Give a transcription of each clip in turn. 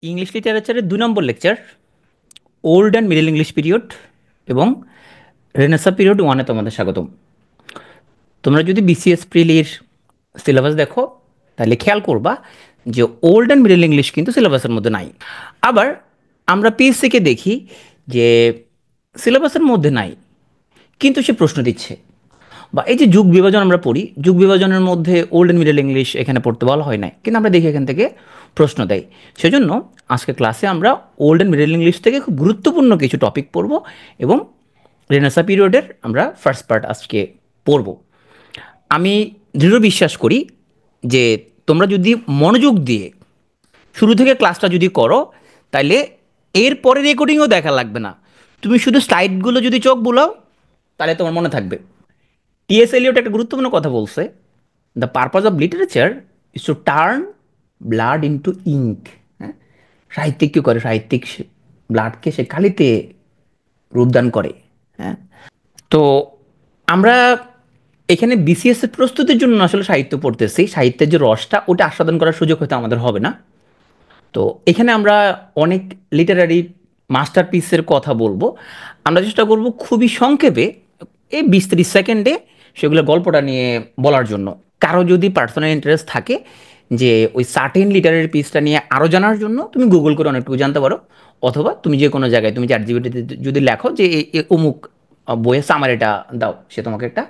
English লিটারেচারের 2 নম্বর lecture, old and middle English period এবং রেনেসা পিরিয়ড ওয়ানে তোমাদের স্বাগতম। তোমরা যদি বিসিএস প্রিলির সিলেবাস দেখো তাহলে খেয়াল করবা যে ওল্ড অ্যান্ড মিডল ইংলিশ কিন্তু সিলেবাসের মধ্যে নাই। আবার আমরা পিএসসিকে দেখি যে সিলেবাসের মধ্যে নাই কিন্তু সে প্রশ্ন দিচ্ছে। বা এই যে যুগ বিভাজন আমরা পড়ি, যুগ বিভাজনের মধ্যে ওল্ড অ্যান্ড মিডল ইংলিশ এখানে পড়তে বলা হয় নাই, কিন্তু আমরা দেখি এখান থেকে প্রশ্ন দেয়। সেজন্য আজকে ক্লাসে আমরা ওল্ড অ্যান্ড মিডল ইংলিশ থেকে খুব গুরুত্বপূর্ণ কিছু টপিক পড়ব এবং রেনেসা পিরিয়ডের আমরা ফার্স্ট পার্ট আজকে পড়ব। আমি দৃঢ় বিশ্বাস করি যে তোমরা যদি মনোযোগ দিয়ে শুরু থেকে ক্লাসটা যদি করো তাহলে এর পরে রেকর্ডিংও দেখা লাগবে না। তুমি শুধু স্লাইডগুলো যদি চোখ বুলাও তাহলে তোমার মনে থাকবে। টিএস এলিয়ট একটা গুরুত্বপূর্ণ কথা বলছে, the purpose of literature is to turn blood into ink. হ্যাঁ, সাহিত্যিক কী করে? সাহিত্যিক ব্লাডকে সে কালিতে রূপদান করে। হ্যাঁ, তো আমরা এখানে বিসিএস এর প্রস্তুতির জন্য আসলে সাহিত্য পড়তেছি, সাহিত্যের যে রসটা ওটা আস্বাদন করার সুযোগ হয়তো আমাদের হবে না। তো এখানে আমরা অনেক লিটারারি মাস্টারপিসের কথা বলবো। আমরা চেষ্টা করব খুবই সংক্ষেপে, এই 20-30 সেকেন্ডে সেগুলো গল্পটা নিয়ে বলার জন্য। কারো যদি পার্সোনাল ইন্টারেস্ট থাকে যে ওই সার্টেন লিটারারি পিসটা নিয়ে আরও জানার জন্য, তুমি গুগল করে অনেকটুকু জানতে পারো। অথবা তুমি যে কোনো জায়গায় তুমি চ্যাটজিপিটিতে যদি লেখো যে অমুক বইয়ের সামারিটা দাও, সে তোমাকে একটা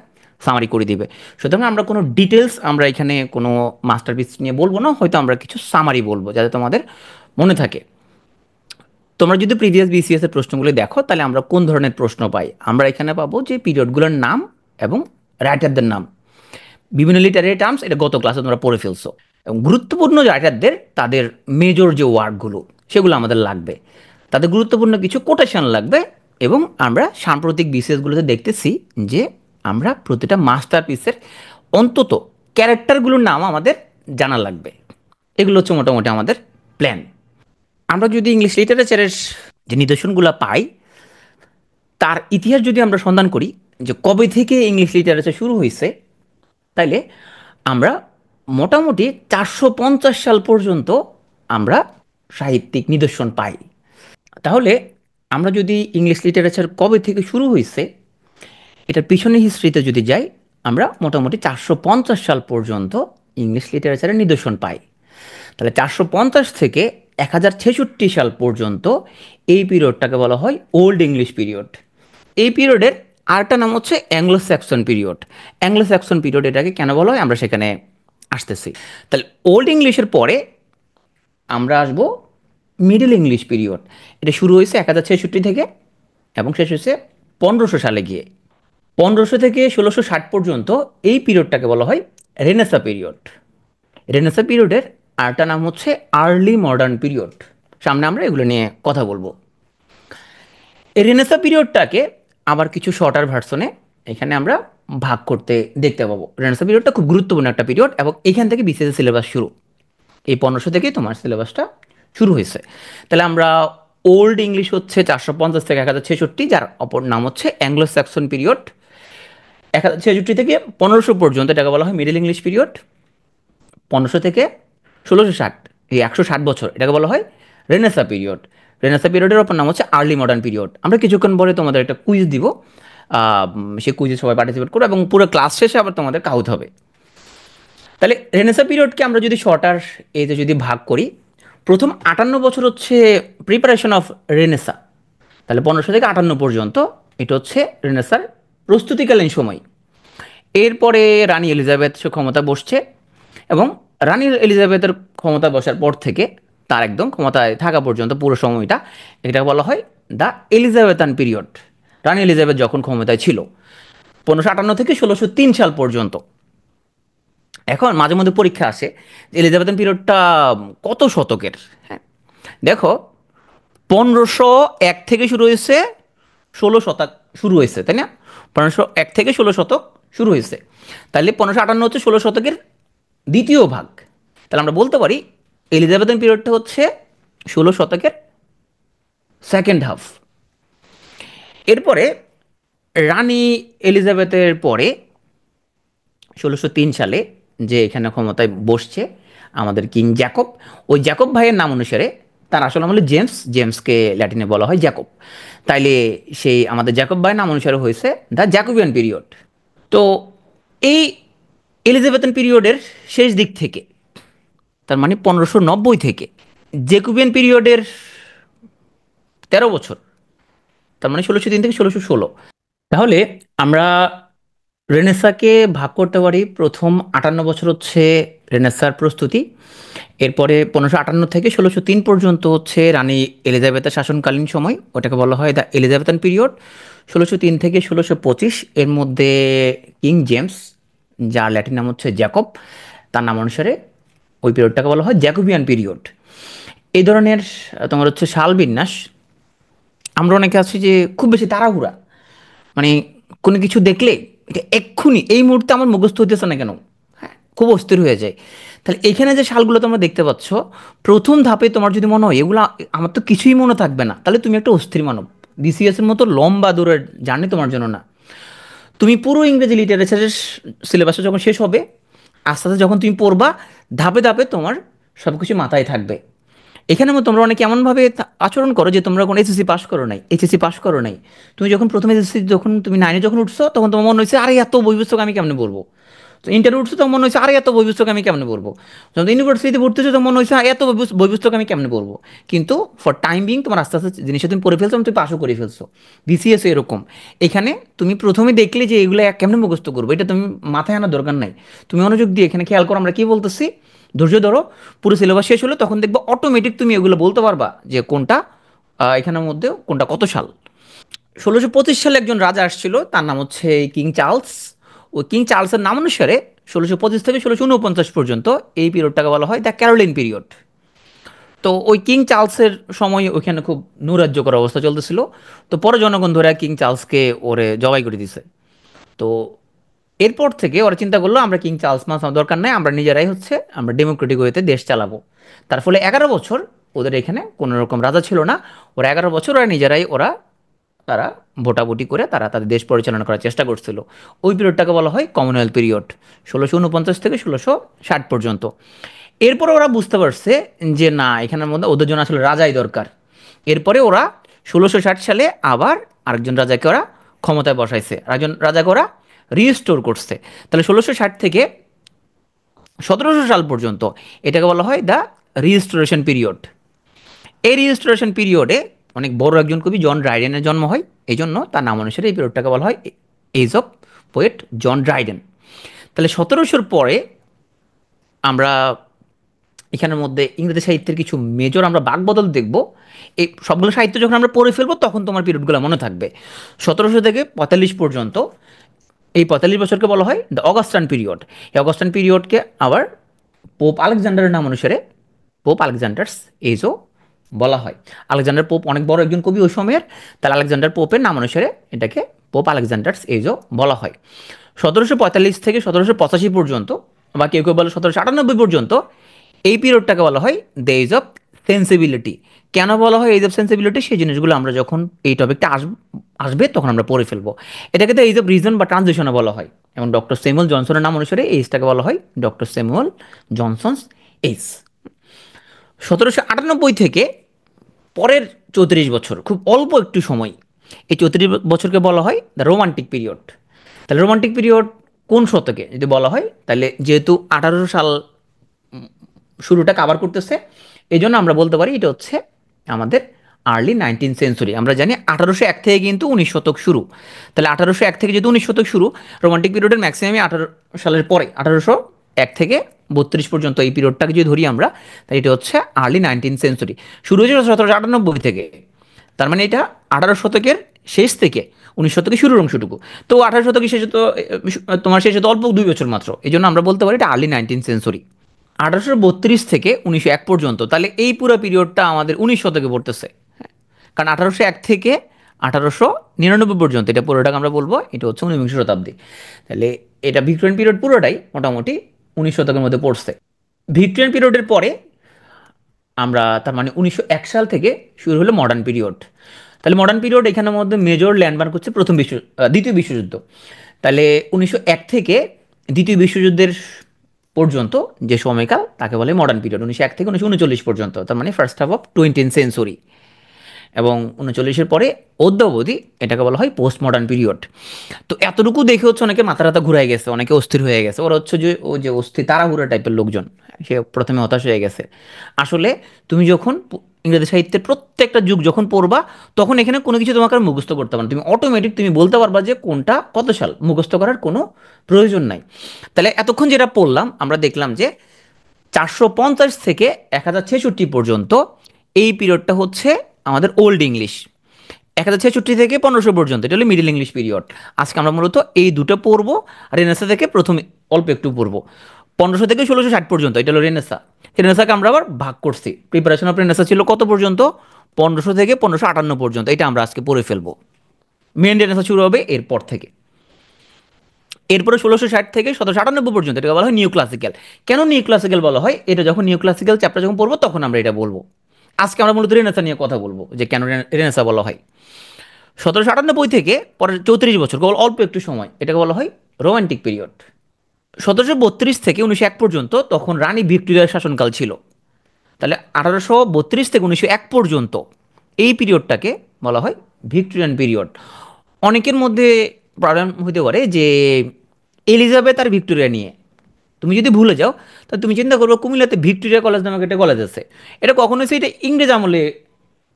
সামারি করে দিবে। সুতরাং আমরা কোনো ডিটেলস আমরা এখানে কোনো মাস্টারপিস নিয়ে বলবো না, হয়তো আমরা কিছু সামারি বলবো যাতে তোমাদের মনে থাকে। তোমরা যদি প্রিভিয়াস বিসিএস এর প্রশ্নগুলো দেখো তাহলে আমরা কোন ধরনের প্রশ্ন পাই, আমরা এখানে পাবো যে পিরিয়ডগুলোর নাম এবং রাইটারদের নাম, বিভিন্ন লিটারেরি টার্মস, এটা গত ক্লাসে তোমরা পড়ে ফেলছো। এবং গুরুত্বপূর্ণ রাইটারদের তাদের মেজর যে ওয়ার্কগুলো সেগুলো আমাদের লাগবে, তাদের গুরুত্বপূর্ণ কিছু কোটেশন লাগবে। এবং আমরা সাম্প্রতিক বিসিএসগুলোতে দেখতেছি যে আমরা প্রতিটা মাস্টারপিসের অন্তত ক্যারেক্টারগুলোর নাম আমাদের জানা লাগবে। এগুলো হচ্ছে মোটামুটি আমাদের প্ল্যান। আমরা যদি ইংলিশ লিটারেচারের যে নিদর্শনগুলো পাই তার ইতিহাস যদি আমরা সন্ধান করি যে কবে থেকে ইংলিশ লিটারেচার শুরু হয়েছে, তাইলে আমরা মোটামুটি 450 সাল পর্যন্ত আমরা সাহিত্যিক নিদর্শন পাই। তাহলে আমরা যদি ইংলিশ লিটারেচার কবে থেকে শুরু হয়েছে এটার পিছনে হিস্ট্রিতে যদি যাই, আমরা মোটামুটি 450 সাল পর্যন্ত ইংলিশ লিটারেচারের নিদর্শন পাই। তাহলে 450 থেকে 1066 সাল পর্যন্ত এই পিরিয়ডটাকে বলা হয় ওল্ড ইংলিশ পিরিয়ড। এই পিরিয়ডের আরেকটা নাম হচ্ছে Anglo Saxon period. Anglo Saxon period এটাকে কেন বলা হয় আমরা সেখানে আসতেছি। তাহলে ওল্ড ইংলিশের পরে আমরা আসবো মিডল ইংলিশ পিরিয়ড। এটা শুরু হয়েছে 1066 থেকে এবং শেষ হয়েছে 1500 সালে গিয়ে। 1500 থেকে 1660 পর্যন্ত এই পিরিয়ডটাকে বলা হয় রেনেসা পিরিয়ড। রেনেসা পিরিয়ডের আরেকটা নাম হচ্ছে আর্লি মডার্ন পিরিয়ড। সামনে আমরা এগুলো নিয়ে কথা বলবো। এই রেনেসা পিরিয়ডটাকে আবার কিছু শর্টার ভার্সনে এখানে আমরা ভাগ করতে দেখতে পাবো। রেনেসা পিরিয়ডটা খুব গুরুত্বপূর্ণ একটা পিরিয়ড এবং এখান থেকে বিসিএস সিলেবাস শুরু। এই 1500 থেকেই তোমার সিলেবাসটা শুরু হয়েছে। তাহলে আমরা ওল্ড ইংলিশ হচ্ছে 450 থেকে 1066, যার অপর নাম হচ্ছে অ্যাংলো স্যাক্সন পিরিয়ড। 1066 থেকে 1500 পর্যন্ত এটাকে বলা হয় মিডল ইংলিশ পিরিয়ড। 1500 থেকে 1660, এই 160 বছর এটাকে বলা হয় রেনেসা পিরিয়ড। রেনেসা পিরিয়ডের অপর নাম হচ্ছে আর্লি মডার্ন পিরিয়ড। আমরা কিছুক্ষণ পরে তোমাদের একটা কুইজ দিব, সেই কুইজে সবাই পার্টিসিপেট করো এবং পুরো ক্লাস শেষে আবার তোমাদের কাউট হবে। তাহলে রেনেসা পিরিয়ডকে আমরা যদি শর্টার এতে যদি ভাগ করি, প্রথম 58 বছর হচ্ছে প্রিপারেশন অফ রেনেসা। তাহলে 1500 থেকে 58 পর্যন্ত এটা হচ্ছে রেনেসার প্রস্তুতিকালীন সময়। এরপরে রানী এলিজাবেথ সে ক্ষমতা বসছে এবং রানী এলিজাবেথের ক্ষমতা বসার পর থেকে তার একদম ক্ষমতায় থাকা পর্যন্ত পুরো সময়টা এটা বলা হয় the Elizabethan period. Rani Elizabeth যখন ক্ষমতায় ছিল 1558 থেকে 1603 সাল পর্যন্ত। এখন মাঝে মধ্যে পরীক্ষা আসে যে এলিজাবেথান পিরিয়ডটা কত শতকের। হ্যাঁ, দেখো 1501 থেকে শুরু হয়েছে, 16 শতক শুরু হয়েছে, তাই না? 1501 থেকে 16 শতক শুরু হয়েছে। তাহলে 1558 হচ্ছে 16 শতকের দ্বিতীয় ভাগ। তাহলে আমরা বলতে পারি এলিজাবেথান পিরিয়ডটা হচ্ছে 16 শতকের সেকেন্ড হাফ। এরপরে রানী এলিজাবেথের পরে 1603 সালে যে এখানে ক্ষমতায় বসছে আমাদের কিং জ্যাকব, ওই জ্যাকব ভাইয়ের নাম অনুসারে তার আসল নাম হলো জেমস, জেমসকে ল্যাটিনে বলা হয় জ্যাকব। তাইলে সেই আমাদের জ্যাকব ভাইয়ের নাম অনুসারে হয়েছে দ্য জ্যাকোবিয়ান পিরিয়ড। তো এই এলিজাবেথান পিরিয়ডের শেষ দিক থেকে, তার মানে 1590 থেকে জ্যাকোবিয়ান পিরিয়ডের 13 বছর, তার মানে 1603 থেকে 1616। তাহলে আমরা রেনেসাকে ভাগ করতে পারি, প্রথম 58 বছর হচ্ছে রেনেসার প্রস্তুতি, এরপরে 1558 থেকে 1603 পর্যন্ত হচ্ছে রানী এলিজাবেথের শাসনকালীন সময়, ওটাকে বলা হয় দ্য এলিজাবেথান পিরিয়ড। 1603 থেকে 1625 এর মধ্যে কিং জেমস, যার ল্যাটিন নাম হচ্ছে জ্যাকব, তার নাম অনুসারে ওই পিরিয়ডটাকে বলা হয় জ্যাকোবিয়ান পিরিয়ড। এই ধরনের তোমার হচ্ছে সাল বিন্যাস, আমরা অনেকে আছি যে খুব বেশি তাড়াহুড়া, মানে কোনো কিছু দেখলে এটা এক্ষুনি এই মুহূর্তে আমার মুখস্থ হইতেছে না কেন, হ্যাঁ, খুব অস্থির হয়ে যায়। তাহলে এখানে যে শালগুলো তোমরা দেখতে পাচ্ছ, প্রথম ধাপে তোমার যদি মনে হয় এগুলো আমার তো কিছুই মনে থাকবে না, তাহলে তুমি একটা অস্থির মানব। বিসিএস এর মতো লম্বা দূরের জার্নি তোমার জন্য না। তুমি পুরো ইংরেজি লিটারেচারের সিলেবাসটা যখন শেষ হবে, আস্তে আস্তে যখন তুমি পড়বা, ধাপে ধাপে তোমার সব কিছু মাথায় থাকবে। এখানে তোমরা অনেকে এমনভাবে আচরণ করো যে তোমরা কোনো এসএসসি পাস করো নাই, এইচএসসি পাস করো নাই। তুমি যখন প্রথমে এসএসসি, যখন তুমি 9-এ যখন উঠছো, তখন তোমার মনে হয়েছে আরে এত বই পুস্তক আমি কেমনে পড়বো। তো ইন্টারে উঠছো তখন মনে হয়েছে আরে এত বই পুস্তক আমি কেমনে পড়বো। যখন ইউনিভার্সিটিতে পড়তেছো তখন মনে হয়েছে এত বই পুস্তক আমি কেমনে পড়বো। কিন্তু ফর টাইম বিং তোমার আস্তে আস্তে জিনিসটা তুমি পড়ে ফেলছো এবং তুমি পাসও করে ফেলছো। বিসিএস এরকম, এখানে তুমি প্রথমে দেখলে যে এগুলো কেমনে মুখস্থ করবো, এটা তুমি মাথায় আনার দরকার নাই। তুমি মনোযোগ দিয়ে এখানে খেয়াল করো আমরা কি বলতেছি, ধৈর্য ধরো, পুরো সিলেবাস শেষ হলো তখন দেখবো অটোমেটিক তুমি এগুলো বলতে পারবা যে কোনটা এখানের মধ্যে কোনটা কত সাল। 1625 সালে একজন রাজা আসছিল, তার নাম হচ্ছে কিং চার্লস। ওই কিং চার্লসের নাম অনুসারে 1625 থেকে 1649 পর্যন্ত এই পিরিয়ডটাকে বলা হয় দ্য ক্যারোলিন পিরিয়ড। তো ওই কিং চার্লসের সময় ওইখানে খুব নৈরাজ্যকর অবস্থা চলতেছিল। তো পরে জনগণ ধরে কিং চার্লসকে ওরে জবাই করে দিছে। তো এরপর থেকে ওরা চিন্তা করলো আমরা কিং চার্লস মাস আমার দরকার নাই, আমরা নিজেরাই হচ্ছে আমরা ডেমোক্রেটিক ওয়েতে দেশ চালাবো। তার ফলে 11 বছর ওদের এখানে কোনো রকম রাজা ছিল না। ওরা 11 বছর ওরা নিজেরাই তারা ভোটাভুটি করে তারা তাদের দেশ পরিচালনা করার চেষ্টা করছিল। ওই পিরিয়ডটাকে বলা হয় কমনওয়েলথ পিরিয়ড, 1649 থেকে 1660 পর্যন্ত। এরপরে ওরা বুঝতে পারছে যে না, এখানের মধ্যে ওদের জন্য আসলে রাজাই দরকার। এরপরে ওরা 1660 সালে আবার আরেকজন রাজাকে ওরা ক্ষমতায় বসাইছে, আরেকজন রাজাকে ওরা রিস্টোর করছে। তাহলে 1660 থেকে 1700 সাল পর্যন্ত এটাকে বলা হয় দ্য রিস্টোরেশন পিরিয়ড। এই রিস্টোরেশন পিরিয়ডে অনেক বড় একজন কবি জন ড্রাইডেনের জন্ম হয়, এই জন্য তার নাম অনুসারে এই পিরিয়ডটাকে বলা হয় age of poet John Dryden. তাহলে 1700-র পরে আমরা এখানের মধ্যে ইংরেজি সাহিত্যের কিছু মেজর আমরা বাকবদল দেখব। এই সবগুলো সাহিত্য যখন আমরা পড়ে ফেলবো তখন তোমার পিরিয়ডগুলো মনে থাকবে। 1700 থেকে 45 পর্যন্ত, এই 45 বছরকে বলা হয় দ্য অগাস্টান পিরিয়ড। এই অগাস্টান পিরিয়ডকে আবার পোপ আলেকজান্ডারের নাম অনুসারে পোপ আলেকজান্ডার্স এজও বলা হয়। আলেকজান্ডার পোপ অনেক বড় একজন কবি ওই সময়ের, তাহলে আলেকজান্ডার পোপের নাম অনুসারে এটাকে পোপ আলেকজান্ডার্স এজও বলা হয়। 1745 থেকে 1785 পর্যন্ত, বা কেউ কেউ বলে 1798 পর্যন্ত, এই পিরিয়ডটাকে বলা হয় দ্য এজ অফ সেন্সিবিলিটি। কেন বলা হয় এজ অফ সেন্সিবিলিটি, সেই জিনিসগুলো আমরা যখন এই টপিকটা আসবে তখন আমরা পড়ে ফেলবো। এটাকে তো এজ অফ রিজন বা ট্রানজিশনে বলা হয়, এবং ডক্টর স্যামুয়েল জনসনের নাম অনুসারে এই এজটাকে বলা হয় ডক্টর স্যামুয়েল জনসনস এজ। 1798 থেকে পরের 34 বছর, খুব অল্প একটু সময়, এই 34 বছরকে বলা হয় দ্য রোমান্টিক পিরিয়ড। তাহলে রোমান্টিক পিরিয়ড কোন শতকে যদি বলা হয়, তাহলে যেহেতু 1800 সাল শুরুটা কাভার করতেছে, এই জন্য আমরা বলতে পারি এটা হচ্ছে আমাদের আর্লি 19th সেঞ্চুরি। আমরা জানি 1801 থেকে কিন্তু 19 শতক শুরু, তাহলে 1801 থেকে যেহেতু 19 শতক শুরু, রোমান্টিক পিরিয়ডের ম্যাক্সিমামই 18 সালের পরে, 1801 থেকে 32 পর্যন্ত এই পিরিয়ডটাকে যদি ধরি আমরা, তাই এটা হচ্ছে আর্লি 19th সেঞ্চুরি। শুরু হয়েছিল 1798 থেকে, তার মানে এটা 18 শতকের শেষ থেকে 19 শতকের শুরুর অংশটুকু। তো 18 শতকের শেষে তো তোমার শেষে তো অল্প 2 বছর মাত্র, এই জন্য আমরা বলতে পারি এটা আর্লি 19th সেঞ্চুরি। 1832 থেকে 1901 পর্যন্ত, তাহলে এই পুরো পিরিয়ডটা আমাদের 19 শতকে পড়তেছে। হ্যাঁ, কারণ 1801 থেকে 1899 পর্যন্ত এটা পুরোটাকে আমরা বলবো এটা হচ্ছে ঊনবিংশ শতাব্দী। তাহলে এটা ভিক্টোরিয়ান পিরিয়ড পুরোটাই মোটামুটি 19 শতকের মধ্যে পড়ছে। ভিক্টোরিয়ান পিরিয়ডের পরে আমরা তার মানে 1901 সাল থেকে শুরু হলো মডার্ন পিরিয়ড। তাহলে মডার্ন পিরিয়ড এখানের মধ্যে মেজর ল্যান্ডমার্ক হচ্ছে দ্বিতীয় বিশ্বযুদ্ধ। তাহলে 1901 থেকে দ্বিতীয় বিশ্বযুদ্ধের পর্যন্ত যে সময়কাল তাকে বলে মডার্ন পিরিয়ড, 1901 থেকে 1939 পর্যন্ত, তার মানে first half of 20th century. এবং 39-এর পরে অদ্যাবধি এটাকে বলা হয় পোস্ট মডার্ন পিরিয়ড। তো এতটুকু দেখে হচ্ছে অনেকে মাথা টাথা ঘুরাই গেছে, অনেকে অস্থির হয়ে গেছে, ওরা হচ্ছে যে ও যে অস্থির তাড়াহুড়া টাইপের লোকজন, সে প্রথমে হতাশ হয়ে গেছে। আসলে তুমি যখন ইংরেজি সাহিত্যের প্রত্যেকটা যুগ যখন পড়বা, তখন এখানে কোনো কিছু তোমাকে আর মুখস্থ করতে পারবে না, তুমি অটোমেটিক তুমি বলতে পারবা যে কোনটা কত সাল, মুখস্থ করার কোনো প্রয়োজন নাই। তাহলে এতক্ষণ যেটা পড়লাম আমরা দেখলাম যে 450 থেকে 1066 পর্যন্ত এই পিরিয়ডটা হচ্ছে আমাদের ওল্ড ইংলিশ। 1066 থেকে 1500 পর্যন্ত এটা হলো মিডল ইংলিশ পিরিয়ড। আজকে আমরা মূলত এই দুটো পড়বো। আর রেনেসা থেকে প্রথমে অল্প একটু পড়বো 1500 থেকে 1660 পর্যন্ত, এটা হলো রেনেসা। রেনেসাকে আমরা আবার ভাগ করছি, প্রিপারেশন অফ রেনেসা ছিল কত পর্যন্ত, 1500 থেকে 1558 পর্যন্ত, এটা আমরা আজকে পড়ে ফেলবো। মেন রেনেসা শুরু হবে এরপর থেকে। এরপরে 1660 থেকে 1798 পর্যন্ত এটা বলা হয় নিউ ক্লাসিক্যাল। কেন নিউ ক্লাসিক্যাল বলা হয়, এটা যখন নিউ ক্লাসিক্যাল চ্যাপ্টার যখন পড়বো তখন আমরা এটা বলবো। আজকে আমরা মূলত রেনেসা নিয়ে কথা বলবো যে কেন রেনেসা বলা হয়। 1798 থেকে পরের 34 বছর, কেবল অল্প একটু সময়, এটাকে বলা হয় রোমান্টিক পিরিয়ড। 1732 থেকে 1901 পর্যন্ত তখন রানী ভিক্টোরিয়ার শাসনকাল ছিল। তাহলে 1832 থেকে 1901 পর্যন্ত এই পিরিয়ডটাকে বলা হয় ভিক্টোরিয়ান পিরিয়ড। অনেকের মধ্যে প্রবলেম হতে পারে যে এলিজাবেথ আর ভিক্টোরিয়া নিয়ে, তুমি যদি ভুলে যাও তাহলে তুমি চিন্তা করবো কুমিল্লাতে ভিক্টোরিয়া কলেজ নামক একটা কলেজ আছে। এটা কখন হয়েছে, এটা ইংরেজ আমলে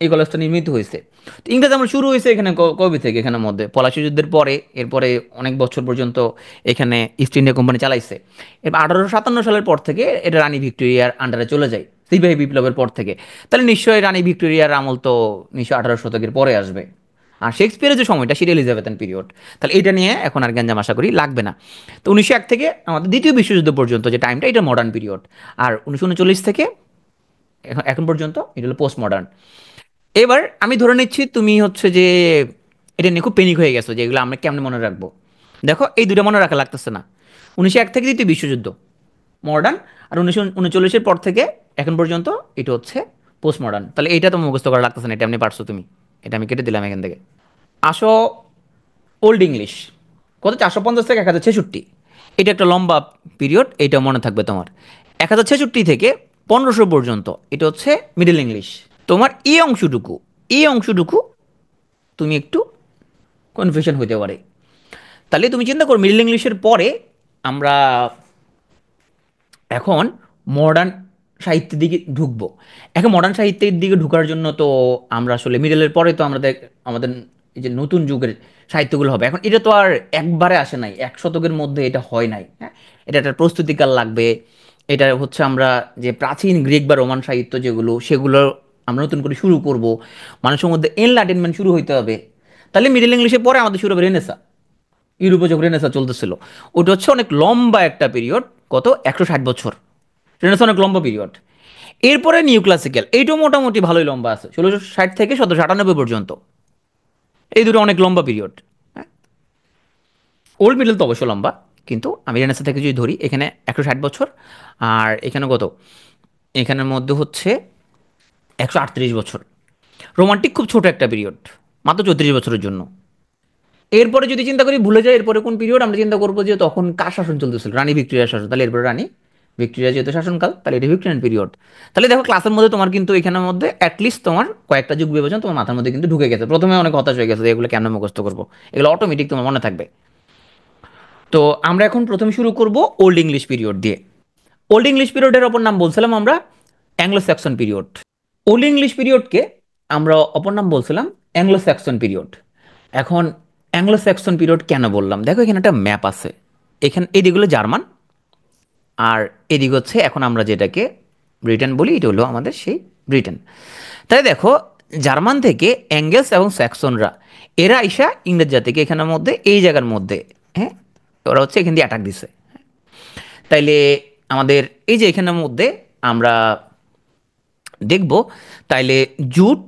এই কলেজটা নির্মিত হয়েছে। তো ইংরেজ আমল শুরু হয়েছে এখানে কবে থেকে, এখানের মধ্যে পলাশী যুদ্ধের পরে, এরপরে অনেক বছর পর্যন্ত এখানে ইস্ট ইন্ডিয়া কোম্পানি চালাইছে। এরপর 1857 সালের পর থেকে এটা রানী ভিক্টোরিয়ার আন্ডারে চলে যায়, সিপাহী বিপ্লবের পর থেকে। তাহলে নিশ্চয়ই রানী ভিক্টোরিয়ার আমল তো নিশ্চয়ই 18 শতকের পরে আসবে। আর শেক্সপিয়ারের যে সময়টা সেটা এলিজাবেথান পিরিয়ড। তাহলে এটা নিয়ে এখন আর গ্যাঞ্জাম আশা করি লাগবে না। তো 1901 থেকে আমাদের দ্বিতীয় বিশ্বযুদ্ধ পর্যন্ত যে টাইমটা, এটা মডার্ন পিরিয়ড। আর 1939 থেকে এখন এখন পর্যন্ত এটা হলো পোস্ট মডার্ন। এবার আমি ধরে নিচ্ছি তুমি হচ্ছে যে এটা নিয়ে খুব পেনিক হয়ে গেছো যে এগুলো আমরা কেমনে মনে রাখবো। দেখো এই দুটো মনে রাখা লাগতেছে না। 1901 থেকে দ্বিতীয় বিশ্বযুদ্ধ মডার্ন, আর 1939-এর পর থেকে এখন পর্যন্ত এটা হচ্ছে পোস্ট মডার্ন। তাহলে এটা তো মুখস্থ করা লাগতেছে না, এটা এমনি পারছো তুমি, এটা আমি কেটে দিলাম এখান থেকে। আসো ওল্ড ইংলিশ, কত, 450 থেকে 1066, এটা একটা লম্বা পিরিয়ড, এটা মনে থাকবে তোমার। 1066 থেকে 1500 পর্যন্ত এটা হচ্ছে মিডল ইংলিশ। তোমার এই অংশটুকু তুমি একটু কনফিউশন হতে পারে। তাহলে তুমি চিন্তা করো মিডল ইংলিশের পরে আমরা এখন মডার্ন সাহিত্যের দিকে ঢুকবো। এখন মডার্ন সাহিত্যের দিকে ঢুকার জন্য তো আমরা আসলে মিডলের পরে তো আমাদের আমাদের এই যে নতুন যুগের সাহিত্যগুলো হবে। এখন এটা তো আর একবারে আসে নাই, 1 শতকের মধ্যে এটা হয় নাই, হ্যাঁ। এটা একটা প্রস্তুতিকাল লাগবে। এটা হচ্ছে আমরা যে প্রাচীন গ্রিক বা রোমান সাহিত্য যেগুলো, সেগুলো আমরা নতুন করে শুরু করব। মানুষের মধ্যে এনলাইটেনমেন্ট শুরু হইতে হবে। তাহলে মিডল ইংলিশের পরে আমাদের শুরু হবে রেনেসা। ইউরোপে যখন রেনেসা চলতেছিল, ওটা হচ্ছে অনেক লম্বা একটা পিরিয়ড, কত, 160 বছর। রেনেসা অনেক লম্বা পিরিয়ড। এরপরে নিউ ক্লাসিক্যাল, এইটাও মোটামুটি ভালোই লম্বা আছে, 1660 থেকে 1798 পর্যন্ত। এই দুটো অনেক লম্বা পিরিয়ড। হ্যাঁ, ওল্ড মিডল তো অবশ্য লম্বা, কিন্তু আমি রেনেসা থেকে যদি ধরি এখানে 160 বছর, আর এখানে কত, এখানের মধ্যে হচ্ছে 138 বছর। রোমান্টিক খুব ছোট একটা পিরিয়ড, মাত্র 34 বছরের জন্য। এরপরে যদি চিন্তা করি ভুলে যাই এরপরে কোন পিরিয়ড, আমরা চিন্তা করবো যে তখন কার শাসন চলতেছিল, রানী ভিক্টোরিয়ার শাসন। তাহলে এরপরে রানী ভিক্টোরিয়া যেহেতু শাসনকাল, তাহলে এটা ভিক্টোরিয়ান পিরিয়ড। তাহলে দেখো ক্লাসের মধ্যে তোমার কিন্তু এখানের মধ্যে অ্যাটলিস্ট তোমার কয়েকটা যুগ বিভাজন তোমার মাথার মধ্যে কিন্তু ঢুকে গেছে। প্রথমে অনেক হতাশ হয়ে গেছে যে এগুলো কেন মুখস্থ করবো, এগুলো অটোমেটিক তোমার মনে থাকবে। তো আমরা এখন প্রথমে শুরু করব ওল্ড ইংলিশ পিরিয়ড দিয়ে। ওল্ড ইংলিশ পিরিয়ডের অপর নাম বলছিলাম আমরা Anglo Saxon period. Old English পিরিয়ডকে আমরা অপর নাম বলছিলাম অ্যাংলো স্যাক্সন পিরিয়ড। এখন অ্যাংলো স্যাক্সন পিরিয়ড কেন বললাম, দেখো এখানে একটা ম্যাপ আছে। এখানে এদিকগুলো জার্মান, আর এদিক হচ্ছে এখন আমরা যেটাকে ব্রিটেন বলি, এটা হলো আমাদের সেই ব্রিটেন। তাই দেখো জার্মান থেকে অ্যাঙ্গেলস এবং স্যাক্সনরা, এরা আইসা ইংরেজ জাতিকে এখানের মধ্যে এই জায়গার মধ্যে, হ্যাঁ, ওরা হচ্ছে এখান দিয়ে অ্যাটাক দিছে। তাইলে আমাদের এই যে এখানের মধ্যে আমরা দেখব, তাইলে জুট,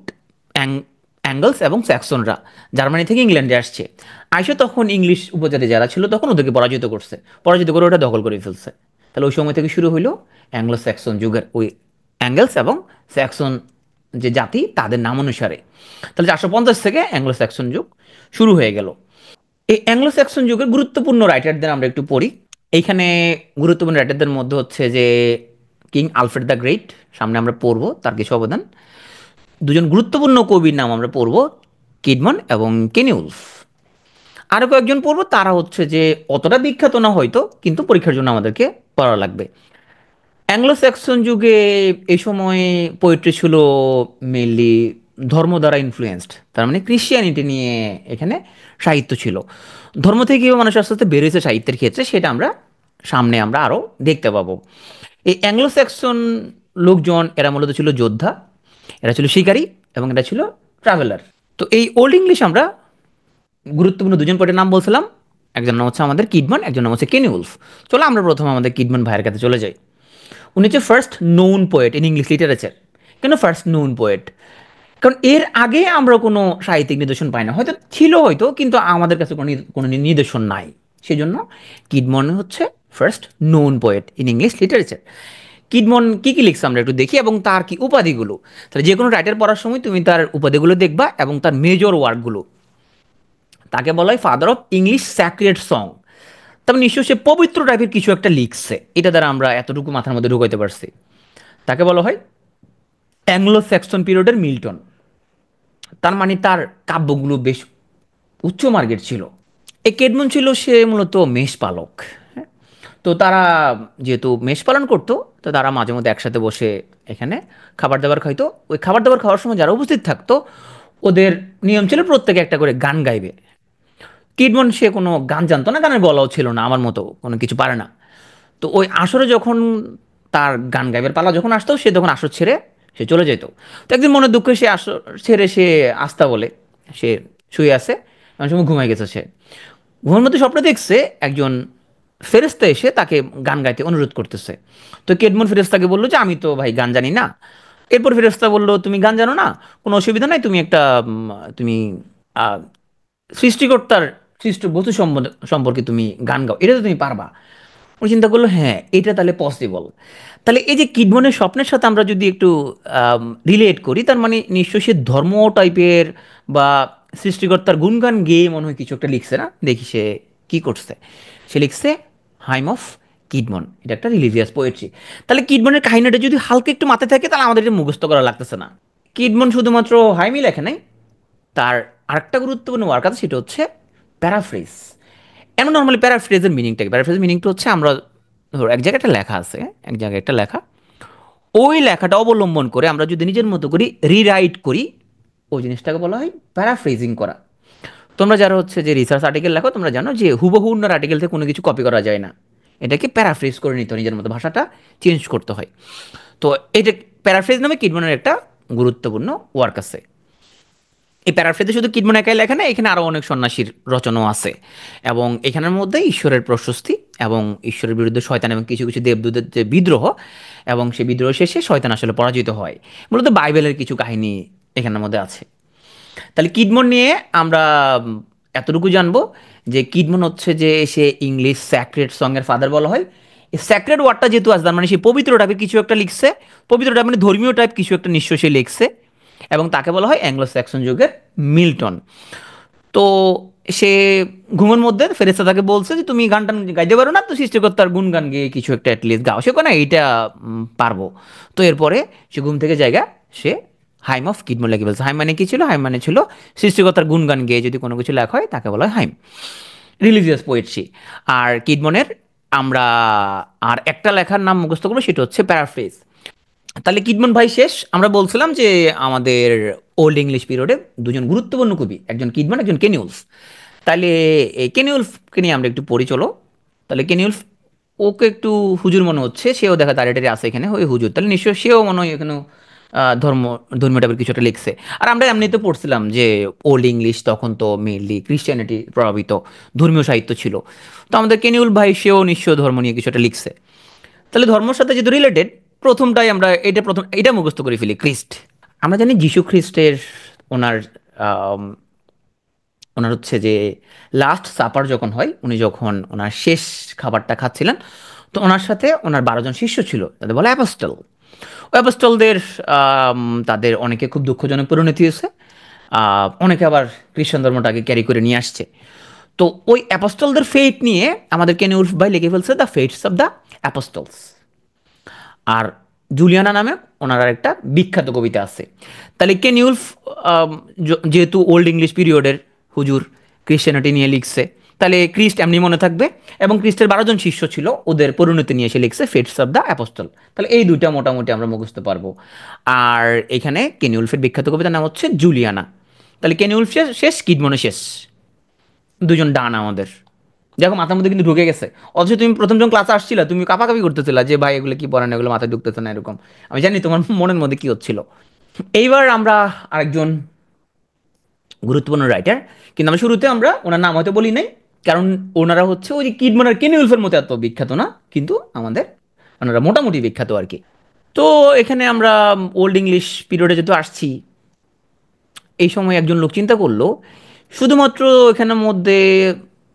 অ্যাঙ্গলস এবং স্যাক্সনরা জার্মানি থেকে ইংল্যান্ডে আসছে। আইসে তখন ইংলিশ উপজাতি যারা ছিল তখন ওদেরকে পরাজিত করছে, পরাজিত করে ওটা দখল করে ফেলছে। তাহলে ওই সময় থেকে শুরু হইলো অ্যাংলো স্যাক্সন যুগের, ওই অ্যাঙ্গেলস এবং স্যাক্সন যে জাতি তাদের নাম অনুসারে। তাহলে 450 থেকে অ্যাংলো স্যাক্সন যুগ শুরু হয়ে গেল। এই অ্যাংলো স্যাক্সন যুগের গুরুত্বপূর্ণ রাইটারদের আমরা একটু পড়ি। এইখানে গুরুত্বপূর্ণ রাইটারদের মধ্যে হচ্ছে যে কিং আলফ্রেড দ্য গ্রেট, সামনে আমরা পড়বো তার কিছু অবদান। দুজন গুরুত্বপূর্ণ কবির নাম আমরা পড়বো, কিডমন এবং কেনিউলফ। আরও কয়েকজন পড়বো, তারা হচ্ছে যে অতটা বিখ্যাত না হয়তো, কিন্তু পরীক্ষার জন্য আমাদেরকে পড়া লাগবে। অ্যাংলো স্যাক্সন যুগে এই সময় পোয়েট্রি ছিল মেনলি ধর্ম দ্বারা ইনফ্লুয়েন্সড, তার মানে ক্রিশ্চিয়ানিটি নিয়ে এখানে সাহিত্য ছিল। ধর্ম থেকেও মানুষ আস্তে আস্তে বেরিয়েছে সাহিত্যের ক্ষেত্রে, সেটা আমরা সামনে আমরা আরও দেখতে পাবো। এই অ্যাংলো স্যাক্সন লোকজন এরা মূলত ছিল যোদ্ধা, এরা ছিল শিকারী, এবং এরা ছিল ট্রাভেলার। তো এই ওল্ড ইংলিশ আমরা গুরুত্বপূর্ণ দুজন পোয়েটের নাম বলছিলাম, একজন নাম হচ্ছে আমাদের কিডমান, একজন নাম হচ্ছে কেনিউলফ। চলো আমরা প্রথমে আমাদের কিডমান ভাইয়ের কাছে চলে যাই। উনি হচ্ছে first known poet in English literature. কেন ফার্স্ট নোন পোয়েট? কারণ এর আগে আমরা কোনো সাহিত্যিক নিদর্শন পাই না, হয়তো ছিল হয়তো, কিন্তু আমাদের কাছে কোনো নিদর্শন নাই। সেজন্য কিডমন হচ্ছে first known poet in English literature. Caedmon কী কী লিখছে আমরা একটু দেখি, এবং তার কি উপাধিগুলো। তাহলে যে কোনো রাইটার পড়ার সময় তুমি তার উপাধিগুলো দেখবা এবং তার মেজর ওয়ার্কগুলো। তাকে বলা হয় father of English sacred song. তবে নিশ্চয় সে পবিত্র টাইপের কিছু একটা লিখছে, এটা দ্বারা আমরা এতটুকু মাথার মধ্যে ঢুকাইতে পারছি। তাকে বলা হয় অ্যাংলো স্যাক্সন পিরিয়ডের মিল্টন। তার মানে তার কাব্যগুলো বেশ উচ্চ মার্গের ছিল। এই কেডমন ছিল সে মূলত মেষ পালক। হ্যাঁ, তো তারা যেহেতু মেষ পালন করতো, তো তারা মাঝে মধ্যে একসাথে বসে এখানে খাবার দাবার খাইতো। ওই খাবার দাবার খাওয়ার সময় যারা উপস্থিত থাকতো, ওদের নিয়ম ছিল প্রত্যেকে একটা করে গান গাইবে। কিডমন সে কোনো গান জানতো না, গানের গলাও ছিল না, আমার মতো কোনো কিছু পারে না। তো ওই আসরে যখন তার গান গাইবার পালা যখন আসতো, সে তখন আসর ছেড়ে সে চলে যেত। তো একদিন মনে দুঃখে সে আসর ছেড়ে সে আস্তা বলে সে শুয়ে আছে, এমন সময় ঘুমাই গেছে সে। ঘুমের মধ্যে স্বপ্নে দেখছে একজন ফেরেস্তা এসে তাকে গান গাইতে অনুরোধ করতেছে। তো কেডমন ফেরেস্তাকে বললো যে আমি তো ভাই গান জানি না। এরপর ফেরেস্তা বললো তুমি গান জানো না, কোনো অসুবিধা নাই, তুমি একটা তুমি আহ, সৃষ্টিকর্তার সৃষ্ট বস্তু সম্পর্কে তুমি গান গাও, এটা তো তুমি পারবা। উনি চিন্তা করলো হ্যাঁ এটা তাহলে পসিবল। তাহলে এই যে কিডমনের স্বপ্নের সাথে আমরা যদি একটু রিলেট করি, তার মানে নিশ্চয়ই সে ধর্ম টাইপের বা সৃষ্টিকর্তার গুণগান গেয়ে মনে হয় কিছু একটা লিখছে না। দেখি সে কি করছে। সে লিখছে হাইম অফ কিডমন, এটা একটা রিলিজিয়াস পোয়েট্রি। তাহলে কিডমনের কাহিনীটা যদি হালকা একটু মাথায় থাকে, তাহলে আমাদের এটা মুখস্থ করা লাগতেছে না। কিডমন শুধুমাত্র হাইমই লেখে নাই, তার আরেকটা গুরুত্বপূর্ণ ওয়ার্ক আছে, সেটা হচ্ছে প্যারাফ্রেজ। এমন নর্মালি প্যারাফ্রেজের মিনিংটা কি? প্যারাফ্রেজের মিনিংটা হচ্ছে আমরা ধরো এক জায়গায় একটা লেখা আছে, এক জায়গায় একটা লেখা, ওই লেখাটা অবলম্বন করে আমরা যদি নিজের মতো করি রিরাইট করি, ওই জিনিসটাকে বলা হয় প্যারাফ্রেজিং করা। তোমরা যারা হচ্ছে যে রিসার্চ আর্টিকেল লেখো, তোমরা জানো যে হুবহু অন্য আর্টিকেল থেকে কোনো কিছু কপি করা যায় না, এটাকে প্যারাফ্রেজ করে নিতে হয়, নিজের মতো ভাষাটা চেঞ্জ করতে হয়। তো এটা প্যারাফ্রেজ নামে কিডমনের একটা গুরুত্বপূর্ণ ওয়ার্ক আছে। এই প্যারাফ্রেজে শুধু কিডমন একাই লেখা না, এখানে আরও অনেক সন্ন্যাসীর রচনাও আছে, এবং এখানের মধ্যে ঈশ্বরের প্রশস্তি এবং ঈশ্বরের বিরুদ্ধে শয়তান এবং কিছু কিছু দেবদূতের যে বিদ্রোহ, এবং সেই বিদ্রোহ শেষে শয়তান আসলে পরাজিত হয়। মূলত বাইবেলের কিছু কাহিনী এখানের মধ্যে আছে। তাহলে কিডমন নিয়ে আমরা এতটুকু জানবো যে কিডমন হচ্ছে যে সে ইংলিশ স্যাক্রেড সঙ্গের ফাদার বলা হয়। এই স্যাক্রেড ওয়ার্ডটা যেহেতু আসে, তার মানে সে পবিত্র টাইপের কিছু একটা লিখছে, পবিত্র টাইপ মানে ধর্মীয় টাইপ কিছু একটা নিশ্চয় সে লিখছে, এবং তাকে বলা হয় অ্যাংলো স্যাক্সন যুগের মিল্টন। তো সে ঘুমের মধ্যে ফেরেশতা তাকে বলছে যে তুমি গান টান গাইতে পারো না, তো সৃষ্টিকর্তার গুণ গান গিয়ে কিছু একটা অ্যাটলিস্ট গাও। সে না এইটা পারবো। তো এরপরে সে ঘুম থেকে জায়গা সে হাইম অফ কিডমন লেগে বলছে। হাইম মানে কি ছিল? হাইম মানে ছিল সৃষ্টিকর্তার গুণগান গেয়ে যদি কোনো কিছু লেখা হয় তাকে বলা হয় হাইম, রিলিজিয়াস পোয়েট্রি। আর কিডমনের আমরা আর একটা লেখার নাম মুখস্থ করবো, সেটা হচ্ছে প্যারাফ্রেজ। তাহলে কিডমন ভাই শেষ। আমরা বলছিলাম যে আমাদের ওল্ড ইংলিশ পিরিয়ডে দুজন গুরুত্বপূর্ণ কবি, একজন কিডমন, একজন কেনিউলফ। তাহলে এই কেনিউলফকে নিয়ে আমরা একটু পড়ি চলো। তাহলে কেনিউলফ, ওকে একটু হুজুর মনে হচ্ছে, সেও দেখা দাঁড়িয়ে আছে এখানে, ওই হুজুর, তাহলে নিশ্চয়ই সেও মনে হয় এখানে ধর্মীয় টাইপের কিছু একটা লিখছে। আর আমরা এমনিতে পড়ছিলাম যে ওল্ড ইংলিশ তখন তো মেইনলি ক্রিশ্চিয়ানিটি প্রভাবিত ধর্মীয় সাহিত্য ছিল। তো আমাদের কেনিউল ভাই সেও নিশ্চয় ধর্ম নিয়ে কিছু একটা লিখছে। তাহলে ধর্মের সাথে যেহেতু রিলেটেড, প্রথমটাই আমরা এটা মুখস্থ করে ফেলি, খ্রিস্ট। আমরা জানি যিশু খ্রিস্টের ওনার আম, ওনার হচ্ছে যে লাস্ট সাপার যখন হয়, উনি যখন ওনার শেষ খাবারটা খাচ্ছিলেন, তো ওনার সাথে ওনার 12 জন শিষ্য ছিল, তাদের বলে অ্যাপোস্টল। ওই অ্যাপোস্টলদের তাদের অনেকে খুব দুঃখজনক পরিণতি হয়েছে, অনেকে আবার খ্রিস্টান ধর্মটাকে ক্যারি করে নিয়ে আসছে। তো ওই অ্যাপোস্টলদের ফেট নিয়ে আমাদের কেনি উলফ ভাই লিখে ফেলছে the Fates of the Apostles. আর জুলিয়ানা নামে ওনার একটা বিখ্যাত কবিতা আছে। তাহলে কেনি উলফ যেহেতু ওল্ড ইংলিশ পিরিয়ডের হুজুর, ক্রিশ্চিয়ানিটি নিয়ে লিখছে, তাহলে ক্রিস্ট এমনি মনে থাকবে। এবং ক্রিস্টের 12 জন শিষ্য ছিল, ওদের পরিণতি নিয়ে এসে লিখছে ফেটস অফ দ্য অ্যাপোস্টল। তাহলে এই দুইটা মোটামুটি আমরা মুখস্থ পারবো। আর এখানে কেনি উলফের বিখ্যাত কবিতার নাম হচ্ছে জুলিয়ানা। তাহলে কেনি উলফ শেষ, কিডমনে শেষ, দুজন ডান আমাদের। দেখো মাথার মধ্যে কিন্তু ঢুকে গেছে। অথচ তুমি প্রথম যখন ক্লাসে আসছিলা তুমি কাপাকাপি করতেছিলা যে ভাই এগুলো কি পড়ানো, এগুলো মাথায় ঢুকতেছে না এরকম। আমি জানি তোমার মনের মধ্যে কি হচ্ছিল। এইবার আমরা আরেকজন গুরুত্বপূর্ণ রাইটার, কিন্তু আমরা শুরুতে আমরা ওনার নাম হয়তো বলি নাই, কারণ ওনারা হচ্ছে ওই যে কিডমান আর কেনি উলফের মতো এত বিখ্যাত না, কিন্তু আমাদের ওনারা মোটামুটি বিখ্যাত আর কি। তো এখানে আমরা ওল্ড ইংলিশ পিরিয়ডে যেহেতু আসছি, এই সময় একজন লোক চিন্তা করলো শুধুমাত্র এখানের মধ্যে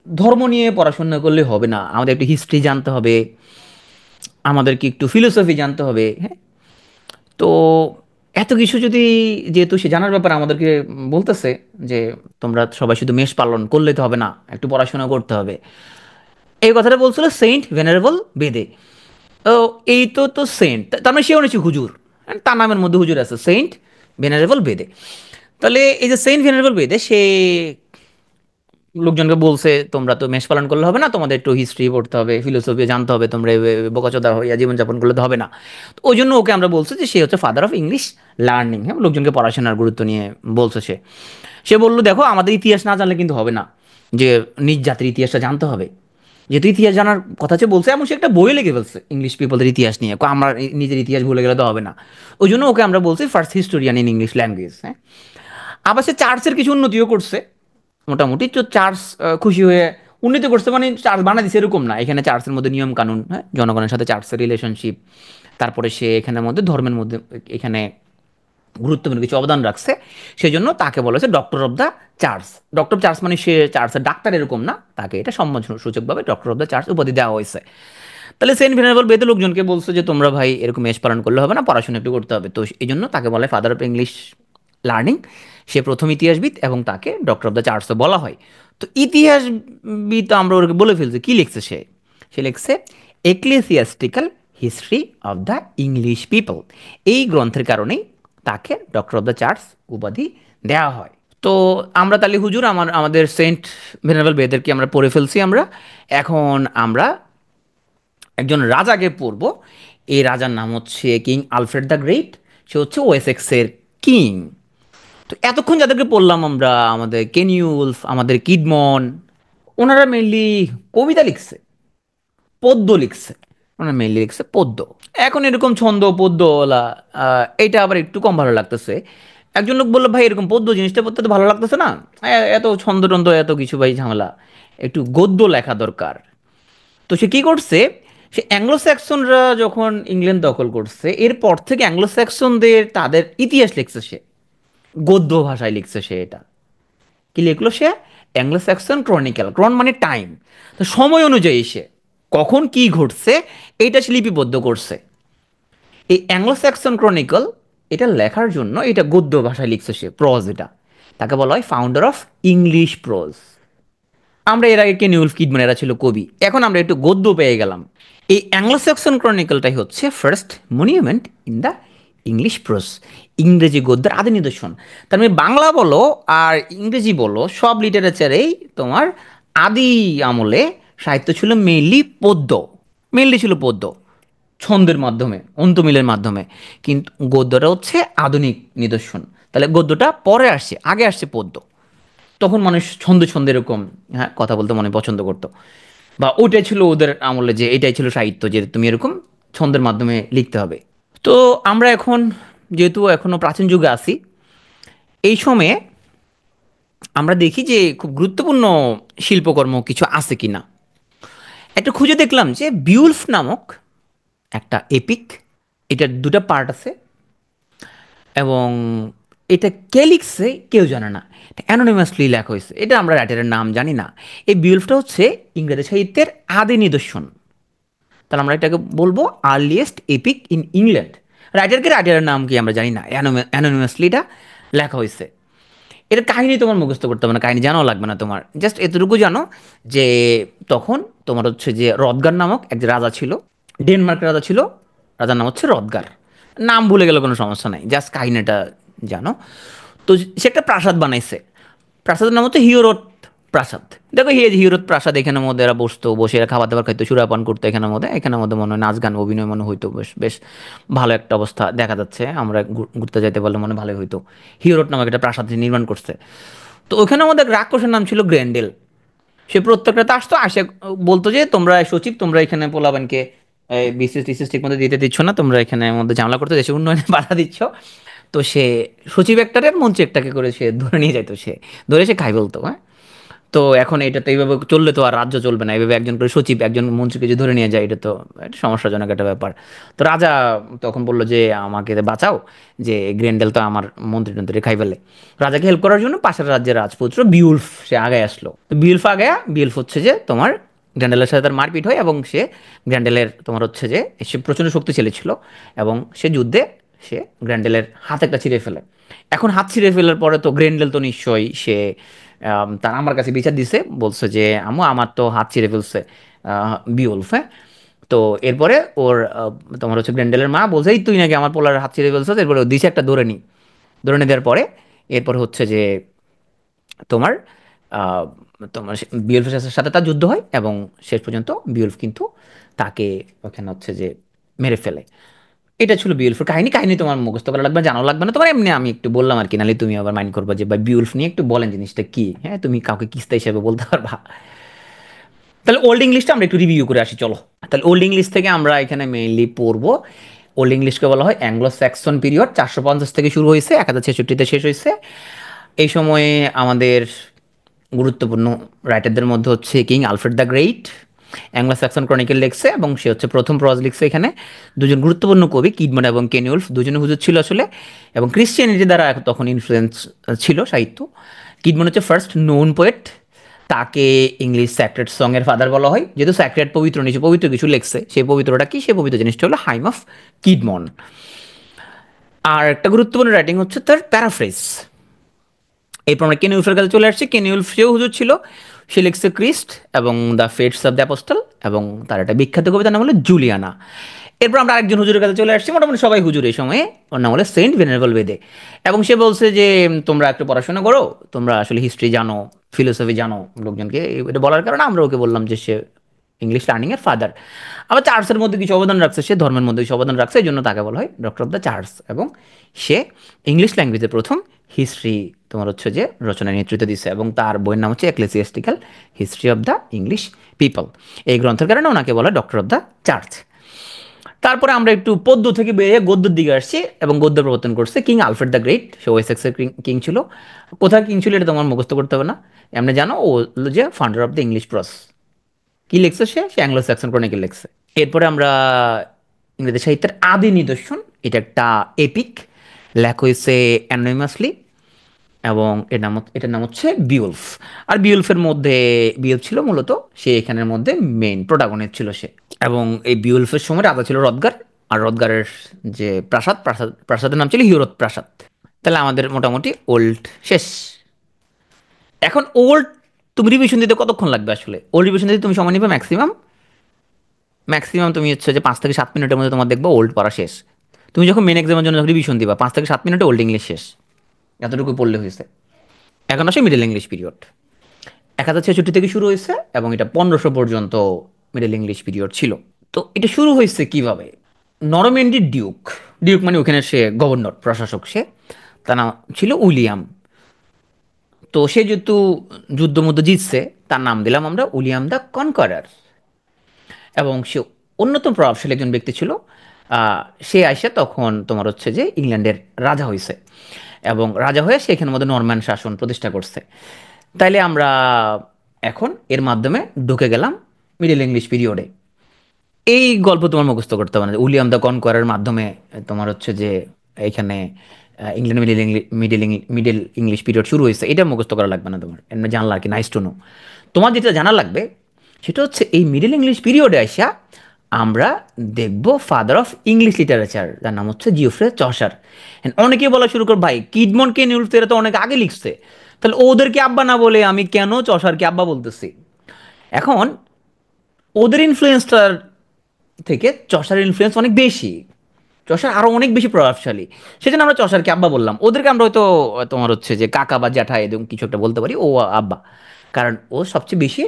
ধর্ম নিয়ে পড়াশোনা করলে হবে না, আমাদের একটু হিস্ট্রি জানতে হবে, আমাদেরকে একটু ফিলোসফি জানতে হবে। হ্যাঁ, তো এত কিছু যদি, যেহেতু সে জানার ব্যাপারে আমাদেরকে বলতেছে যে তোমরা সবাই শুধু মেষ পালন করলে তো হবে না, একটু পড়াশোনা করতে হবে। এই কথাটা বলছিল সেন্ট ভেনারেবল বেদে। ও, এই তো সেন্ট, তার মানে সে অনেক হুজুর, তার নামের মধ্যে হুজুর আছে, সেন্ট ভেনারেবল বেদে। তাহলে এই যে সেন্ট ভেনারেবল বেদে সে লোকজনকে বলছে তোমরা তো মেষ পালন করলে হবে না, তোমাদের একটু হিস্ট্রি পড়তে হবে, ফিলোসফি জানতে হবে, তোমরা বোকাচোদা হইয়া জীবনযাপন করলে তো হবে না। তো ওই জন্য ওকে আমরা বলছি যে সে হচ্ছে ফাদার অফ ইংলিশ লার্নিং। হ্যাঁ, লোকজনকে পড়াশোনার গুরুত্ব নিয়ে বলছে সে। সে বললো দেখো আমাদের ইতিহাস না জানলে কিন্তু হবে না, যে নিজ জাতির ইতিহাসটা জানতে হবে। যেহেতু ইতিহাস জানার কথা সে বলছে, এবং সে একটা বই লিখে ফেলছে ইংলিশ পিপলদের ইতিহাস নিয়ে, আমরা নিজের ইতিহাস ভুলে গেলে তো হবে না। ওই জন্য ওকে আমরা বলছি first historian in English language. হ্যাঁ, আবার সে চার্চের কিছু উন্নতিও করছে মোটামুটি। তো চার্চ খুশি হয়ে উন্নতি করছে, মানে চার্চ বানা দিছে এরকম না, এখানে চার্চের মধ্যে নিয়ম কানুন, হ্যাঁ, জনগণের সাথে চার্চের রিলেশনশিপ, তারপরে সে এখানের মধ্যে ধর্মের মধ্যে এখানে গুরুত্বপূর্ণ কিছু অবদান রাখছে। সেই জন্য তাকে বলা হয়েছে doctor of the church. Doctor of church মানে সে চার্চের ডাক্তার এরকম না, তাকে এটা সম্মানসূচকভাবে ডক্টর অফ দ্য চার্চ উপাধি দেওয়া হয়েছে। তাহলে সেন্ট ভেনারেবল বেদে লোকজনকে বলছে যে তোমরা ভাই এরকম মেষ পালন করলে হবে না, পড়াশোনা একটু করতে হবে। তো এই জন্য তাকে বলা হয় ফাদার অফ ইংলিশ লার্নিং। সে প্রথম ইতিহাসবিদ এবং তাকে ডক্টর অফ দ্য চার্চও বলা হয়। তো ইতিহাসবিদ আমরা ওকে বলে ফেলছি, কি লিখছে সে? সে লিখছে ecclesiastical history of the English people. এই গ্রন্থের কারণেই তাকে ডক্টর অফ দ্য চার্চ উপাধি দেওয়া হয়। তো আমরা তাহলে হুজুর আমাদের সেন্ট ভেনারেবল বেদেরকে আমরা পড়ে ফেলছি। আমরা এখন আমরা একজন রাজাকে পড়ব। এই রাজার নাম হচ্ছে কিং আলফ্রেড দ্য গ্রেট। সে হচ্ছে ওয়েসেক্সের কিং। তো এতক্ষণ যাদেরকে পড়লাম আমরা, আমাদের কেনি উলফ, আমাদের কিডমন, ওনারা মেনলি কবিতা লিখছে, পদ্য লিখছে। ওনারা মেনলি লিখছে পদ্য। এখন এরকম ছন্দ পদ্য ওলা, এটা আবার একটু কম ভালো লাগতেছে। একজন লোক বললো ভাই এরকম পদ্য জিনিসটা পড়তে তো ভালো লাগতেছে না, এত ছন্দ টন্দ এত কিছু ভাই ঝামেলা, একটু গদ্য লেখা দরকার। তো সে কি করছে, সে অ্যাংলো স্যাক্সনরা যখন ইংল্যান্ড দখল করছে এরপর থেকে অ্যাংলো স্যাক্সনদের তাদের ইতিহাস লিখছে সে, গদ্য ভাষায় লিখছে সে। এটা কি লিখলো সে? Anglo Saxon ক্রনিক্যাল। ক্রন মানে টাইম, তো সময় অনুযায়ী সে কখন কি ঘটছে এইটা সে লিপিবদ্ধ করছে। এই অ্যাংলো স্যাক্সন ক্রনিকল এটা লেখার জন্য এটা গদ্য ভাষায় লিখছে সে, প্রজ। এটা তাকে বলা হয় ফাউন্ডার অফ ইংলিশ প্রজ। আমরা এর আগে কেনি উলফ কিডম্যান এরা ছিল কবি, এখন আমরা একটু গদ্য পেয়ে গেলাম। এই অ্যাংলো স্যাক্সন ক্রনিকলটাই হচ্ছে first monument in the English prose, ইংরেজি গদ্যের আদি নিদর্শন। তার মানে বাংলা বলো আর ইংরেজি বলো সব লিটারেচারেই তোমার আদি আমলে সাহিত্য ছিল মেইনলি পদ্য, মেইনলি ছিল পদ্য, ছন্দের মাধ্যমে, অন্তমিলের মাধ্যমে। কিন্তু গদ্যটা হচ্ছে আধুনিক নিদর্শন। তাহলে গদ্যটা পরে আসছে, আগে আসছে পদ্য। তখন মানুষ ছন্দে ছন্দে এরকম, হ্যাঁ, কথা বলতে মনে পছন্দ করতো, বা ওইটাই ছিল ওদের আমলে, যে এটাই ছিল সাহিত্য, যে তুমি এরকম ছন্দের মাধ্যমে লিখতে হবে। তো আমরা এখন যেহেতু এখনো প্রাচীন যুগে আছি, এই সময়ে আমরা দেখি যে খুব গুরুত্বপূর্ণ শিল্পকর্ম কিছু আছে কিনা। একটা খুঁজে দেখলাম যে বিউলফ নামক একটা এপিক, এটার দুটা পার্ট আছে, এবং এটা কে লিখছে কেউ জানে না, এটা অ্যানোনিমাসলি লেখা হয়েছে, এটা আমরা রাইটারের নাম জানি না। এই বিউলফটা হচ্ছে ইংরেজি সাহিত্যের আদি নিদর্শন। তাহলে আমরা এটাকে বলবো আর্লিয়েস্ট এপিক ইন ইংল্যান্ড। রাইটারের নাম কি আমরা জানি না, অ্যানোনিমাসলি এটা লেখা হয়েছে। এর কাহিনী তোমার মুখস্থ করতে হবে না, কাহিনী জানাও লাগবে না তোমার, জাস্ট এতটুকু জানো যে তখন তোমার হচ্ছে যে রদগার নামক এক যে রাজা ছিল, ডেনমার্কের রাজা ছিল, রাজার নাম হচ্ছে রদগার। নাম ভুলে গেলে কোনো সমস্যা নাই, জাস্ট কাহিনীটা জানো। তো সে একটা প্রাসাদ বানাইছে, প্রাসাদের নাম হচ্ছে হিওরত প্রাসাদ। দেখো হিওরত প্রাসাদ, এখানের মধ্যে এরা বসতো, বসে এরা খাবার দাবার খাইতো, সুরাপান করতো, এখানের মধ্যে মনে হয় নাচ গান অভিনয় মনে হইতো, বেশ বেশ ভালো একটা অবস্থা দেখা যাচ্ছে, আমরা ঘুরতে যাইতে পারলে মনে ভালোই হইতো। হিওরত নামক একটা প্রাসাদ যে নির্মাণ করছে। তো ওখানে আমাদের রাক্ষসের নাম ছিল গ্র্যান্ডেল। সে প্রত্যেকটা আসতো, আসে বলতো যে তোমরা সচিব, তোমরা এখানে পোলাবানকে বিসিএস টিসিএস ঠিক মতো দিতে দিচ্ছ না, তোমরা এখানে মধ্যে ঝামেলা করতে, দেশের উন্নয়নে বাধা দিচ্ছ। তো সে সচিব একটারে মন্ত্রী একটাকে করে সে ধরে নিয়ে যাইতো, সে ধরে সে খাই বলতো, হ্যাঁ। তো এখন এটা তো এইভাবে চললে তো আর রাজ্য চলবে না, এইভাবে একজন করে সচিব একজন মন্ত্রীকে যে ধরে নিয়ে যায়, এটা তো একটা সমস্যাজনক একটা ব্যাপার। তো রাজা তখন বললো যে আমাকে বাঁচাও, যে গ্রেন্ডেল তো আমার মন্ত্রী টন্ত্রী খাই ফেলে। রাজাকে হেল্প করার জন্য পাশের রাজ্যের রাজপুত্র বিউলফ সে আগে আসলো। তো বিউলফ হচ্ছে যে তোমার গ্র্যান্ডেলের সাথে তার মারপিট হয়, এবং সে গ্র্যান্ডেলের তোমার হচ্ছে যে সে প্রচণ্ড শক্তিশালী ছিল, এবং সে যুদ্ধে সে গ্র্যান্ডেলের হাত একটা ছিঁড়ে ফেলে। এখন হাত ছিঁড়ে ফেলার পরে তো গ্রেন্ডেল তো নিশ্চয়ই সে তার আমার কাছে বিচার দিছে, বলছে যে আমার তো হাত ছিঁড়ে ফেলছে বিউলফ, হ্যাঁ। তো এরপরে ওর তোমার হচ্ছে গ্রেন্ডেলের মা বলছে এই তুই নাকি আমার পোলার হাত ছিঁড়ে ফেলছিস, এরপরে ও দিছে একটা ধরে নি, ধরে নিয়ে দেওয়ার পরে এরপর হচ্ছে যে তোমার আহ, তোমার বিউলফের সাথে তার যুদ্ধ হয়, এবং শেষ পর্যন্ত বিউলফ কিন্তু তাকে ওখানে হচ্ছে যে মেরে ফেলে। এটা ছিল বিউলফের কাহিনী। কাহিনী তোমার মুখস্থ করা লাগবে না, জানাও লাগবে না তোমার, এমনি আমি একটু বললাম আর কি, নাহলে তুমি আবার মাইন্ড করবা যে ভাই বিউলফ নিয়ে একটু বলেন জিনিসটা কি, হ্যাঁ তুমি কাউকে কিস্তা হিসেবে বলতে পারবা। তাহলে ওল্ড ইংলিশটা আমরা একটু রিভিউ করে আসি চলো। তাহলে ওল্ড ইংলিশ থেকে আমরা এখানে মেইনলি পড়বো, ওল্ড ইংলিশকে বলা হয় অ্যাংলো স্যাক্সন পিরিয়ড, 450 থেকে শুরু হয়েছে, 1066-তে শেষ হয়েছে। এই সময়ে আমাদের গুরুত্বপূর্ণ রাইটারদের মধ্যে হচ্ছে king Alfred the great, Anglo Saxon chronicle লিখছে, এবং সে হচ্ছে প্রথম প্রজ লিখছে এখানে। দুজন গুরুত্বপূর্ণ কবি কিডম্যান এবং কেনিউলফ, দুজনে হুজুর ছিল আসলে, এবং ক্রিশ্চিয়ানিটি দ্বারা তখন ইনফ্লুয়েন্স ছিল সাহিত্য। কিডম্যান হচ্ছে ফার্স্ট নোন পোয়েট, তাকে ইংলিশ স্যাক্রেড সং এর ফাদার বলা হয়, যেহেতু স্যাক্রেড পবিত্র নিচে পবিত্র কিছু লেখছে, সেই পবিত্রটা কি, সেই পবিত্র জিনিসটা হলো হাইম অফ কিডমন। আর একটা গুরুত্বপূর্ণ রাইটিং হচ্ছে তার প্যারাফ্রেজ। এরপর আমরা কেনিউলফের কাছে চলে আসছি, কেনিউলফ সেও হুজুর ছিল, সে লিখছে ক্রিস্ট এবং the Fates of the apostle, এবং তার একটা বিখ্যাত কবিতার নাম হলো জুলিয়ানা। এরপর আমরা আরেকজন হুজুরের কাছে চলে আসছি, মোটামুটি সবাই হুজুর এই সময়ে, ওর নাম হলো সেন্ট ভেনারেবল বেদে। এবং সে বলছে যে তোমরা একটু পড়াশোনা করো, তোমরা আসলে হিস্ট্রি জানো, ফিলোসফি জানো, লোকজনকে এটা বলার কারণে আমরা ওকে বললাম যে সে ইংলিশ লার্নিং এর ফাদার। আবার চার্চের মধ্যে কিছু অবদান রাখছে, সে ধর্মের মধ্যে কিছু অবদান রাখছে, এই জন্য তাকে বলা হয় ডক্টর অফ দ্য চার্চ। এবং সে ইংলিশ ল্যাঙ্গুয়েজের প্রথম হিস্ট্রি তোমার হচ্ছে যে রচনায় নেতৃত্ব দিচ্ছে, এবং তার বইয়ের নাম হচ্ছে ecclesiastical history of the English people. এই গ্রন্থের কারণে ওনাকে বলা ডক্টর অফ দ্য চার্চ। তারপরে আমরা একটু পদ্য থেকে বেরিয়ে গদ্যের দিকে আসছি, এবং গদ্য প্রবর্তন করছে কিং আলফ্রেড দ্য গ্রেট, সে ওয়েসেক্সের কিং ছিল। কোথায় কিং ছিল এটা তোমার মুখস্থ করতে হবে না, এমনি জানো ও হলো যে ফাউন্ডার অফ দ্য ইংলিশ প্রস। কি লিখছে সে অ্যাংলো স্যাক্সন ক্রনিকল লিখছে। এরপরে আমরা ইংরেজি সাহিত্যের আদি নিদর্শন, এটা একটা এপিক, লেখা হয়েছে অ্যানোনিমাসলি, এবং এটার নাম হচ্ছে বিউলফ। আর বিউলফের মধ্যে বিউলফ ছিল মূলত সে এখানের মধ্যে মেইন প্রোটাগনিস্ট ছিল সে। এবং এই বিউলফের সময় রাজা ছিল রদগার, আর রদগারের যে প্রাসাদের নাম ছিল হিউরত প্রাসাদ। তাহলে আমাদের মোটামুটি ওল্ড শেষ। এখন ওল্ড তুমি রিভিশন দিতে কতক্ষণ লাগবে আসলে? ওল্ড রিভিশন দিতে তুমি সময় নিবে ম্যাক্সিমাম ম্যাক্সিমাম তুমি হচ্ছে যে 5 থেকে 7 মিনিটের মধ্যে তোমার দেখবো ওল্ড পড়া শেষ। তুমি যখন মেন এক্সামের জন্য রিভিশন দিবা 5 থেকে 7 মিনিটে ওল্ড ইংলিশ শেষ, এতটুকু পড়লে হয়েছে। এখন আসে মিডল ইংলিশ পিরিয়ড, 1066 থেকে শুরু হয়েছে, এবং এটা 1500 পর্যন্ত মিডল ইংলিশ পিরিয়ড ছিল। তো এটা শুরু হয়েছে কিভাবে? নরম্যান্ডির ডিউক, ডিউক মানে ওখানে সে গভর্নর প্রশাসক, সে তার নাম ছিল উইলিয়াম। তো সে যেহেতু যুদ্ধ মধ্যে জিতছে, তার নাম দিলাম আমরা উইলিয়াম দ্য কনকরার। এবং সে অন্যতম প্রভাবশালী একজন ব্যক্তি ছিল। সে আইসা তখন তোমার হচ্ছে যে ইংল্যান্ডের রাজা হয়েছে, এবং রাজা হয়ে সে এখানের মধ্যে নরম্যান শাসন প্রতিষ্ঠা করছে। তাইলে আমরা এখন এর মাধ্যমে ঢুকে গেলাম মিডল ইংলিশ পিরিয়ডে। এই গল্প তোমার মুখস্থ করতে হবে না, উইলিয়াম দ্য কনকোয়ারের মাধ্যমে তোমার হচ্ছে যে এইখানে ইংল্যান্ড মিডল ইংলিশ পিরিয়ড শুরু হয়েছে, এটা মুখস্থ করা লাগবে না তোমার, এমনি জানলা আর কি, নাইস টু নো। তোমার যেটা জানা লাগবে সেটা হচ্ছে এই মিডল ইংলিশ পিরিয়ডে আসা আমরা দেখব ফাদার অফ ইংলিশ লিটারেচার, যার নাম হচ্ছে জিওফ্রে চসার। অনেকে বলা শুরু কর, ভাই কিডমন কে নিউলফ এরা তো অনেক আগে লিখছে, তাহলে ওদেরকে আব্বা না বলে আমি কেন চসারকে আব্বা বলতেছি? এখন ওদের ইনফ্লুয়েন্সটার থেকে চসারের ইনফ্লুয়েন্স অনেক বেশি, চসার আরো অনেক বেশি প্রভাবশালী। সেজন্য আমরা চসারকে আব্বা বললাম, ওদেরকে আমরা হয়তো তোমার হচ্ছে যে কাকা বা জ্যাঠা এরকম কিছু একটা বলতে পারি, ও আব্বা, কারণ ও সবচেয়ে বেশি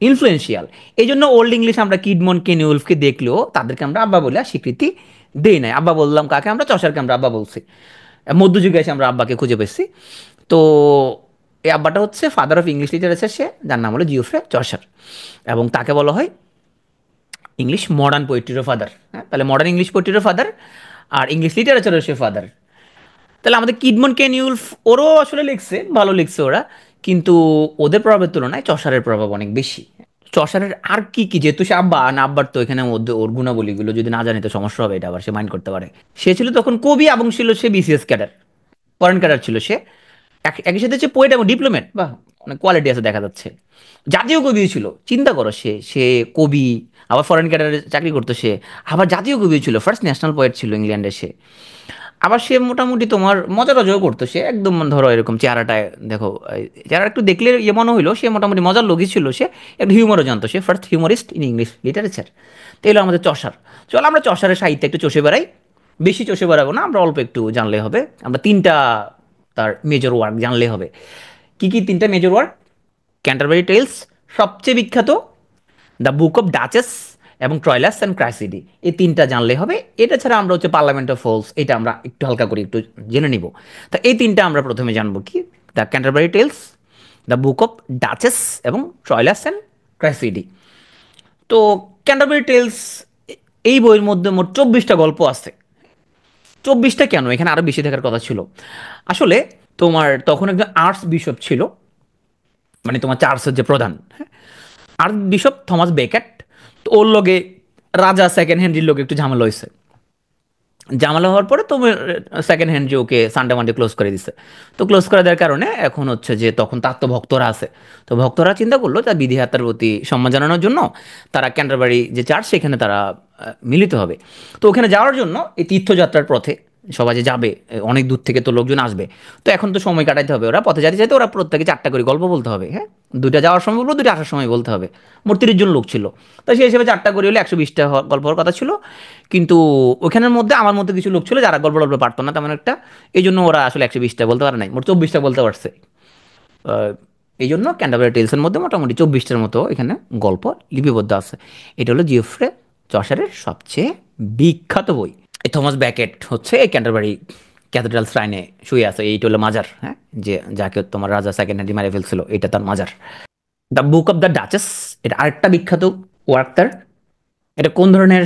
ইনফ্লুয়েন্সিয়াল। এই জন্য ওল্ড ইংলিশ আমরা কিডমন কেনিউলফকে দেখলেও তাদেরকে আমরা আব্বা বলে আর স্বীকৃতি দেই নাই। আব্বা বললাম কাকে? আমরা চসারকে আমরা আব্বা বলছি। মধ্যযুগে এসে আমরা আব্বাকে খুঁজে পেয়েছি। তো এই আব্বাটা হচ্ছে ফাদার অফ ইংলিশ লিটারেচার, সে যার নাম হলো জিওফ্রে চসার, এবং তাকে বলা হয় ইংলিশ মডার্ন পোয়েট্রিরও ফাদার। হ্যাঁ, তাহলে মডার্ন ইংলিশ পোয়েট্রিরও ফাদার আর ইংলিশ লিটারেচারের সে ফাদার। তাহলে আমাদের কিডমন কেনিউলফ ওরও আসলে লিখছে, ভালো লিখছে ওরা, কিন্তু ওদের প্রভাবের তুলনায় চসারের প্রভাব অনেক বেশি। চসারের আর কি কি, যেহেতু সে আব্বা না, আব্বার তো এখানে মধ্যে ওর গুণাবলীগুলো যদি না জানি তো সমস্যা হবে, এটা আবার সে মাইন্ড করতে পারে। সে ছিল তখন কবি এবং ছিল সে বিসিএস ক্যাডার, ফরেন ক্যাডার ছিল সে। একই সাথে হচ্ছে পোয়েট এবং ডিপ্লোমেট, বাহ, অনেক কোয়ালিটি আছে দেখা যাচ্ছে। জাতীয় কবি ছিল, চিন্তা করো, সে সে কবি, আবার ফরেন ক্যাডারে চাকরি করতো সে, আবার জাতীয় কবি ছিল, ফার্স্ট ন্যাশনাল পোয়েট ছিল ইংল্যান্ডে সে। আবার সে মোটামুটি তোমার মজা টজাও করতো, সে একদম ধরো এরকম চেহারাটায় দেখো, চেহারা একটু দেখলে ইয়ে মনে হইলো সে মোটামুটি মজার লোকই ছিল, সে একটু হিউমারও জানতো, সে ফার্স্ট হিউমারিস্ট ইন ইংলিশ লিটারেচার। তো এলো আমাদের চসার। চলো আমরা চসারের সাহিত্যে একটু চষে বেড়াই। বেশি চষে বেড়াবো না, আমরা অল্প একটু জানলে হবে। আমরা তিনটা তার মেজর ওয়ার্ক জানলে হবে। কি কি তিনটা মেজর ওয়ার্ক? ক্যান্টারবারি টেলস সবচেয়ে বিখ্যাত, দ্য বুক অফ ডাচেস এবং ট্রয়লাস অ্যান্ড ক্রাইসিডি, এই তিনটা জানলে হবে। এটা ছাড়া আমরা হচ্ছে পার্লামেন্ট অফ ফলস, এটা আমরা একটু হালকা করে একটু জেনে নিব। তা এই তিনটা আমরা প্রথমে জানবো, কি? The Canterbury Tales, the Book of Duchess এবং ট্রয়লাস অ্যান্ড ক্রাইসিডি। তো ক্যান্টারবারি টেলস, এই বইয়ের মধ্যে মোট 24টা গল্প আছে। 24টা কেন, এখানে আরো বেশি থাকার কথা ছিল। আসলে তোমার তখন একজন আর্টস বিশপ ছিল, মানে তোমার চার্চের যে প্রধান, আর্চ বিশপ থমাস বেকেট। তো ওর লগে রাজা সেকেন্ড হেনরির লোক একটু ঝামেলা হয়েছে। ঝামেলা হওয়ার পরে তো সেকেন্ড হ্যান্ড যে ওকে সানডে মানডে ক্লোজ করে দিছে। তো ক্লোজ করে দেওয়ার কারণে এখন হচ্ছে যে তখন তার তো ভক্তরা আছে, তো ভক্তরা চিন্তা করলো তার বিধিহাতার প্রতি সম্মান জানানোর জন্য তারা ক্যান্টারবারি যে চার্চ সেখানে তারা মিলিত হবে। তো ওখানে যাওয়ার জন্য এই তীর্থযাত্রার পথে সবাই যে যাবে, অনেক দূর থেকে তো লোকজন আসবে, তো এখন তো সময় কাটাইতে হবে, ওরা পথে যেতে যেতে ওরা প্রত্যেকে 4টা করে গল্প বলতে হবে। হ্যাঁ, 2টা যাওয়ার সময় বলবো, 2টা আসার সময় বলতে হবে। মোট 30 জন লোক ছিল। তো সেই হিসেবে 4টা করে হলে 120টা গল্প হওয়ার কথা ছিল। কিন্তু ওখানের মধ্যে আমার মধ্যে কিছু লোক ছিল যারা গল্প গল্প পারতো না তেমন একটা, এই জন্য ওরা আসলে 120টা বলতে পারে নাই, মোট 24টা বলতে পারছে। আহ, এই জন্য ক্যান্টারবারি টেলসের মধ্যে মোটামুটি 24টার মতো এখানে গল্প লিপিবদ্ধ আছে। এটা হলো জিওফ্রে চসারের সবচেয়ে বিখ্যাত বই। এই থমাস ব্যাকেট হচ্ছে এই ক্যান্টারবারি ক্যাথেড্রাল শ্রাইনে শুয়ে আছে, এইটা হলো মাজার। হ্যাঁ, যে যাকে তোমার রাজা সেকেন্ড হ্যান্ডি মারে ফেলছিল, এটা তার মাজার। The Book of the duchess, এটা আরেকটা বিখ্যাত ওয়ার্ক তার। এটা কোন ধরনের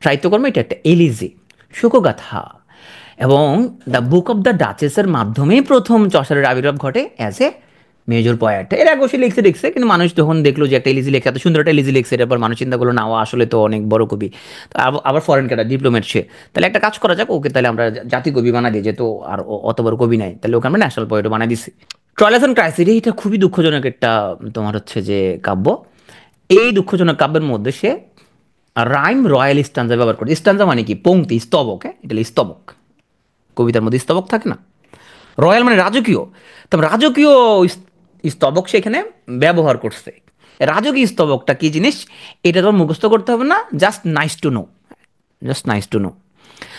সাহিত্যকর্ম? এটা একটা এলিজি, শোকগাথা। এবং দ্য বুক অফ দ্য ডাচেসের মাধ্যমেই প্রথম চসারের আবির্ভাব ঘটে অ্যাজ এ মেজর পয়েট। এর আগে অবশ্যই লিখছে, কিন্তু মানুষ যখন দেখলো যে একটা এলিজি লেখা, এত সুন্দর একটা এলিজি লিখছে, এরপর মানুষ চিন্তা করলো না, ও আসলে তো অনেক বড় কবি। তো আবার ফরেন ক্যাডার ডিপ্লোমেট সে, তাহলে একটা কাজ করা যাক, ওকে তাহলে আমরা জাতীয় কবি বানা দিই, যেহেতু আর অত বড় কবি নাই, তাহলে ওকে আমরা ন্যাশনাল পোয়েটও বানাই দিছি। ট্রয়লাস অ্যান্ড ক্রাইসিডি, এটা খুবই দুঃখজনক একটা তোমার হচ্ছে যে কাব্য। এই দুঃখজনক কাব্যের মধ্যে সে রাইম রয়্যাল স্ট্যান্জা ব্যবহার করে। স্ট্যান্জা মানে কি? পংক্তি, স্তবক। হ্যাঁ, এটা স্তবক, কবিতার মধ্যে স্তবক থাকে না? রয়্যাল মানে রাজকীয়, তবে রাজকীয় স্তবক সেখানে ব্যবহার করছে। রাজকীয় স্তবকটা কি জিনিস, এটা তোমার মুখস্থ করতে হবে না, just nice to know, just nice to know.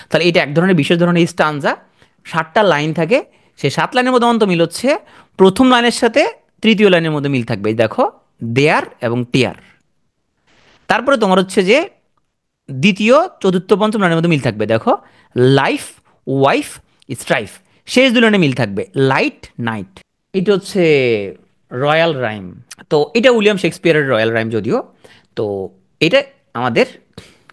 তাহলে এটা এক ধরনের বিশেষ ধরনের স্টানজা, 7টা লাইন থাকে। সেই 7 লাইনের মধ্যে অন্ত মিল হচ্ছে প্রথম লাইনের সাথে তৃতীয় লাইনের মধ্যে মিল থাকবে, এই দেখো, দেয়ার এবং টিয়ার। তারপরে তোমার হচ্ছে যে দ্বিতীয় চতুর্থ পঞ্চম লাইনের মধ্যে মিল থাকবে, দেখো, লাইফ, ওয়াইফ, স্ট্রাইফ। শেষ 2 লাইনে মিল থাকবে, লাইট, নাইট। এটা হচ্ছে রয়্যাল রাইম। তো এটা উইলিয়াম শেক্সপিয়ারের রয়্যাল রাইম যদিও। তো এটা আমাদের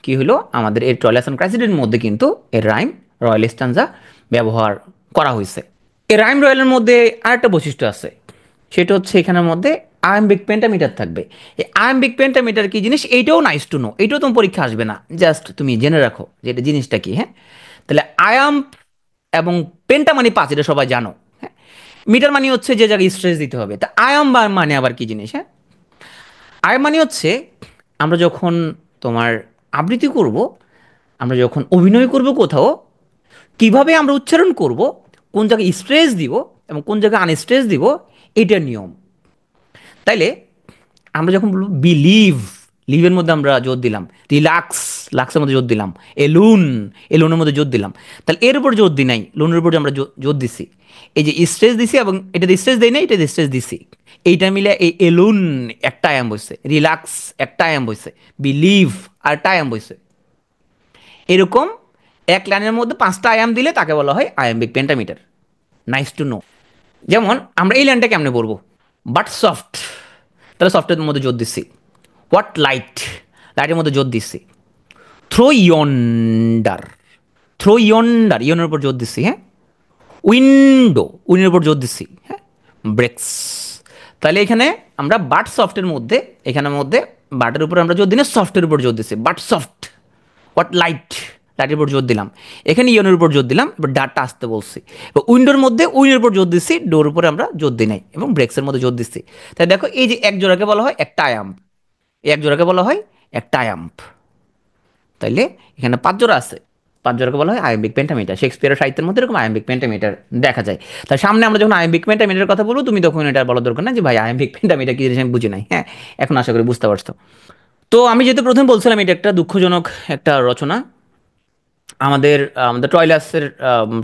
কি হলো, আমাদের এর ট্রয়লাস অ্যান্ড ক্রাইসিডের মধ্যে কিন্তু এর রাইম রয়্যাল স্ট্যান্জা ব্যবহার করা হয়েছে। এই রাইম রয়্যালের মধ্যে আরেকটা বৈশিষ্ট্য আছে, সেটা হচ্ছে এখানের মধ্যে আয়াম্বিক পেন্টামিটার থাকবে। এই আয়াম্বিক পেন্টামিটার কি জিনিস, এইটাও নাইস টু নো, এইটাও তোমার পরীক্ষা আসবে না, জাস্ট তুমি জেনে রাখো যে এটা জিনিসটা কি। হ্যাঁ, তাহলে আয়াম্প এবং পেন্টা মানে 5, এটা সবাই জানো। হ্যাঁ, মিটার মানে হচ্ছে যে জায়গায় স্ট্রেস দিতে হবে। তা আয়াম মানে আবার কি জিনিস? হ্যাঁ, আয়াম মানে হচ্ছে আমরা যখন তোমার আবৃত্তি করব, আমরা যখন অভিনয় করব কোথাও, কিভাবে আমরা উচ্চারণ করব, কোন জায়গায় স্ট্রেস দিব এবং কোন জায়গায় আনস্ট্রেস দিব, এটার নিয়ম। তাইলে আমরা যখন বলবো বিলিভ, লিভের মধ্যে আমরা জোর দিলাম, রিল্যাক্স, লাক্সের মধ্যে জোর দিলাম, এলুন, এলুনের মধ্যে জোর দিলাম, তাহলে এর উপর জোর দিই নাই, লোনের উপর আমরা জোর দিছি, এই যে স্ট্রেস দিছি এবং এটাতে স্ট্রেস দেয় না, এটাতে স্ট্রেস দিছি, এইটা মিলে এই এলুন একটা আয়াম বসছে, রিল্যাক্স একটা আয়াম বসছে, বিলিভ আর একটা আয়াম বসছে। এরকম এক লাইনের মধ্যে 5টা আয়াম দিলে তাকে বলা হয় iambic pentameter. Nice to know. যেমন আমরা এই লাইনটা কেমনে পড়বো, বাট সফট, তাহলে সফটের মধ্যে জোর দিচ্ছি। হোয়াট লাইট, লাইটের মধ্যে জোর দিচ্ছি। থ্রো ইয়ন্ডার, থ্রো ইয়ন্ডার, ইয়নের উপর জোর দিচ্ছি, হ্যাঁ। উইন্ডো, উইনের উপর জোর দিচ্ছি, হ্যাঁ। ব্রেক্স, তাহলে এখানে আমরা বাট সফটের মধ্যে, এখানের মধ্যে বাটের উপর আমরা জোর দিই না, সফটের উপর জোর দিচ্ছি, বাট সফট। হোয়াট লাইট, লাইটের উপর জোর দিলাম, এখানে ইয়নের উপর জোর দিলাম, এবার ডাটা আসতে বলছি। এবার উইন্ডোর মধ্যে উইনের উপর জোর দিচ্ছি, ডোর উপরে আমরা জোর দিই নাই, এবং ব্রেক্সের মধ্যে জোর দিচ্ছি। তাই দেখো এই যে এক জোড়াকে বলা হয় একটা আয়াম্প, এক জোড়াকে বলা হয় একটা আয়াম্প। তাইলে এখানে 5 জোড়া আছে, 5 জোড়াকে বলা হয় আয়াম্বিক পেন্টামিটার। শেক্সপিয়ারের সাহিত্যের মধ্যে এরকম আয়াম্বিক পেন্টামিটার দেখা যায়। তাই সামনে আমরা যখন আয়াম্বিক পেন্টামিটারের কথা বলবো, তুমি তখন এটা বলার দরকার না যে ভাই আয়াম্বিক পেন্টামিটার কি জিনিস আমি বুঝি নাই, হ্যাঁ। এখন আশা করি বুঝতে পারছো। তো আমি যেহেতু প্রথমে বলছিলাম এটা একটা দুঃখজনক একটা রচনা। আমাদের আমাদের ট্রয়লাসের,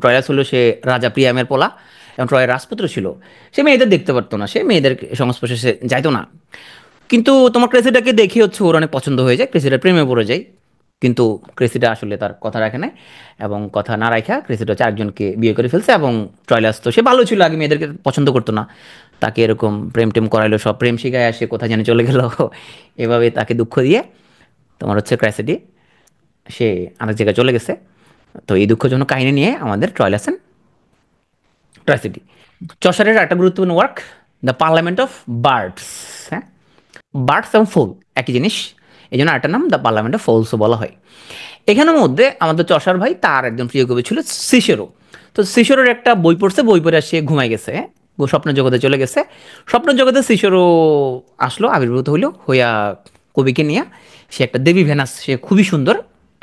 ট্রয়লাস হলো সে রাজা প্রিয়ামের পোলা, এবং ট্রয়ের রাজপুত্র ছিল। সে মেয়েদের দেখতে পারতো না, সে মেয়েদের সংস্পর্শে সে যাইতো না। কিন্তু তোমার ক্রেসিটাকে দেখে হচ্ছে ওর অনেক পছন্দ হয়ে যায়, ক্রেসিটার প্রেমে পড়ে যায়। কিন্তু ক্রেসিটা আসলে তার কথা রাখে নাই, এবং কথা না রাখা ক্রেসিটা হচ্ছে আরেকজনকে বিয়ে করে ফেলছে। এবং ট্রয়লাস তো সে ভালো ছিল, আগে মেয়েদেরকে পছন্দ করতো না, তাকে এরকম প্রেম টেম করাইলো, সব প্রেম শিখায় আসে, কোথায় যেন চলে গেল। এভাবে তাকে দুঃখ দিয়ে তোমার হচ্ছে ক্র্যাসিডি সে আরেক জায়গায় চলে গেছে। তো এই দুঃখজনক কাহিনী নিয়ে আমাদের ট্রয়লাসেন ট্র্যাজেডি। চসারের একটা গুরুত্বপূর্ণ work, the parliament of birds, হ্যাঁ। বার্ডস এবং ফুল একই জিনিস, এই জন্য আরেকটার নাম দ্য পার্লামেন্ট অফ ফুলসও বলা হয়। এখানের মধ্যে আমাদের চসার ভাই তার একজন প্রিয় কবি ছিল সিসেরো। তো সিসেরোর একটা বই পড়ছে, বই পড়ে সে ঘুমাই গেছে, হ্যাঁ? ও স্বপ্নের জগতে চলে গেছে। স্বপ্নের জগতে সিসেরো আসলো, আবির্ভূত হইলো হইয়া কবিকে নিয়ে। সে একটা দেবী ভেনাস, সে খুবই সুন্দর,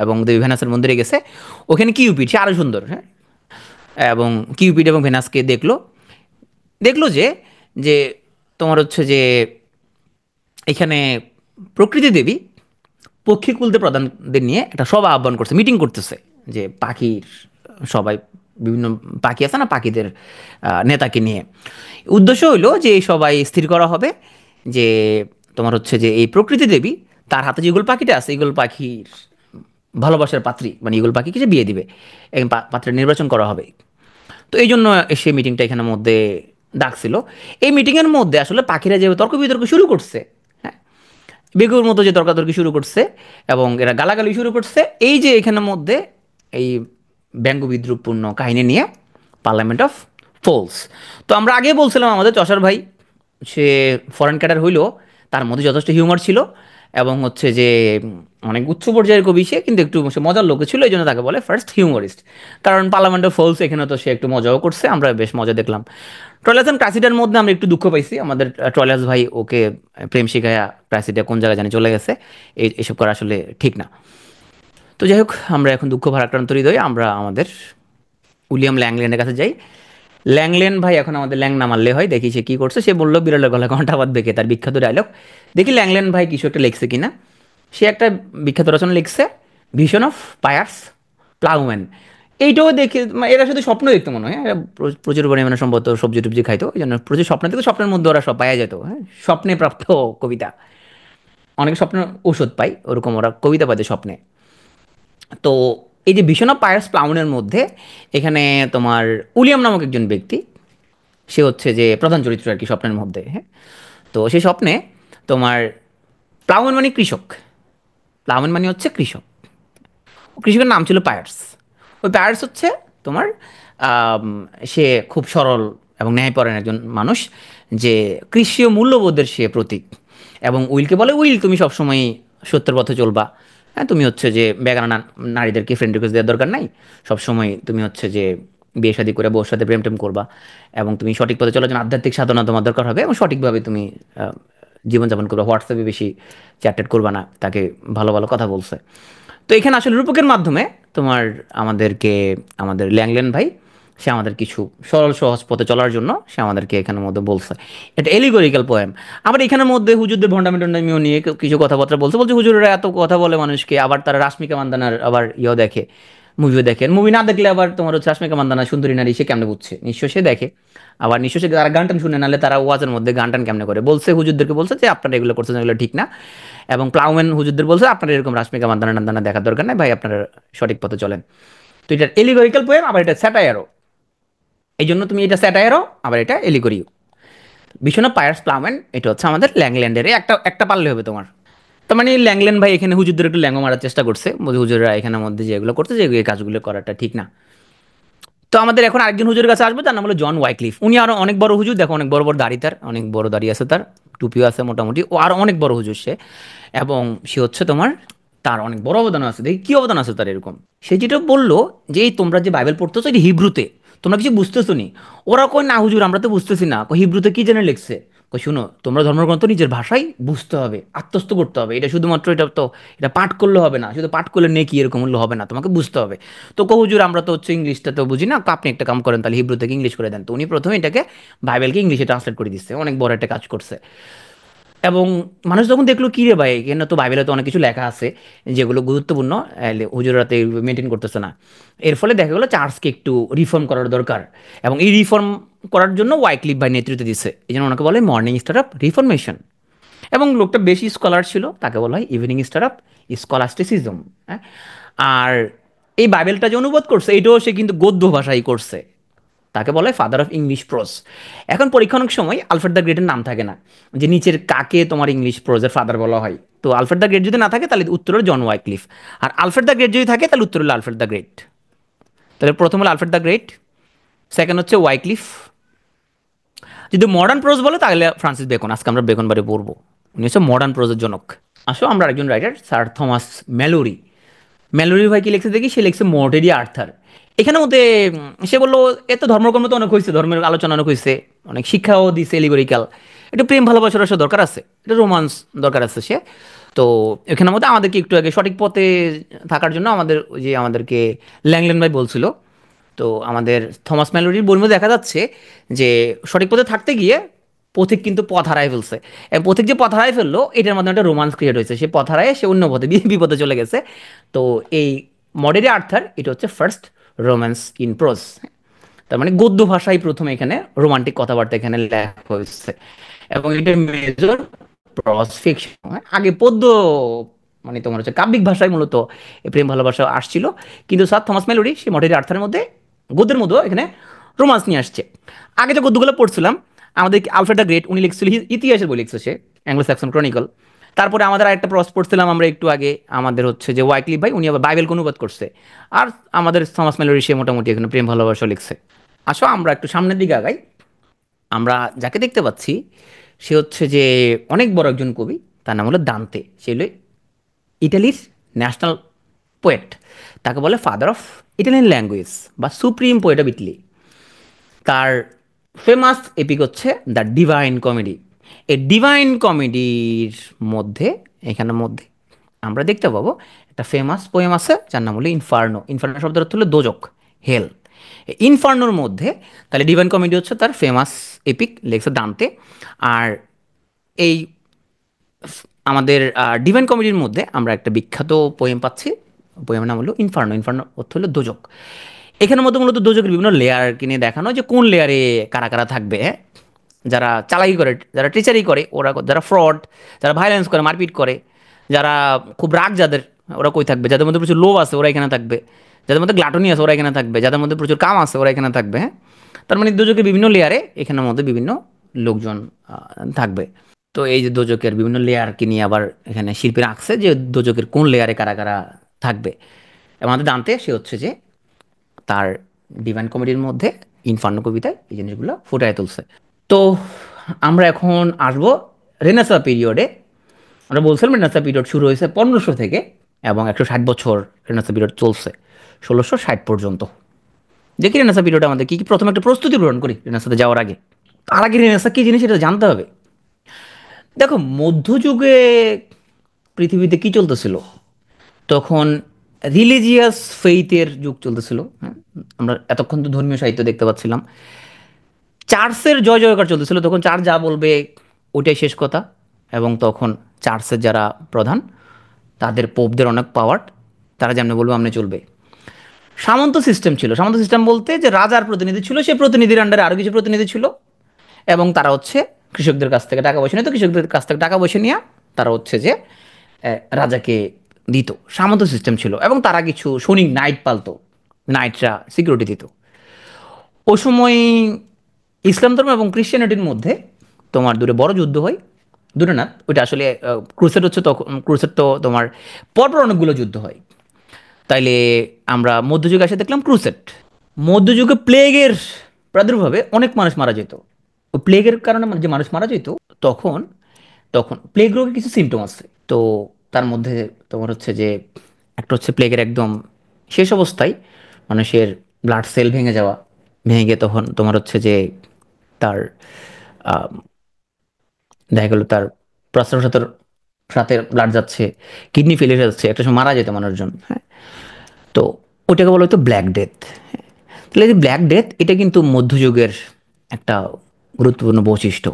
এবং দেবী ভেনাসের মন্দিরে গেছে। ওখানে কিউপিড সে আরও সুন্দর, হ্যাঁ। এবং কিউপিড এবং ভেনাসকে দেখলো, দেখলো যে যে তোমার হচ্ছে যে এখানে প্রকৃতি দেবী পক্ষীকুলদের প্রধানদের নিয়ে একটা সভা আহ্বান করছে, মিটিং করতেছে, যে পাখির সবাই, বিভিন্ন পাখি আছে না, পাখিদের নেতাকে নিয়ে। উদ্দেশ্য হইলো যে এই সবাই স্থির করা হবে যে তোমার হচ্ছে যে এই প্রকৃতি দেবী তার হাতে যে ইগল পাখিটা আছে, ইগল পাখির ভালোবাসার পাত্রী, মানে ইগল পাখিকে যে বিয়ে দিবে, এবং পাত্রের নির্বাচন করা হবে। তো এই জন্য সে মিটিংটা এখানের মধ্যে ডাকছিল। এই মিটিংয়ের মধ্যে আসলে পাখিরা যে তর্ক বিতর্ক শুরু করছে, হ্যাঁ, বেগুর মতো যে তর্কাতর্কি শুরু করছে, এবং এরা গালাগালি শুরু করছে, এই যে এখানের মধ্যে এই ব্যঙ্গ বিদ্রুপপূর্ণ কাহিনী নিয়ে পার্লামেন্ট অফ ফলস। তো আমরা আগে বলছিলাম আমাদের চষার ভাই সে ফরেন ক্যাডার হইলেও তার মধ্যে যথেষ্ট হিউমার ছিল, এবং হচ্ছে যে অনেক উচ্চ পর্যায়ের কবি সে, কিন্তু একটু সে মজার লোক ছিল, এই জন্য তাকে বলে ফার্স্ট হিউমারিস্ট। কারণ পার্লামেন্ট অফ ফলস এখানে তো সে একটু মজাও করছে, আমরা বেশ মজা দেখলাম। ট্রয়লাস অ্যান্ড ক্রাসিডার মধ্যে আমরা একটু দুঃখ পাইছি, আমাদের ট্রয়লাস ভাই ওকে প্রেম শিখায়া ক্রাসিডা কোন জায়গায় জানি চলে গেছে, এইসব করা আসলে ঠিক না। তো যাই হোক, আমরা এখন দুঃখ ভারাক্রান্ত হৃদয়ে আমরা আমাদের উইলিয়াম ল্যাংল্যান্ডের কাছে যাই। ল্যাংল্যান্ড ভাই এখন আমাদের ল্যাং না মারলে হয়, দেখি সে কী করছে। সে বললো বিড়ালের গলায় ঘন্টা বাদ বেঁকে, তার বিখ্যাত ডায়লগ। দেখি ল্যাংল্যান্ড ভাই কিছু একটা লিখছে কিনা। সে একটা বিখ্যাত রচনা লিখছে, ভিশন অফ পায়ার্স প্লাউম্যান। এইটাও দেখে এরা শুধু স্বপ্ন দেখতো মনে হয়, এরা প্রচুর পরিমাণে সম্ভবত সবজি টবজি খাইতো, এই জন্য প্রচুর স্বপ্ন দেখতো, স্বপ্নের মধ্যে ওরা সব পাওয়া যেত, হ্যাঁ, স্বপ্নে প্রাপ্ত কবিতা। অনেকে স্বপ্নের ওষুধ পায়, ওরকম ওরা কবিতা পাইতো স্বপ্নে। তো এই যে ভিশন অফ পায়ার্স প্লাউনের মধ্যে এখানে তোমার উইলিয়াম নামক একজন ব্যক্তি, সে হচ্ছে যে প্রধান চরিত্র আর কি স্বপ্নের মধ্যে, হ্যাঁ। তো সেই স্বপ্নে তোমার প্লাউম্যান মানে কৃষক, প্লাউম্যান মানে হচ্ছে কৃষক, কৃষকের নাম ছিল পায়ার্স। ওই পায়ার্স হচ্ছে তোমার আম, সে খুব সরল এবং ন্যায়পরায়ণ একজন মানুষ, যে কৃষিও মূল্যবোধের সে প্রতীক। এবং উইলকে বলে, উইল তুমি সবসময় সত্যের পথে চলবা, হ্যাঁ, তুমি হচ্ছে যে বেগানা নারীদেরকে ফ্রেন্ড রিকোয়েস্ট দেওয়ার দরকার নাই, সবসময় তুমি হচ্ছে যে বিয়ে শাদী করে বউর সাথে প্রেম টেম করবা, এবং তুমি সঠিক পথে চলার জন্য আধ্যাত্মিক সাধনা তোমার দরকার হবে, এবং সঠিকভাবে তুমি জীবনযাপন করবে, হোয়াটসঅ্যাপে বেশি চ্যাটেড করবে না, তাকে ভালো ভালো কথা বলছে। তো এখানে আসলে রূপকের মাধ্যমে তোমার আমাদেরকে আমাদের ল্যাংলেন ভাই সে আমাদের কিছু সরল সহজ পথে চলার জন্য সে আমাদেরকে এখানের মধ্যে বলছে। এটা এলিগোরিক্যাল পোয়েম। আবার এখানের মধ্যে হুজুরদের ভণ্ডামি টন্ডামিও নিয়ে কিছু কথাবার্তা বলছে, বলছে হুজুরেরা এত কথা বলে মানুষকে, আবার তারা রাশ্মিকা মান্দানার আবার ইয়েও দেখে, মুভিও দেখে, মুভি না দেখলে আবার তোমার হচ্ছে রাশ্মিকা মান্দানা সুন্দরী নারী সে কেমনে বুঝছে, নিশ্চয় সে দেখে। আবার নিশ্চয় সে তারা গান টান শুনে, নাহলে তারা ওয়াজের মধ্যে গান টান কেমনে করে, বলছে হুজুরদেরকে বলছে যে আপনারা এগুলো করছেন, এগুলো ঠিক না। এবং প্লাউম্যান হুজুরদের বলছে আপনারা এরকম রাশ্মিকা মান্দানা টান্দানা দেখার দরকার নাই ভাই, আপনারা সঠিক পথে চলেন। তো এটা এলিগোরিক্যাল পোয়েম, আবার এটা স্যাটায়ারও। এই জন্য তুমি এটা স্যাটায়ারও, আবার এটা এলিগোরিও। বিশ্বনাথ পায়ার্স প্লাউম্যান এটা হচ্ছে আমাদের ল্যাংল্যান্ডের একটা একটা পারলে হবে তোমার। তার মানে ল্যাংল্যান্ড ভাই এখানে হুজুরদের একটু ল্যাঙ্গো মারার চেষ্টা করছে, বলছে হুজুররা এখানের মধ্যে যেগুলো করছে, যে এই কাজগুলো করাটা ঠিক না। তো আমাদের এখন আরেকজন হুজুরের কাছে আসবো, তার নাম হলো জন ওয়াইক্লিফ। উনি আরো অনেক বড় হুজুর, দেখো অনেক বড় বড় দাড়ি, তার অনেক বড় দাড়ি আছে, তার টুপিও আছে মোটামুটি, ও আরো অনেক বড় হুজুর সে। এবং সে হচ্ছে তোমার, তার অনেক বড় অবদান আছে, দেখি কি অবদান আছে তার এরকম। সে যেটা বললো যে এই তোমরা যে বাইবেল পড়তেছো এটা হিব্রুতে, তোমরা কিছু বুঝতেছো নি। ওরা কয় না হুজুর আমরা তো বুঝতেছি না, কয় হিব্রুতে কি জেনে লিখছে। কই শুনো, তোমরা ধর্মগ্রন্থ নিজের ভাষায় বুঝতে হবে, আত্মস্থ করতে হবে, এটা শুধুমাত্র এটা তো এটা পাঠ করলে হবে না, শুধু পাঠ করলে নেকি এরকম হলে হবে না, তোমাকে বুঝতে হবে। তো কো হুজুর আমরা তো হচ্ছে ইংলিশটা তো বুঝি না, আপনি একটা কাম করেন তাহলে হিব্রু থেকে ইংলিশ করে দেন। তো উনি প্রথমে এটাকে বাইবেলকে ইংলিশে ট্রান্সলেট করে দিচ্ছে, অনেক বড় একটা কাজ করছে। এবং মানুষ যখন দেখলো কি রে ভাই, এখানে তো বাইবেলে তো অনেক কিছু লেখা আছে যেগুলো গুরুত্বপূর্ণ, হুজুরাতে মেনটেন করতেছে না। এর ফলে দেখা গেলো চার্চকে একটু রিফর্ম করার দরকার। এবং এই রিফর্ম করার জন্য ওয়াইক্লিফ ভাই নেতৃত্ব দিচ্ছে, এই জন্য ওনাকে বলে মর্নিং স্টার অফ রিফরমেশন। এবং লোকটা বেশি স্কলার ছিল, তাকে বলা হয় ইভিনিং স্টার অফ স্কলাস্টিসিজম। হ্যাঁ। আর এই বাইবেলটা যে অনুবাদ করছে এটাও সে কিন্তু গদ্য ভাষায় করছে, তাকে বলে ফাদার অফ ইংলিশ প্রোজ। এখন পরীক্ষা অনেক সময় আলফ্রেড দ্য গ্রেটের নাম থাকে না, যে নিচের কাকে তোমার ইংলিশ প্রোজের ফাদার বলা হয়। তো আলফ্রেড দ্য গ্রেট যদি না থাকে তাহলে উত্তর হলো জন ওয়াইক্লিফ। আর আলফ্রেড দ্য গ্রেট যদি থাকে তাহলে উত্তর হলো আলফ্রেড দ্য গ্রেট। তাহলে প্রথম হলো আলফ্রেড দ্য গ্রেট, সেকেন্ড হচ্ছে ওয়াইক্লিফ। যদি মডার্ন প্রোজ বলে তাহলে ফ্রান্সিস বেকন, আজকে আমরা বেকন বারে পড়বো, উনি হচ্ছে মডার্ন প্রোজের জনক। আসো আমরা একজন writer sir Thomas Mallory. Mallory ভাই কি লিখছে দেখি, সে লিখছে মর্টেরি আর্থার। এখানের মধ্যে সে বললো এত ধর্মকর্ম তো অনেক হয়েছে, ধর্মের আলোচনা অনেক হয়েছে, অনেক শিক্ষাও দিছে এলিগোরিক্যাল, একটু প্রেম ভালোবাসার আসলে দরকার আছে, এটা রোমান্স দরকার আছে সে। তো এখানের মধ্যে আমাদেরকে একটু আগে সঠিক পথে থাকার জন্য আমাদের ওই যে আমাদেরকে ল্যাংলেন ভাই বলছিল। তো আমাদের থমাস ম্যালোরির বইয়ের মধ্যে দেখা যাচ্ছে যে সঠিক পথে থাকতে গিয়ে পথিক কিন্তু পথ হারায় ফেলছে। এবং পথিক যে পথ হারায় ফেললো এটার মাধ্যমে একটা রোমান্স ক্রিয়েট হয়েছে, সে পথ হারায় সে অন্য পথে বিপদে চলে গেছে। তো এই মডেরি আর্থার এটা হচ্ছে ফার্স্ট রোম্যান্স ইন প্রোজ। তার মানে গদ্য ভাষায় প্রথম এখানে রোমান্টিক কথাবার্তা এখানে লেখা হয়েছে। এবং এটা মেজর প্রজ ফিকশন, আগে পদ্য মানে তোমার হচ্ছে কাব্যিক ভাষায় মূলত এই প্রেম ভালোবাসা আসছিল। কিন্তু স্যার থমাস মেলোডি সেই মডেরি আর্থারের মধ্যে গদ্যের মধ্যেও এখানে রোমান্স নিয়ে আসছে। আগে যে গদ্যগুলো পড়ছিলাম আমাদের আলফ্রেড দ্য গ্রেট, উনি লিখছিল ইতিহাসের বই লিখছে সে, অ্যাংলো স্যাক্সন ক্রনিকল। তারপরে আমাদের আরেকটা প্রস পড়ছিলাম আমরা একটু আগে, আমাদের হচ্ছে যে ওয়াইক্লিফ ভাই, উনি আবার বাইবেলকে অনুবাদ করছে। আর আমাদের থমাস মেলোডি সে মোটামুটি এখানে প্রেম ভালোবাসা লিখছে। আসো আমরা একটু সামনের দিকে আগাই। আমরা যাকে দেখতে পাচ্ছি সে হচ্ছে যে অনেক বড় একজন কবি, তার নাম হলো দান্তে। সে হলো ইটালির ন্যাশনাল পোয়েট, তাকে বলে ফাদার অফ ইটালিয়ান ল্যাঙ্গুয়েজ বা সুপ্রিম পোয়েট অফ ইটালি। তার ফেমাস এপিক হচ্ছে দ্য ডিভাইন কমেডি। এই ডিভাইন কমেডির মধ্যে এখানের মধ্যে আমরা দেখতে পাবো একটা ফেমাস পোয়েম আছে যার নাম হলো ইনফার্নো। ইনফার্নো শব্দের অর্থ হলো দোজক, হেল। ইনফার্নোর মধ্যে তাহলে ডিভাইন কমেডি হচ্ছে তার ফেমাস এপিক, লেখছে দান্তে। আর এই আমাদের ডিভাইন কমেডির মধ্যে আমরা একটা বিখ্যাত পোয়েম পাচ্ছি, পোয়েমের নাম হলো ইনফার্নো। ইনফার্নো অর্থ হলো দোজক। এখানের মধ্যে মূলত দোজকের বিভিন্ন লেয়ারকে নিয়ে দেখানো, যে কোন লেয়ারে কারা কারা থাকবে, হ্যাঁ? যারা চালাকি করে, যারা টিচারি করে ওরা, যারা ফ্রড, যারা ভায়োলেন্স করে মারপিট করে, যারা খুব রাগ যাদের ওরা কই থাকবে, যাদের মধ্যে প্রচুর লোভ আছে ওরা এখানে থাকবে, যাদের মধ্যে গ্লাটনি আছে ওরা এখানে থাকবে, যাদের মধ্যে প্রচুর কাম আছে ওরা এখানে থাকবে, হ্যাঁ। তার মানে দোজকের বিভিন্ন লেয়ারে এখানের মধ্যে বিভিন্ন লোকজন থাকবে। তো এই যে দোজকের বিভিন্ন লেয়ারকে নিয়ে আবার এখানে শিল্পীরা আঁকছে যে দোজকের কোন লেয়ারে কারা কারা থাকবে। এবং আমাদের জানতে সে হচ্ছে যে তার ডিভাইন কমেডির মধ্যে ইনফার্নো কবিতায় এই জিনিসগুলো ফুটায় তুলছে। তো আমরা এখন আসবো রেনেসা পিরিয়ডে। আমরা বলছিলাম রেনেসা পিরিয়ড শুরু হয়েছে 1500 থেকে এবং 160 বছর রেনেসা পিরিয়ড চলছে 1660 পর্যন্ত। দেখি রেনেসা পিরিয়ডে আমাদের কি কি, প্রথমে একটা প্রস্তুতি গ্রহণ করি রেনেসাতে যাওয়ার আগে। তার আগে রেনেসা কি জিনিস এটা জানতে হবে। দেখো মধ্যযুগে পৃথিবীতে কি চলতেছিল তখন, রিলিজিয়াস ফেইথের যুগ চলতেছিল, হ্যাঁ। আমরা এতক্ষণ তো ধর্মীয় সাহিত্য দেখতে পাচ্ছিলাম, চার্চের জয় জয়কার চলতেছিল, তখন চার্চ যা বলবে ওইটাই শেষ কথা। এবং তখন চার্চের যারা প্রধান, তাদের পোপদের অনেক পাওয়ার, তারা যেমনি বলবে আমনে চলবে। সামন্ত সিস্টেম ছিল, সামন্ত সিস্টেম বলতে যে রাজার প্রতিনিধি ছিল, সেই প্রতিনিধির আন্ডারে আরও কিছু প্রতিনিধি ছিল, এবং তারা হচ্ছে কৃষকদের কাছ থেকে টাকা পয়সা নিত, কৃষকদের কাছ থেকে টাকা পয়সা নিয়ে তারা হচ্ছে যে রাজাকে দিত। সামন্ত সিস্টেম ছিল, এবং তারা কিছু সৈনিক নাইট পালতো, নাইটরা সিকিউরিটি দিত। ওই সময় ইসলাম ধর্ম এবং ক্রিশ্চিয়ানিটির মধ্যে তোমার দুটো বড় যুদ্ধ হয়। দুটো না, ওইটা আসলে ক্রুসেড হচ্ছে, তখন ক্রুসেড তো তোমার পরপর অনেকগুলো যুদ্ধ হয়। তাইলে আমরা মধ্যযুগে এসে দেখলাম ক্রুসেড। মধ্যযুগে প্লেগের প্রাদুর্ভাবে অনেক মানুষ মারা যেত। ওই প্লেগের কারণে যে মানুষ মারা যেত, তখন তখন প্লেগ রোগের কিছু সিমটম আছে। তো তার মধ্যে তোমার হচ্ছে যে একটা হচ্ছে প্লেগের একদম শেষ অবস্থায় মানুষের ব্লাড সেল ভেঙে যাওয়া, ভেঙে গিয়ে তখন তোমার হচ্ছে যে তার আহ, দেখা গেল তার প্রস্রাবের সাথে সাথে ব্লাড যাচ্ছে, কিডনি ফেলিয়ার যাচ্ছে, একটা সময় মারা যেত মানুষজন, হ্যাঁ। তো ওটাকে বলা হতো ব্ল্যাক ডেথ। তাহলে এই ব্ল্যাক ডেথ এটা কিন্তু মধ্যযুগের একটা গুরুত্বপূর্ণ বৈশিষ্ট্য।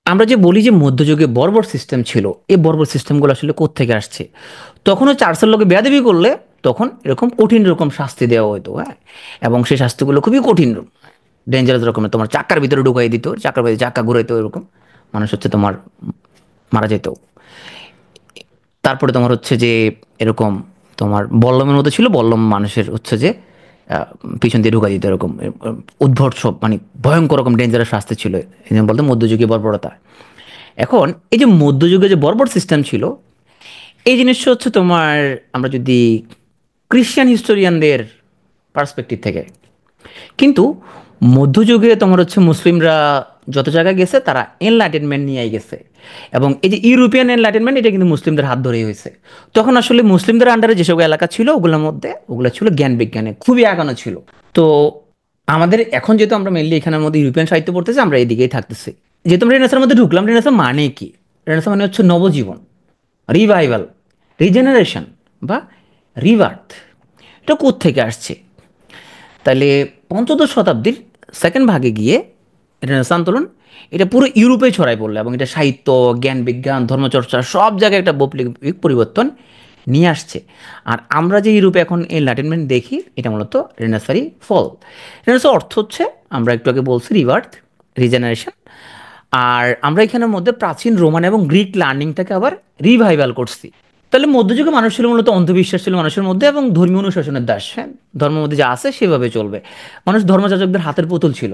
আমরা যে বলি যে মধ্যযুগে বর্বর সিস্টেম ছিল, এই বর্বর সিস্টেমগুলো আসলে কোত্থেকে আসছে? তখনও চার্চের লোকে বেয়াদবি করলে তখন এরকম কঠিন রকম শাস্তি দেওয়া হতো, হ্যাঁ। এবং সেই শাস্তিগুলো খুবই কঠিন, ডেঞ্জারাস রকমের, তোমার চাক্কার ভিতরে ঢুকাই দিত, চাক্কার ভিতরে চাক্কা ঘুরাইতো, এরকম মানুষ হচ্ছে তোমার মারা যেত। তারপরে তোমার হচ্ছে যে এরকম তোমার বল্লমের মতো ছিল, বল্লম মানুষের হচ্ছে যে পিছন দিয়ে ঢুকাই দিত, এরকম উদ্ভট সব, মানে ভয়ঙ্কর রকম ডেঞ্জারাস শাস্তি ছিল। এই জন্য বলতো মধ্যযুগীয় বর্বরতা। এখন এই যে মধ্যযুগে যে বর্বর সিস্টেম ছিল, এই জিনিসটা হচ্ছে তোমার, আমরা যদি ক্রিশ্চিয়ান হিস্টোরিয়ানদের পার্সপেক্টিভ থেকে, কিন্তু মধ্যযুগে তোমার হচ্ছে মুসলিমরা যত জায়গায় গেছে তারা এনলাইটেনমেন্ট নিয়েই গেছে। এবং এই যে ইউরোপিয়ান এনলাইটেনমেন্ট, এটা কিন্তু মুসলিমদের হাত ধরেই হয়েছে। তখন আসলে মুসলিমদের আন্ডারে যেসব এলাকা ছিল ওগুলোর মধ্যে ওগুলো ছিল জ্ঞান বিজ্ঞানে খুবই আগানো ছিল। তো আমাদের এখন যেহেতু আমরা মেনলি এখানের মধ্যে ইউরোপিয়ান সাহিত্য পড়তেছি, আমরা এইদিকেই থাকতেছি। যেহেতু আমরা রেনেসার মধ্যে ঢুকলাম, রেনেসা মানে কি? রেনেসা মানে হচ্ছে নবজীবন, রিভাইভাল, রিজেনারেশন বা রিবার্থ। এটা কোত্থেকে আসছে? তাহলে পঞ্চদশ শতাব্দীর সেকেন্ড ভাগে গিয়ে রেনেসাঁ আন্দোলন এটা পুরো ইউরোপে ছড়াই পড়লো, এবং এটা সাহিত্য, জ্ঞান বিজ্ঞান, ধর্মচর্চা সব জায়গায় একটা বৈপ্লবিক পরিবর্তন নিয়ে আসছে। আর আমরা যে ইউরোপে এখন এনলাইটেনমেন্ট দেখি, এটা মূলত রেনেসাঁরই ফল। রেনেসাঁ অর্থ হচ্ছে, আমরা একটু আগে বলছি, রিবার্থ, রিজেনারেশন। আর আমরা এখানের মধ্যে প্রাচীন রোমান এবং গ্রিক লার্নিংটাকে আবার রিভাইভাল করছি। তাহলে মধ্যযুগে মানুষ ছিল মূলত অন্ধবিশ্বাস ছিল মানুষের মধ্যে, এবং ধর্মীয় অনুশাসনের দাস, হ্যাঁ। ধর্মের মধ্যে যা আছে সেভাবে চলবে। মানুষ ধর্মযাজকদের হাতের পুতুল ছিল।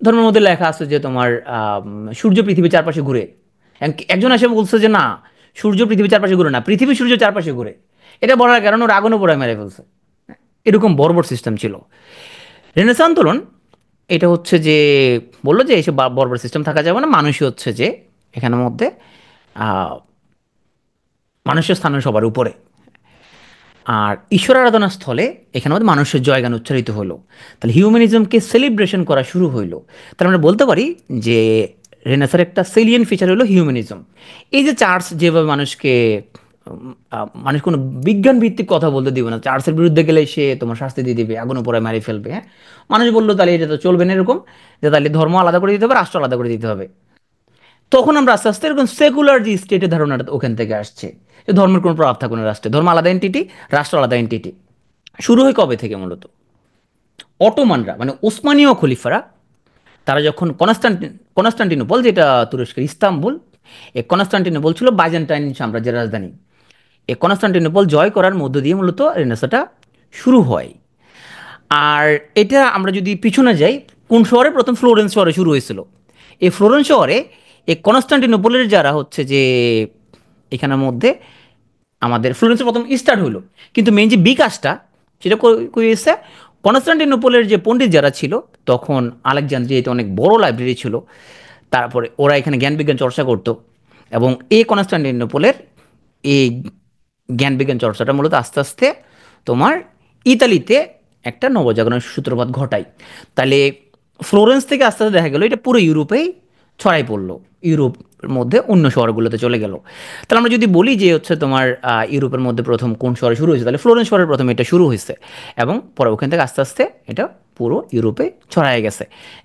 ধর্মের মধ্যে লেখা আছে যে তোমার সূর্য পৃথিবীর চারপাশে ঘুরে। একজন এসে বলছে যে না, সূর্য পৃথিবীর চারপাশে ঘুরে না, পৃথিবী সূর্য চারপাশে ঘুরে। এটা বলার কারণ ওর আগুনও পোড়ায় মেরে ফেলছে। এরকম বর্বর সিস্টেম ছিল। রেনেসাঁ আন্দোলন এটা হচ্ছে যে বললো যে এইসব বর্বর সিস্টেম থাকা যাবে না, মানুষই হচ্ছে যে এখানের মধ্যে আহ, মানুষের স্থান সবার উপরে। আর ঈশ্বর আরাধনার স্থলে এখানে আমাদের মানুষের জয়গান উচ্চারিত হলো। তাহলে হিউম্যানিজমকে সেলিব্রেশন করা শুরু হইলো। তাহলে আমরা বলতে পারি যে রেনেসাঁর একটা সেলিয়েন্ট ফিচার হলো হিউম্যানিজম। এই যে চার্চ যেভাবে মানুষকে মানুষ কোনো বিজ্ঞান ভিত্তিক কথা বলতে দিবে না, চার্চের বিরুদ্ধে গেলে সে তোমার শাস্তি দিয়ে দিবে, আগুন উপরে মারি ফেলবে, হ্যাঁ। মানুষ বললো তাহলে এটা তো চলবে না, এরকম যে তাহলে ধর্ম আলাদা করে দিতে হবে, রাষ্ট্র আলাদা করে দিতে হবে। তখন আমরা আস্তে আস্তে এরকম সেকুলার যে স্টেটের ধারণাটা ওখান থেকে আসছে, যে ধর্মের কোনো প্রভাব থাকুন রাষ্ট্রে, ধর্ম আলাদা এন্টিটি, রাষ্ট্র আলাদা এন্টিটি। শুরু হয় কবে থেকে? মূলত অটোমানরা মানে ওসমানীয় খলিফারা, তারা যখন কনস্টান্টিনোপল, যেটা তুরস্কের ইস্তাম্বুল, এই কনস্টান্টিনোপল ছিল বাইজেন্টাইন সাম্রাজ্যের রাজধানী। এই কনস্টান্টিনোপল জয় করার মধ্য দিয়ে মূলত রেনেসাঁটা শুরু হয়। আর এটা আমরা যদি পিছনে যাই, কোন শহরে? প্রথম ফ্লোরেন্স শহরে শুরু হয়েছিল। এই ফ্লোরেন্স শহরে এই কনস্টান্টিনোপলের যারা হচ্ছে যে এখানের মধ্যে আমাদের ফ্লোরেন্সে প্রথম স্টার্ট হলো, কিন্তু মেইন যে বিকাশটা সেটা করেছে কনস্টান্টিনোপলের যে পণ্ডিত যারা ছিল তখন। আলেকজান্দ্রিয়াতে অনেক বড় লাইব্রেরি ছিল, তারপরে ওরা এখানে জ্ঞান বিজ্ঞান চর্চা করতো। এবং এই কনস্টান্টিনোপলের এই জ্ঞান বিজ্ঞান চর্চাটা মূলত আস্তে আস্তে তোমার ইতালিতে একটা নবজাগরণের সূত্রপাত ঘটায়। তাহলে ফ্লোরেন্স থেকে আস্তে আস্তে দেখা গেল এটা পুরো ইউরোপেই ছড়াই পড়লো। ইউরোপ মধ্যে অন্য শহরগুলোতে চলে গেল। তাহলে আমরা যদি বলি যে হচ্ছে তোমার ইউরোপের মধ্যে প্রথম কোন শহরে শুরু হয়েছে, তাহলে ফ্লোরেন্স শহরের প্রথমে এটা শুরু হয়েছে, এবং পরে ওখান থেকে আস্তে আস্তে এটা পুরো ইউরোপে ছড়ায় গেছে,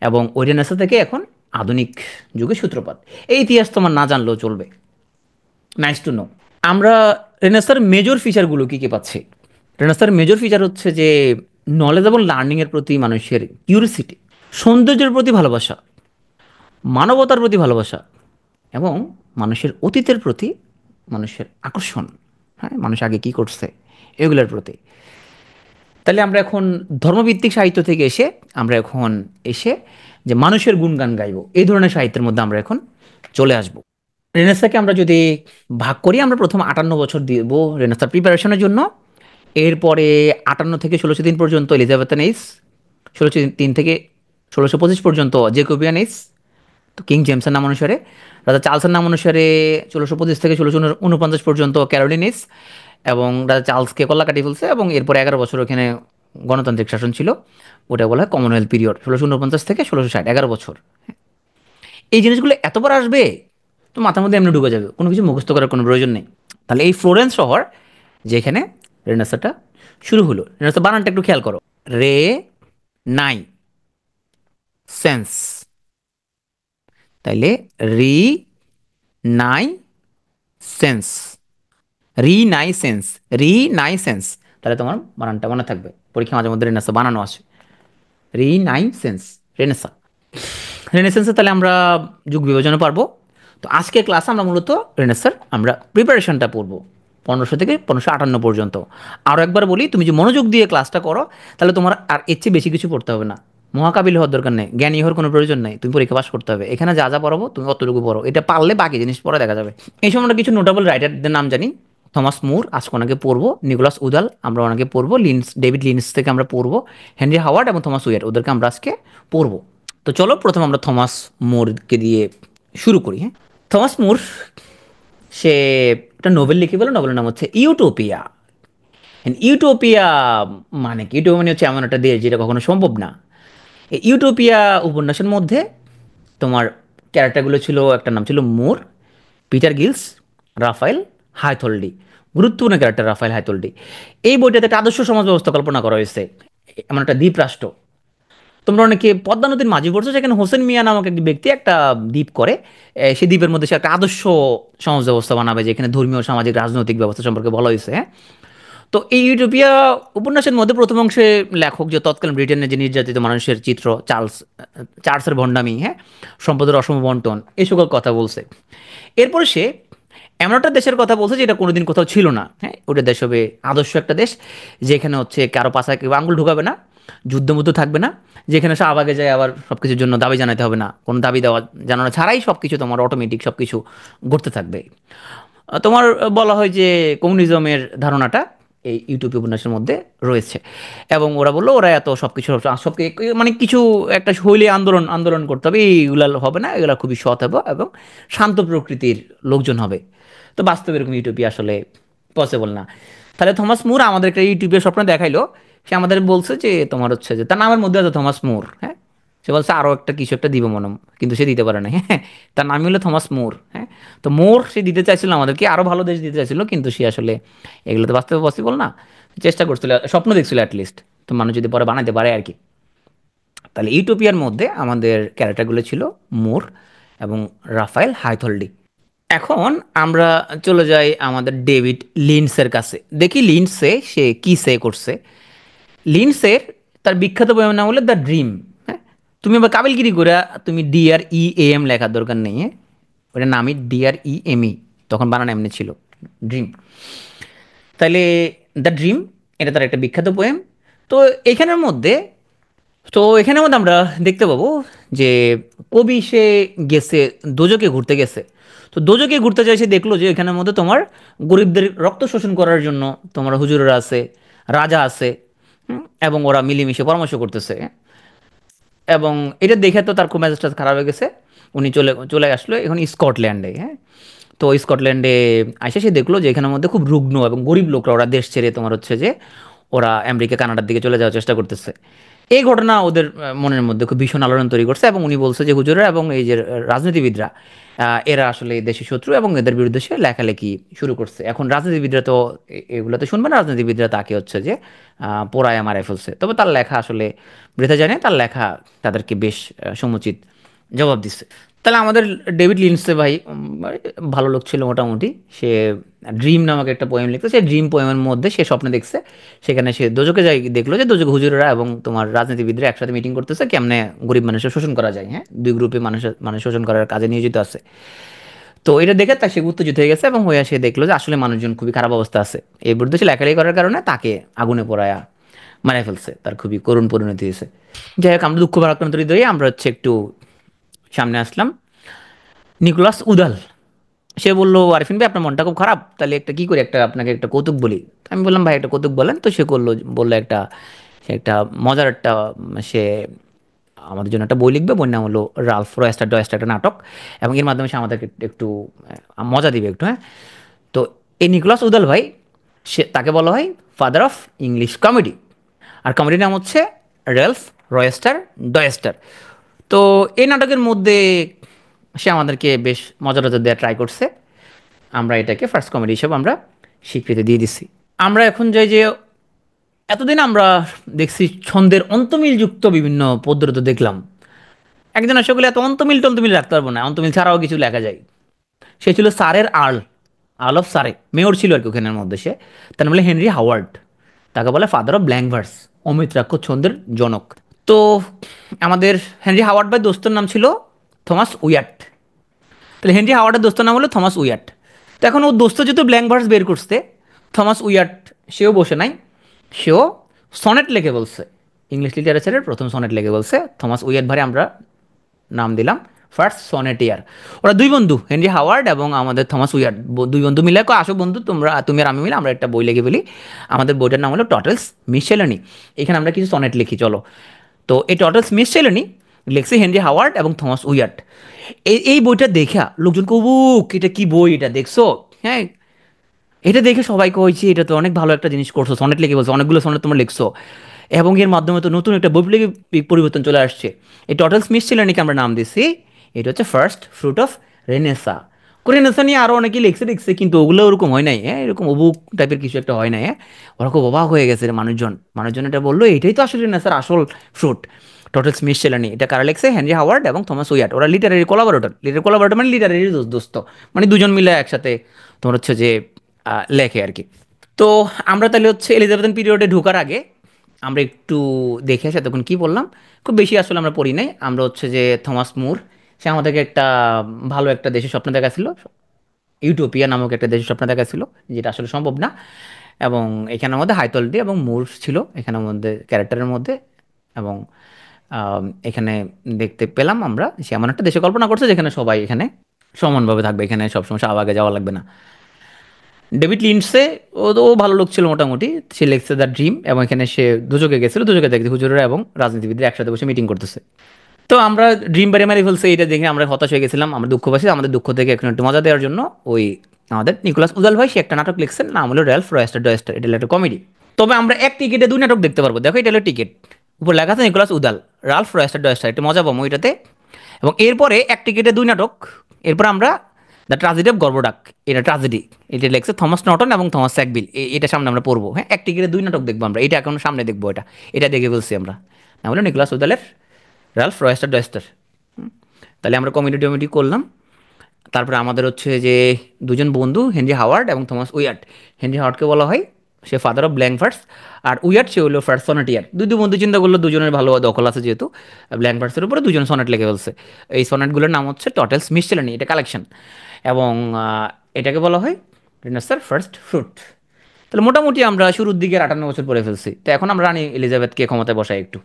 এবং ওই রেনেসাঁ থেকে এখন আধুনিক যুগে সূত্রপাত। এই ইতিহাস তোমার না জানলেও চলবে। Nice to know. আমরা রেনেসাঁর মেজর ফিচারগুলো কী কী পাচ্ছি? রেনেসাঁর মেজর ফিচার হচ্ছে যে নলেজ এবং লার্নিংয়ের প্রতি মানুষের কিউরিসিটি, সৌন্দর্যের প্রতি ভালোবাসা, মানবতার প্রতি ভালোবাসা, এবং মানুষের অতীতের প্রতি মানুষের আকর্ষণ, হ্যাঁ, মানুষ আগে কী করছে এগুলোর প্রতি। তাহলে আমরা এখন ধর্মভিত্তিক সাহিত্য থেকে এসে আমরা এখন এসে যে মানুষের গুণগান গাইব, এই ধরনের সাহিত্যের মধ্যে আমরা এখন চলে আসব। রেনেসাঁকে আমরা যদি ভাগ করি, আমরা প্রথম 58 বছর দিব রেনেসাঁ প্রিপারেশনের জন্য। এরপরে 58 থেকে 1603 পর্যন্ত এলিজাবেথান এইস, 1603 থেকে 1625 পর্যন্ত জেকোবিয়ান এইস, তো কিং জেমসের নাম অনুসারে। রাজা চার্লসের নাম অনুসারে 1625 থেকে 1649 পর্যন্ত ক্যারোলিন এইস, এবং রাজা চার্লসকে কল্লা কাটিয়ে ফেলছে, এবং এরপরে 11 বছর ওখানে গণতান্ত্রিক শাসন ছিল, ওটা বলা হয় কমনওয়েলথ পিরিয়ড, 1649 থেকে 1660, 11 বছর। এই জিনিসগুলো এতবার আসবে তো মাথার মধ্যে এমনি ঢুকে যাবে, কোনো কিছু মুখস্থ করার কোনো প্রয়োজন নেই। তাহলে এই ফ্লোরেন্স শহর যেখানে রেনেসাঁটা শুরু হলো, রেনেসাঁ বানানটা একটু খেয়াল করো, রে নাই সেন্স, তাইলে রি নাই সেন্স, রি নাই সেন্স, রি নাই সেন্স। তাহলে তোমার বানানটা মনে থাকবে, পরীক্ষা মাঝে মধ্যে রেনেসাঁ বানানো আসে, রি নাই সেন্স, রেনেসাঁ। রেনেসেন্সে তাহলে আমরা যুগ বিভাজনে পারবো। তো আজকের ক্লাসে আমরা মূলত রেনেসাঁর আমরা প্রিপারেশনটা পড়বো 1500 থেকে 1558 পর্যন্ত। আরও একবার বলি, তুমি যে মনোযোগ দিয়ে ক্লাসটা করো তাহলে তোমার আর এর চেয়ে বেশি কিছু পড়তে হবে না, মহাকাবিল হওয়ার দরকার নেই, জ্ঞানী হওয়ার কোনো প্রয়োজন নেই, তুমি পরীক্ষা পাস করতে হবে। এখানে যা যা পড়াবো তুমি অতটুকু পড়ো, এটা পারলে বাকি জিনিস পরে দেখা যাবে। এই সময় আমরা কিছু নোটেবল রাইটারদের নাম জানি। থমাস মুর আজকে ওনাকে পড়বো, নিকোলাস উদাল আমরা ওনাকে পড়বো, লিন্স ডেভিড লিন্স থেকে আমরা পড়বো, হেনরি হাওয়ার্ড এবং থমাস উইয়ার ওদেরকে আমরা আজকে পড়বো। তো চলো প্রথম আমরা থমাস মুরকে দিয়ে শুরু করি। হ্যাঁ, থমাস মুর সে একটা নোবেল লিখে বলে, নোবেলের নাম হচ্ছে ইউটোপিয়া। ইউটোপিয়া মানে কি? ইউটোপিয়া মানে হচ্ছে এমন একটা দেশ যেটা কখনো সম্ভব না। এই ইউটোপিয়া উপন্যাসের মধ্যে তোমার ক্যারেক্টারগুলো ছিল, একটা নাম ছিল মুর, পিটার গিলস, রাফায়েল হায়থোল্ডি, গুরুত্বপূর্ণ ক্যারেক্টার রাফায়েল হায়থোল্ডি। এই বইটাতে একটা আদর্শ সমাজ ব্যবস্থা কল্পনা করা হয়েছে, এমন একটা দ্বীপ রাষ্ট্র। তোমরা অনেকে পদ্মা নদীর মাঝি পড়ছো, সেখানে হোসেন মিয়া নামক একটি ব্যক্তি একটা দ্বীপ করে, সেই দ্বীপের মধ্যে সে একটা আদর্শ সমাজ ব্যবস্থা বানাবে, যেখানে ধর্মীয়, সামাজিক, রাজনৈতিক ব্যবস্থা সম্পর্কে বলা হয়েছে। হ্যাঁ, তো এই ইউটোপিয়া উপন্যাসের মধ্যে প্রথম অংশে লেখক যে তৎকালীন ব্রিটেনের যে নির্যাতিত মানুষের চিত্র, চার্লসের ভণ্ডামি, হ্যাঁ, সম্পদের অসম বন্টন, এই সকল কথা বলছে। এরপরে সে এমন একটা দেশের কথা বলছে যেটা কোনোদিন কোথাও ছিল না। হ্যাঁ, ওটা দেশ হবে আদর্শ একটা দেশ, যেখানে হচ্ছে কারো পাশায় কেউ আঙুল ঢুকাবে না, যুদ্ধমুদ্ধ থাকবে না, যেখানে শাহবাগে যায় আবার সব কিছুর জন্য দাবি জানাতে হবে না, কোনো দাবি দেওয়া জানানো ছাড়াই সব কিছু তোমার অটোমেটিক সব কিছু ঘটতে থাকবে। তোমার বলা হয় যে কমিউনিজমের ধারণাটা এই ইউটিউব উপন্যাসের মধ্যে রয়েছে, এবং ওরা বললো ওরা এত সব কিছু সবকে মানে কিছু একটা শৈলী আন্দোলন আন্দোলন করতে হবে, এইগুলো হবে না, এগুলো খুবই সৎ হবে এবং শান্ত প্রকৃতির লোকজন হবে। তো বাস্তবে এরকম ইউটিউবে আসলে পসিবল না। তাহলে থমাস মুর আমাদের একটা ইউটিউবের স্বপ্ন দেখাইলো, সে আমাদের বলছে যে তোমার হচ্ছে যে তার নামের মধ্যে আছে থমাস মুর। হ্যাঁ, সে বলছে আরও একটা কিছু একটা দিব মনে, কিন্তু সে দিতে পারে না। হ্যাঁ, তার নামই হলো থমাস মুর। হ্যাঁ, তো মোর সে দিতে চাইছিল আমাদেরকে, আরও ভালো দেশ দিতে চাইছিল, কিন্তু সে আসলে এগুলো তো বাস্তবে পসিবল না, চেষ্টা করছিল, স্বপ্ন দেখছিল অ্যাটলিস্ট, তো মানুষ যদি পরে বানাতে পারে আর কি। তাহলে ইউটোপিয়ার মধ্যে আমাদের ক্যারেক্টারগুলো ছিল মুর এবং রাফায়েল হায়থোল্ডি। এখন আমরা চলে যাই আমাদের ডেভিড লিন্সের কাছে, দেখি লিন্সে সে কী সে করছে। লিন্সের তার বিখ্যাত বইয়ের নাম হলো দ্য ড্রিম। হ্যাঁ, তুমি আবার কাবিলগিরি করে তুমি DREAM লেখার দরকার নেই। হ্যাঁ, ওটার নামই DREME, তখন বানানো এমনি ছিল, ড্রিম। তাহলে দ্য ড্রিম এটা তার একটা বিখ্যাত পোয়েম। তো এখানের মধ্যে এখানের মধ্যে আমরা দেখতে পাবো যে কবি সে গেছে দোজকে ঘুরতে গেছে। তো দোজকে ঘুরতে যায়, সে দেখলো যে এখানের মধ্যে তোমার গরিবদের রক্ত শোষণ করার জন্য তোমার হুজুররা আছে, রাজা আছে, এবং ওরা মিলেমিশে পরামর্শ করতেছে। এবং এটা দেখে তো তার খুব মেজাজটা খারাপ হয়ে গেছে, উনি চলে চলে আসলো এখন স্কটল্যান্ডে। হ্যাঁ, তো স্কটল্যান্ডে এসে সে দেখলো যে এখানের মধ্যে খুব রুগ্ন এবং গরিব লোকরা, ওরা দেশ ছেড়ে তোমার হচ্ছে যে ওরা আমেরিকা কানাডার দিকে চলে যাওয়ার চেষ্টা করতেছে। এই ঘটনা ওদের মনের মধ্যে খুব ভীষণ আলোড়ন তৈরি করছে এবং উনি বলছে যে হুজুররা এবং এই যে রাজনীতিবিদরা এরা আসলে এই দেশের শত্রু এবং এদের বিরুদ্ধে সে লেখালেখি শুরু করছে। এখন রাজনীতিবিদরা তো এগুলোতে শুনবে না, রাজনীতিবিদরা তাকে হচ্ছে যে পোড়ায় মারা ফেলছে, তবে তার লেখা আসলে বৃথা যায় না, তার লেখা তাদেরকে বেশ সমুচিত জবাব দিচ্ছে। তাহলে আমাদের ডেভিড লিন্ডসে ভাই ভালো লোক ছিল মোটামুটি। সে ড্রিম নামক একটা পোয়েম লিখতো, সেই ড্রিম পোয়েমের মধ্যে সে স্বপ্নে দেখছে, সেখানে সে দোজকে যাই দেখলো যে দোজক হুজুরেরা এবং তোমার রাজনীতিবিদরা একসাথে মিটিং করতেছে কেমনে গরিব মানুষের শোষণ করা যায়, হ্যাঁ, দুই গ্রুপে মানুষের মানে শোষণ করার কাজে নিয়োজিত আছে। তো এটা দেখে তার সে উত্তেজিত হয়ে গেছে এবং হয়ে সে দেখলো যে আসলে মানুষজন খুবই খারাপ অবস্থা আছে, এই বিরুদ্ধে সে লেখালেখি করার কারণে তাকে আগুনে পোড়ায়া মারা ফেলছে, তার খুবই করুণ পরিণতি হয়েছে। যাই হোক, আমরা দুঃখ ভারাক্রান্ত হৃদয়ে আমরা হচ্ছে একটু সামনে আসলাম। নিকোলাস উদাল সে বললো, আরিফিন ভাই আপনার মনটা খুব খারাপ, তাহলে একটা কি করি, একটা আপনাকে একটা কৌতুক বলি। তো আমি বললাম ভাই একটা কৌতুক বলেন। তো সে করলো, বললো একটা, সে একটা মজার একটা, সে আমাদের জন্য একটা বই লিখবে, বইয়ের নাম হলো রালফ রয়েস্টার ডয়েস্টার, একটা নাটক, এবং এর মাধ্যমে সে আমাদেরকে একটু মজা দিবে একটু, হ্যাঁ। তো এই নিকোলাস উদাল ভাই, সে তাকে বলা হয় ফাদার অফ ইংলিশ কমেডি, আর কমেডির নাম হচ্ছে রেলফ রয়েস্টার ডয়েস্টার। তো এই নাটকের মধ্যে সে আমাদেরকে বেশ মজা টজা দেওয়া ট্রাই করছে, আমরা এটাকে ফার্স্ট কমেডি হিসেবে আমরা স্বীকৃতি দিয়ে দিচ্ছি। আমরা এখন যাই যে এতদিন আমরা দেখছি ছন্দের অন্তমিলযুক্ত বিভিন্ন পদ্ধতি তো দেখলাম, একজন সকলে এত অন্তমিল টন্তমিল রাখতে পারবো না, অন্তমিল ছাড়াও কিছু লেখা যায়। সে ছিল সারের আর্ল, আর্ল অফ সারে, মেয়র ছিল আর কি ওখানের মধ্যে। সে তার নাম হলো হেনরি হাওয়ার্ড, তাকে বলে ফাদার অফ ব্ল্যাঙ্ক ভার্স, অমিত্রাক্ষর ছন্দের জনক। তো আমাদের হেনরি হাওয়ার্ড ভাই দোস্তর নাম ছিল থমাস উইয়াট। তাহলে হেনরি হাওয়ার্ডের দোস্তের নাম হলো থমাস উইয়াট। তো এখন ও দোস্ত যেহেতু ব্ল্যাঙ্ক ভার্স বের করছে, থমাস উইয়াট সেও বসে নাই, সেও সনেট লিখে বলছে, ইংলিশ লিটারেচারের প্রথম সনেট লিখে বলছে। থমাস উইয়াট ভারে আমরা নাম দিলাম ফার্স্ট সনেটিয়ার। ওরা দুই বন্ধু, হেনরি হাওয়ার্ড এবং আমাদের থমাস উইয়াট, দুই বন্ধু মিলে কো আসো বন্ধু তোমরা, তুমি আর আমি মিলে আমরা একটা বই লিখে ফেলি। আমাদের বইটার নাম হলো টটেলস মিসেলেনি, এখানে আমরা কিছু সনেট লিখি চলো। তো এই টটেলস মিসেলেনি লিখছে হেনরি হাওয়ার্ড এবং থমাস উইয়াট। এই বইটা দেখা লোকজন কবুক এটা কি বই, এটা দেখছো, হ্যাঁ, এটা দেখে সবাই কইছে এটা তো অনেক ভালো একটা জিনিস করছো, সনেট লিখে বলছো, অনেকগুলো সনেট তোমরা লিখছো, এবং এর মাধ্যমে তো নতুন একটা বৈপ্লবিক পরিবর্তন চলে আসছে। এই টোটাল স্মিথ ছিলেন আমরা নাম দিছি, এটা হচ্ছে first fruit of Renaissance. Renaissance নিয়ে আরও অনেকেই লিখছে লিখছে, কিন্তু ওগুলো ওরকম হয় নাই, হ্যাঁ, এরকম অবুক টাইপের কিছু একটা হয় নাই, হ্যাঁ। ওরা খুব অবাক হয়ে গেছে রে মানুষজন, মানুষজন এটা বললো এটাই তো আসলে রেনেসার আসল ফ্রুট, টোটাল স্মিথ ছেলেনি। এটা কারা লিখছে, হেনরি হাওয়ার্ড এবং থমাস উইয়াট, ওরা লিটারারি কোলাবোরেটর, লিটারারি কোলাবোরেটর মানে লিটারারি দোস্ত, মানে দুজন মিলে একসাথে তোমার হচ্ছে যে লেখে আর কি। তো আমরা তাহলে হচ্ছে এলিজাবেথন পিরিয়ডে ঢোকার আগে আমরা একটু দেখে আসি এতক্ষণ কী বললাম। খুব বেশি আসলে আমরা পড়ি নাই, আমরা হচ্ছে যে থমাস মুর, সে আমাদেরকে একটা ভালো একটা দেশের স্বপ্ন দেখাছিল, ইউটোপিয়া নামক একটা দেশের স্বপ্ন দেখাছিল, যেটা আসলে সম্ভব না। এবং এখানের মধ্যে হাইতলডি এবং মুর ছিল এখানের মধ্যে ক্যারেক্টারের মধ্যে। এবং এখানে দেখতে পেলাম আমরা সে এমন একটা দেশে কল্পনা করছে যেখানে সবাই এখানে সমানভাবে থাকবে, এখানে সবসময় শাহবাগে যাওয়া লাগবে না। ডেভিড লিন্ডসে, ও তো ভালো লোক ছিল মোটামুটি, সে লিখছে দ্য ড্রিম, এবং এখানে সে দুজকে গেছিল, দুজকে দেখতে হুজুরেরা এবং রাজনীতিবিদরা একসাথে বসে মিটিং করতেছে। তো আমরা ড্রিম বারে মারি ফেলছে, এটা দেখে আমরা হতাশ হয়ে গেছিলাম, আমরা দুঃখ পাচ্ছি, আমাদের দুঃখ থেকে এখন একটু মজা দেওয়ার জন্য ওই আমাদের নিকোলাস উদাল ভাই সে একটা নাটক লিখছেন, নাম হলো রেলফ রয়েস্টার ডয়েস্টার, এটা হলো একটা কমেডি। তবে আমরা এক টিকিটে দুই নাটক দেখতে পারবো, দেখো এটা হলো টিকিট, উপর লেখা আছে নিকোলাস উদাল, রালফ রয়েস্টার ডয়েস্টার, একটা মজা পাবো এটাতে। এবং এরপরে এক টিকিটে দুই নাটক, এরপর আমরা দ্য ট্রাজেডি অফ গর্বডাক, এটা ট্রাজেডি, এটা লেখছে থমাস নটন এবং থমাস স্যাকবিল, এটা সামনে আমরা পড়বো, হ্যাঁ, এক টিকিটে দুই নাটক দেখবো আমরা, এটা এখন সামনে দেখবো, এটা এটা দেখে বলছি আমরা, না হলো নিকোলাস উদালের রালফ রয়েস্টার ডয়েস্টার। তাহলে আমরা কমেডি টমেডি করলাম। তারপরে আমাদের হচ্ছে যে দুজন বন্ধু হেনরি হাওয়ার্ড এবং থমাস উইয়াট, হেনরি হাওয়ার্ডকে বলা হয় সে ফাদার অফ ব্ল্যাঙ্ক ভার্স, আর উইয়াট সে হলো ফার্স্ট সনেটিয়ার। দুই বন্ধু চিন্তা করলো দুজনের ভালো দখল আছে যেহেতু ব্ল্যাঙ্ক ভার্সের উপরে, দুজন সনেট লিখে ফেলছে। এই সনেটগুলোর নাম হচ্ছে টটেলস মিসচেলানি, এটা কালেকশন, এবং এটাকে বলা হয় রেনেসার ফার্স্ট ফ্রুট। তাহলে মোটামুটি আমরা শুরুর দিকে 58 বছর পরে ফেলছি। তো এখন আমরা রানী এলিজাবেথকে ক্ষমতায় বসাই একটু।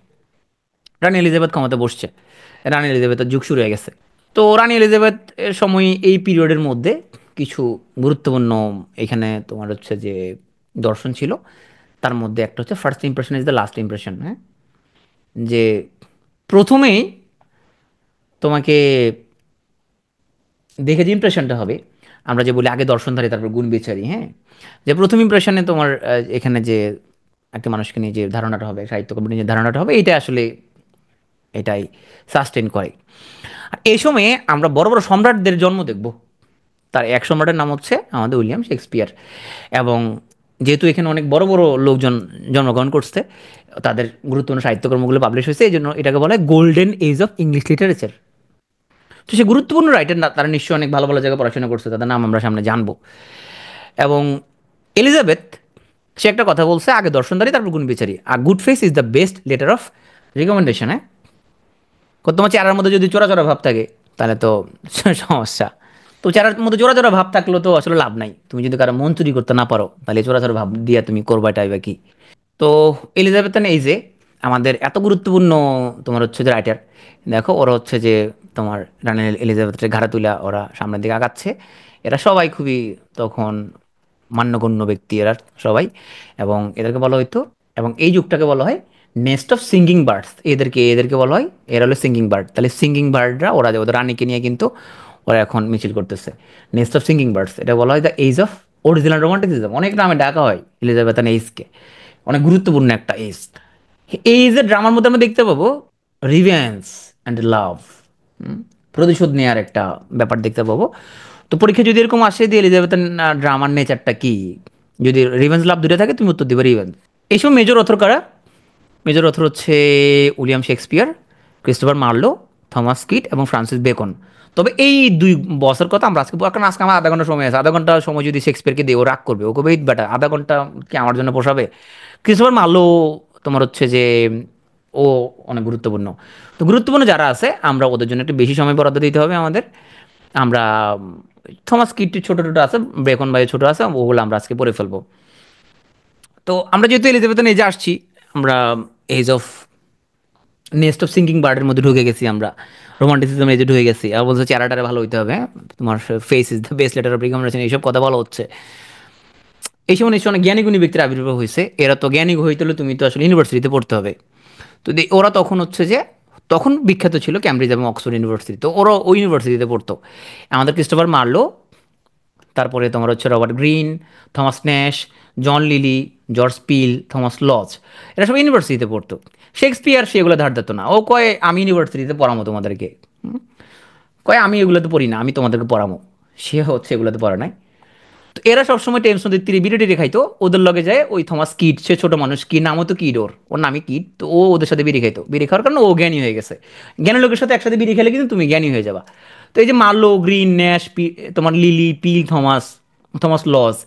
রানী এলিজাবেথ ক্ষমতায় বসছে, রানী এলিজাবেথের যুগ শুরু হয়ে গেছে। তো রানী এলিজাবেথ এর সময় এই পিরিয়ডের মধ্যে কিছু গুরুত্বপূর্ণ এখানে তোমার হচ্ছে যে দর্শন ছিল, তার মধ্যে একটা হচ্ছে first impression is the last impression, হ্যাঁ, যে প্রথমেই তোমাকে দেখে যে ইমপ্রেশনটা হবে, আমরা যে বলি আগে দর্শনধারী তারপর গুণ বিচারি, হ্যাঁ, যে প্রথম ইমপ্রেশনে তোমার এখানে যে একটা মানুষকে নিয়ে যে ধারণাটা হবে, সাহিত্যকর্ম নিয়ে যে ধারণাটা হবে, এটা আসলে এটাই সাস্টেন করে। আর এই সময়ে আমরা বড় বড় সম্রাটদের জন্ম দেখব। তার এক সম্রাটের নাম হচ্ছে আমাদের উইলিয়াম শেক্সপিয়ার। এবং যেহেতু এখানে অনেক বড় বড় লোকজন জন্মগ্রহণ করছে, তাদের গুরুত্বপূর্ণ সাহিত্যকর্মগুলো পাবলিশ হয়েছে, এই জন্য এটাকে বলা হয় golden age of English literature. তো সে গুরুত্বপূর্ণ রাইটার না, তারা নিশ্চয়ই অনেক ভালো ভালো জায়গায় পড়াশোনা করছে, তাদের নাম আমরা সামনে জানবো। এবং এলিজাবেথ, সে একটা কথা বলছে, আগে দর্শনদারি তারপর গুণ বিচারি, আর good face is the best letter of recommendation. হ্যাঁ, তোমার চেহারার মধ্যে যদি চোরা চোরা ভাব থাকে তাহলে তো সমস্যা। তো চেহারার মধ্যে চোরা চোরা ভাব থাকলেও তো আসলে লাভ নাই, তুমি যদি কারো মন চুরি করতে না পারো তাহলে চোরা চোরা ভাব দিয়া তুমি করবা এটাই বা কি। তো এলিজাবেথ এই যে আমাদের এত গুরুত্বপূর্ণ তোমার হচ্ছে যে রাইটার, দেখো ওরা হচ্ছে যে তোমার রানী এলিজাবেথের ঘাড়ে তুলা ওরা সামনের দিকে আগাচ্ছে। এরা সবাই খুবই তখন মান্যগণ্য ব্যক্তি এরা সবাই। এবং এদেরকে বলা হয়তো, এবং এই যুগটাকে বলা হয় নেস্ট অফ সিঙ্গিং বার্ডস। এদেরকে এদেরকে বলা হয় এরা হলো সিঙ্গিং বার্ড। তাহলে সিঙ্গিং বার্ডরা ওরা যে ওদের রানীকে নিয়ে কিন্তু ওরা এখন মিছিল করতেছে। নেস্ট অফ সিঙ্গিং বার্ডস, এটা বলা হয় the age of original romanticism. অনেক নামে ডাকা হয় এলিজাবেথ এইজকে, অনেক গুরুত্বপূর্ণ একটা এজ। এই যে ড্রামার মধ্যে আমরা দেখতে পাবো রিভেঞ্জ অ্যান্ড লাভ, প্রতিশোধ নেওয়ার একটা ব্যাপার দেখতে পাবো। তো পরীক্ষা যদি এরকম আসে যে এলিজাবেথের ড্রামার নেচারটা কি, যদি রিভেঞ্জ লাভ দূরে থাকে তুমি উত্তর দিবে রিভেঞ্জ। এইসব মেজর অথর কারা? মেজর অথর হচ্ছে William Shakespeare, Christopher Marlowe, Thomas Kyd এবং ফ্রান্সিস বেকন। তবে এই দুই বছর কথা আমরা আজকে, কারণ আজকে আমার আধা ঘন্টা সময় আছে, আধা ঘন্টা সময় যদি শেক্সপিয়ারকে দিয়ে ও রাগ করবে, ওকে বেট বেটা আধা ঘন্টা কি আমার জন্য পোষাবে? ক্রিস্টোফার মার্লো তোমার হচ্ছে যে ও অনেক গুরুত্বপূর্ণ। তো গুরুত্বপূর্ণ যারা আছে আমরা ওদের জন্য একটু বেশি সময় বরাদ্দ দিতে হবে আমাদের। আমরা থমাস কিট ছোটো ছোটো আছে, বেকন ভাই ছোটো আছে, ওগুলো আমরা আজকে পড়ে ফেলবো। তো আমরা যেহেতু এলিজাবেথ এজে আসছি, আমরা age of nest of singing বার্ডের মধ্যে ঢুকে গেছি, আমরা রোমান্টিসিজম এজে ঢুকে গেছি। আর বলছে চেহারাটারে ভালো হইতে হবে, হ্যাঁ? তোমার face is the best letter of recommendation, এইসব কথা বলা হচ্ছে। এই সময় নিশ্চয় অনেক জ্ঞানী গুণী ব্যক্তির আবির্ভাব হয়েছে। এরা তো জ্ঞানী হইতে হলে তুমি তো আসলে ইউনিভার্সিটিতে পড়তে হবে। তো ওরা তখন হচ্ছে যে তখন বিখ্যাত ছিল ক্যামব্রিজ এবং অক্সফোর্ড ইউনিভার্সিটি, তো ওরা ওই ইউনিভার্সিটিতে পড়তো। আমাদের ক্রিস্টোফার মার্লো, তারপরে তোমার হচ্ছে রবার্ট গ্রিন, থমাস ন্যাশ, জন লিলি, জর্জ পিল, থমাস লজ, এরা সব ইউনিভার্সিটিতে পড়তো। শেক্সপিয়ার সেগুলো ধার দিত না, ও কয় আমি ইউনিভার্সিটিতে পড়ামো তোমাদেরকে। কয় আমি এগুলোতে পড়ি না, আমি তোমাদেরকে পড়ামো। সে হচ্ছে এগুলোতে পড়া নাই। তো এরা সবসময় টেনশন দিতে বিড়ি টিড়ি খাইতো, ওদের লগে যায় ওই থমাস কিড, সে ছোট মানুষ, কি নামও তো কিড, ওর ওর নামই কিড। তো ও ওদের সাথে বিড়ি খাইতো, বিড়ি খাওয়ার কারণে ও জ্ঞানী হয়ে গেছে। জ্ঞানী লোকের সাথে একসাথে বিড়ি খেলে কিন্তু তুমি জ্ঞানী হয়ে যাবা। তো এই যে মার্লো, গ্রিন, ন্যাশ, তোমার লিলি, পিল, থমাস, থমাস লস,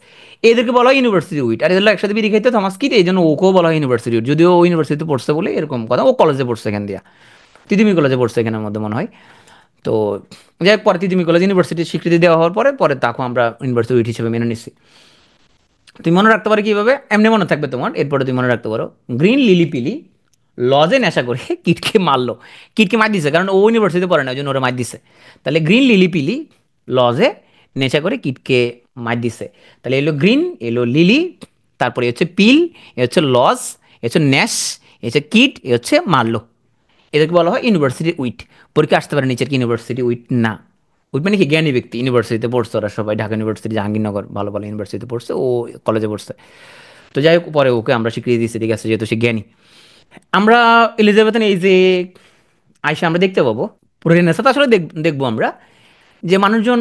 এদেরকে বলা হয় ইউনিভার্সিটি উইট। আর এদের একসাথে বিড়ি খাইতো থমাস কিড, এই জন্য ওকেও বলা হয় ইউনিভার্সিটি উইট। যদিও ও ইউনিভার্সিটিতে পড়ছে বলে এরকম কথা, ও কলেজে পড়ছে এখান দিয়া, তিতিমি কলেজে পড়ছে এখানের মধ্যে মনে হয়। তো যাই হোক, পরে তিতিমি কলেজ ইউনিভার্সিটির স্বীকৃতি দেওয়া হওয়ার পরে পরে তাকে আমরা ইউনিভার্সিটি উইট হিসেবে মেনে নিচ্ছি। তুমি মনে রাখতে পারো কীভাবে? এমনি মনে থাকবে তোমার, এরপরে তুমি মনে রাখতে পারো গ্রিন লিলি পিলি লজে নেশা করে কিটকে মারলো, কিটকে মার দিছে, কারণ ও ইউনিভার্সিটিতে পড়ে না, ওই জন্য ওরা মার দিছে। তাহলে গ্রিন লিলি পিলি লজে নেশা করে কিটকে মার দিছে। তাহলে এলো গ্রিন, এলো লিলি, তারপরে হচ্ছে পিল, এ হচ্ছে লজ, এ হচ্ছে ন্যাশ, এ হচ্ছে কিট, এ হচ্ছে মারলো। এদেরকে বলা হয় ইউনিভার্সিটি উইট। পরীক্ষা আসতে পারে নিচের কি ইউনিভার্সিটি উইট না। উইট মানে কি? জ্ঞানী ব্যক্তি, ইউনিভার্সিটিতে পড়ছে ওরা সবাই, ঢাকা ইউনিভার্সিটি, জাহাঙ্গীরনগর, ভালো ভালো ইউনিভার্সিটিতে পড়ছে, ও কলেজে পড়ছে। তো যাই হোক, পরে ওকে আমরা স্বীকৃতি দিচ্ছি, ঠিক আছে, যেহেতু সে জ্ঞানী। আমরা এলিজাবেথের এই যে আয়সা আমরা দেখতে পাবো পুরো রেনেসাঁ, তো আসলে দেখবো আমরা যে মানুষজন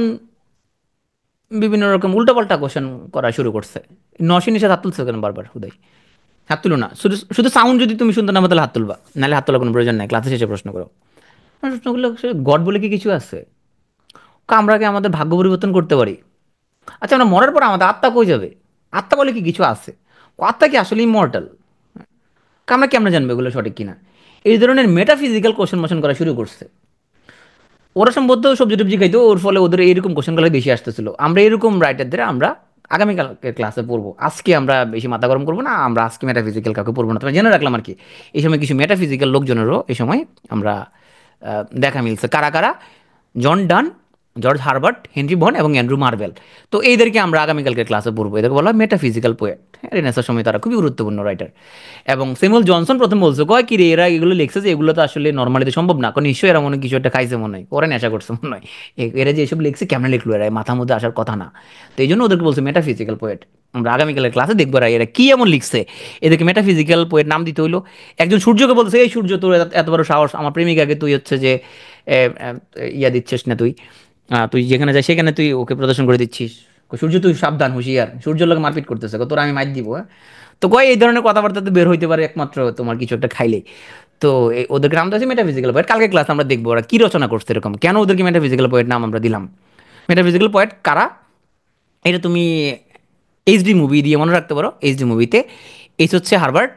বিভিন্ন রকম উল্টোপাল্টা কোশ্চেন করা শুরু করছে। নশির নিচে হাত তুলছে কেন বারবার? হুদাই হাত তুলো না, শুধু শুধু সাউন্ড যদি তুমি শুনতে না পাও তাহলে হাত তুলবা, নাহলে হাত তোলার কোনো প্রয়োজন নাই, ক্লাসে শেষে প্রশ্ন করো। প্রশ্নগুলো গড বলে কি কিছু আছে? আমরা কি আমাদের ভাগ্য পরিবর্তন করতে পারি? আচ্ছা, আমরা মরার পর আমাদের আত্মা কই যাবে? আত্মা বলে কি কিছু আছে? ও আত্মা কি আসলে ইমর্টাল? আমরা কেমন জানবো এগুলো সঠিক কিনা? এই ধরনের মেটাফিজিক্যাল কোশ্চেন মোশন করা শুরু করছে। ওরা সম্ভবত সবজি টবজি খাইতো, ওর ফলে ওদের এইরকম কোশ্চেনগুলো বেশি আসতেছিল। আমরা এরকম রাইটারদের আমরা আগামীকালকে ক্লাসে পড়বো। আজকে আমরা বেশি মাথা গরম করবো না, আমরা আজকে মেটাফিজিক্যাল কাউকে পড়বো না, তবে জেনে রাখলাম আর কি। এই সময় কিছু মেটাফিজিক্যাল লোকজনেরও এই সময় আমরা দেখা মিলছে। কারা কারা? জন ডান, জর্জ হারবার্ট, হেনরি ভন এবং অ্যান্ড্রু মার্ভেল। তো এইদেরকে আমরা আগামীকালকে ক্লাসে পড়বো। এদেরকে বলা হয় মেটাফিজিক্যাল পোয়েট। হ্যাঁ, রেনেসাঁর সময় তারা খুবই গুরুত্বপূর্ণ রাইটার। এবং স্যামুয়েল জনসন প্রথম বলছে, কয় কি রে, এরা এগুলো লিখছে যে এগুলো তো আসলে নর্মালিতে সম্ভব না, কারণ নিশ্চয়ই এরা মনে হয় কিছু একটা খাইছে মনে হয়, ওরা নেশা করছে মনে হয়, এরা যে এসব লিখছে কেমন লিখলো, এরা মাথার মধ্যে আসার কথা না। তো এই জন্য ওদেরকে বলছে মেটাফিজিক্যাল পোয়েট। আমরা আগামীকালের ক্লাসে দেখবো এরা কি এমন লিখছে, এদেরকে মেটাফিজিক্যাল পোয়েট নাম দিতে হইলো। একজন সূর্যকে বলছে, এই সূর্য তোর এত বড় সাহস, আমার প্রেমিকাকে তুই হচ্ছে যে ইয়া দিচ্ছিস না, তুই যেখানে যাই সেখানে তুই ওকে প্রদর্শন করে দিচ্ছিস। সূর্য তুই সাবধান, হুঁশিয়ার, সূর্যের লোক মারপিট করতেছে, তোর আমি মার দিব, হ্যাঁ? তো কয় এই ধরনের কথাবার্তা তো বের হইতে পারে একমাত্র তোমার কিছু একটা খাইলেই। তো ওদেরকে নাম তো আছে মেটাফিজিক্যাল পোয়েট। কালকে ক্লাস আমরা দেখবো ওরা কি রচনা করছে, এরকম কেন ওদেরকে মেটাফিজিক্যাল পোয়েট নাম আমরা দিলাম। মেটাফিজিক্যাল পোয়েট কারা, এটা তুমি এইচডি মুভি দিয়ে মনে রাখতে পারো। এইচডি মুভিতে এইচ হচ্ছে হার্বার্ট,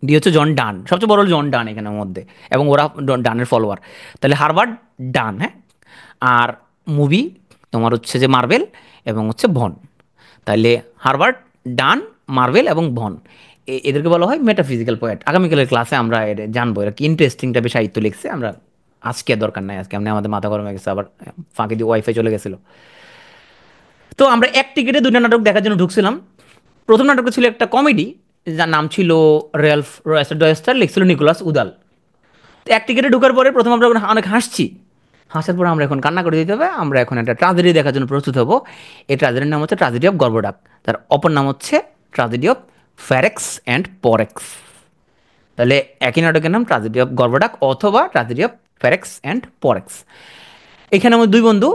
ডি হচ্ছে জন ডান, সবচেয়ে বড় হলো জন ডান এখানের মধ্যে, এবং ওরা ডানের ফলোয়ার। তাহলে হার্বার্ট ডান, হ্যাঁ। আর মুভি তোমার হচ্ছে যে মার্ভেল এবং হচ্ছে ভন। তাহলে হার্বার্ট ডান, মার্ভেল এবং ভন, এদেরকে বলা হয় মেটাফিজিক্যাল পোয়েট। আগামীকালের ক্লাসে আমরা জানবো এরা কি ইন্টারেস্টিং টাইপের সাহিত্য লিখছে। আমরা আজকে দরকার নাই, আজকে আমাদের মাথা গরম হয়ে গেছে, আবার ফাঁকে দিয়ে ওয়াইফাই চলে গেছিলো। তো আমরা এক টিকিটে দুইটা নাটক দেখার জন্য ঢুকছিলাম। প্রথম নাটকটা ছিল একটা কমেডি, যার নাম ছিল রেলফ রয়েস্টার ডয়েস্টার, লিখছিল নিকোলাস উদাল। তো এক টিকিটে ঢোকার পরে প্রথম আমরা অনেক হাসছি, হাসার পর আমরা এখন কান্না করে দিতে হবে। আমরা এখন একটা ট্রাজেডি দেখার জন্য প্রস্তুত হব। এই ট্রাজেডির নাম হচ্ছে ট্রাজেডি অফ গর্ভডাক, তার অপর নাম হচ্ছে ট্রাজেডি অফ ফ্যারেক্স অ্যান্ড পরেক্স। তাহলে একই নাটকের নাম ট্রাজেডি অফ গর্ভডাক অথবা ট্রাজেডি অফ ফ্যারেক্স অ্যান্ড পরেক্স। এখানে আমার দুই বন্ধু,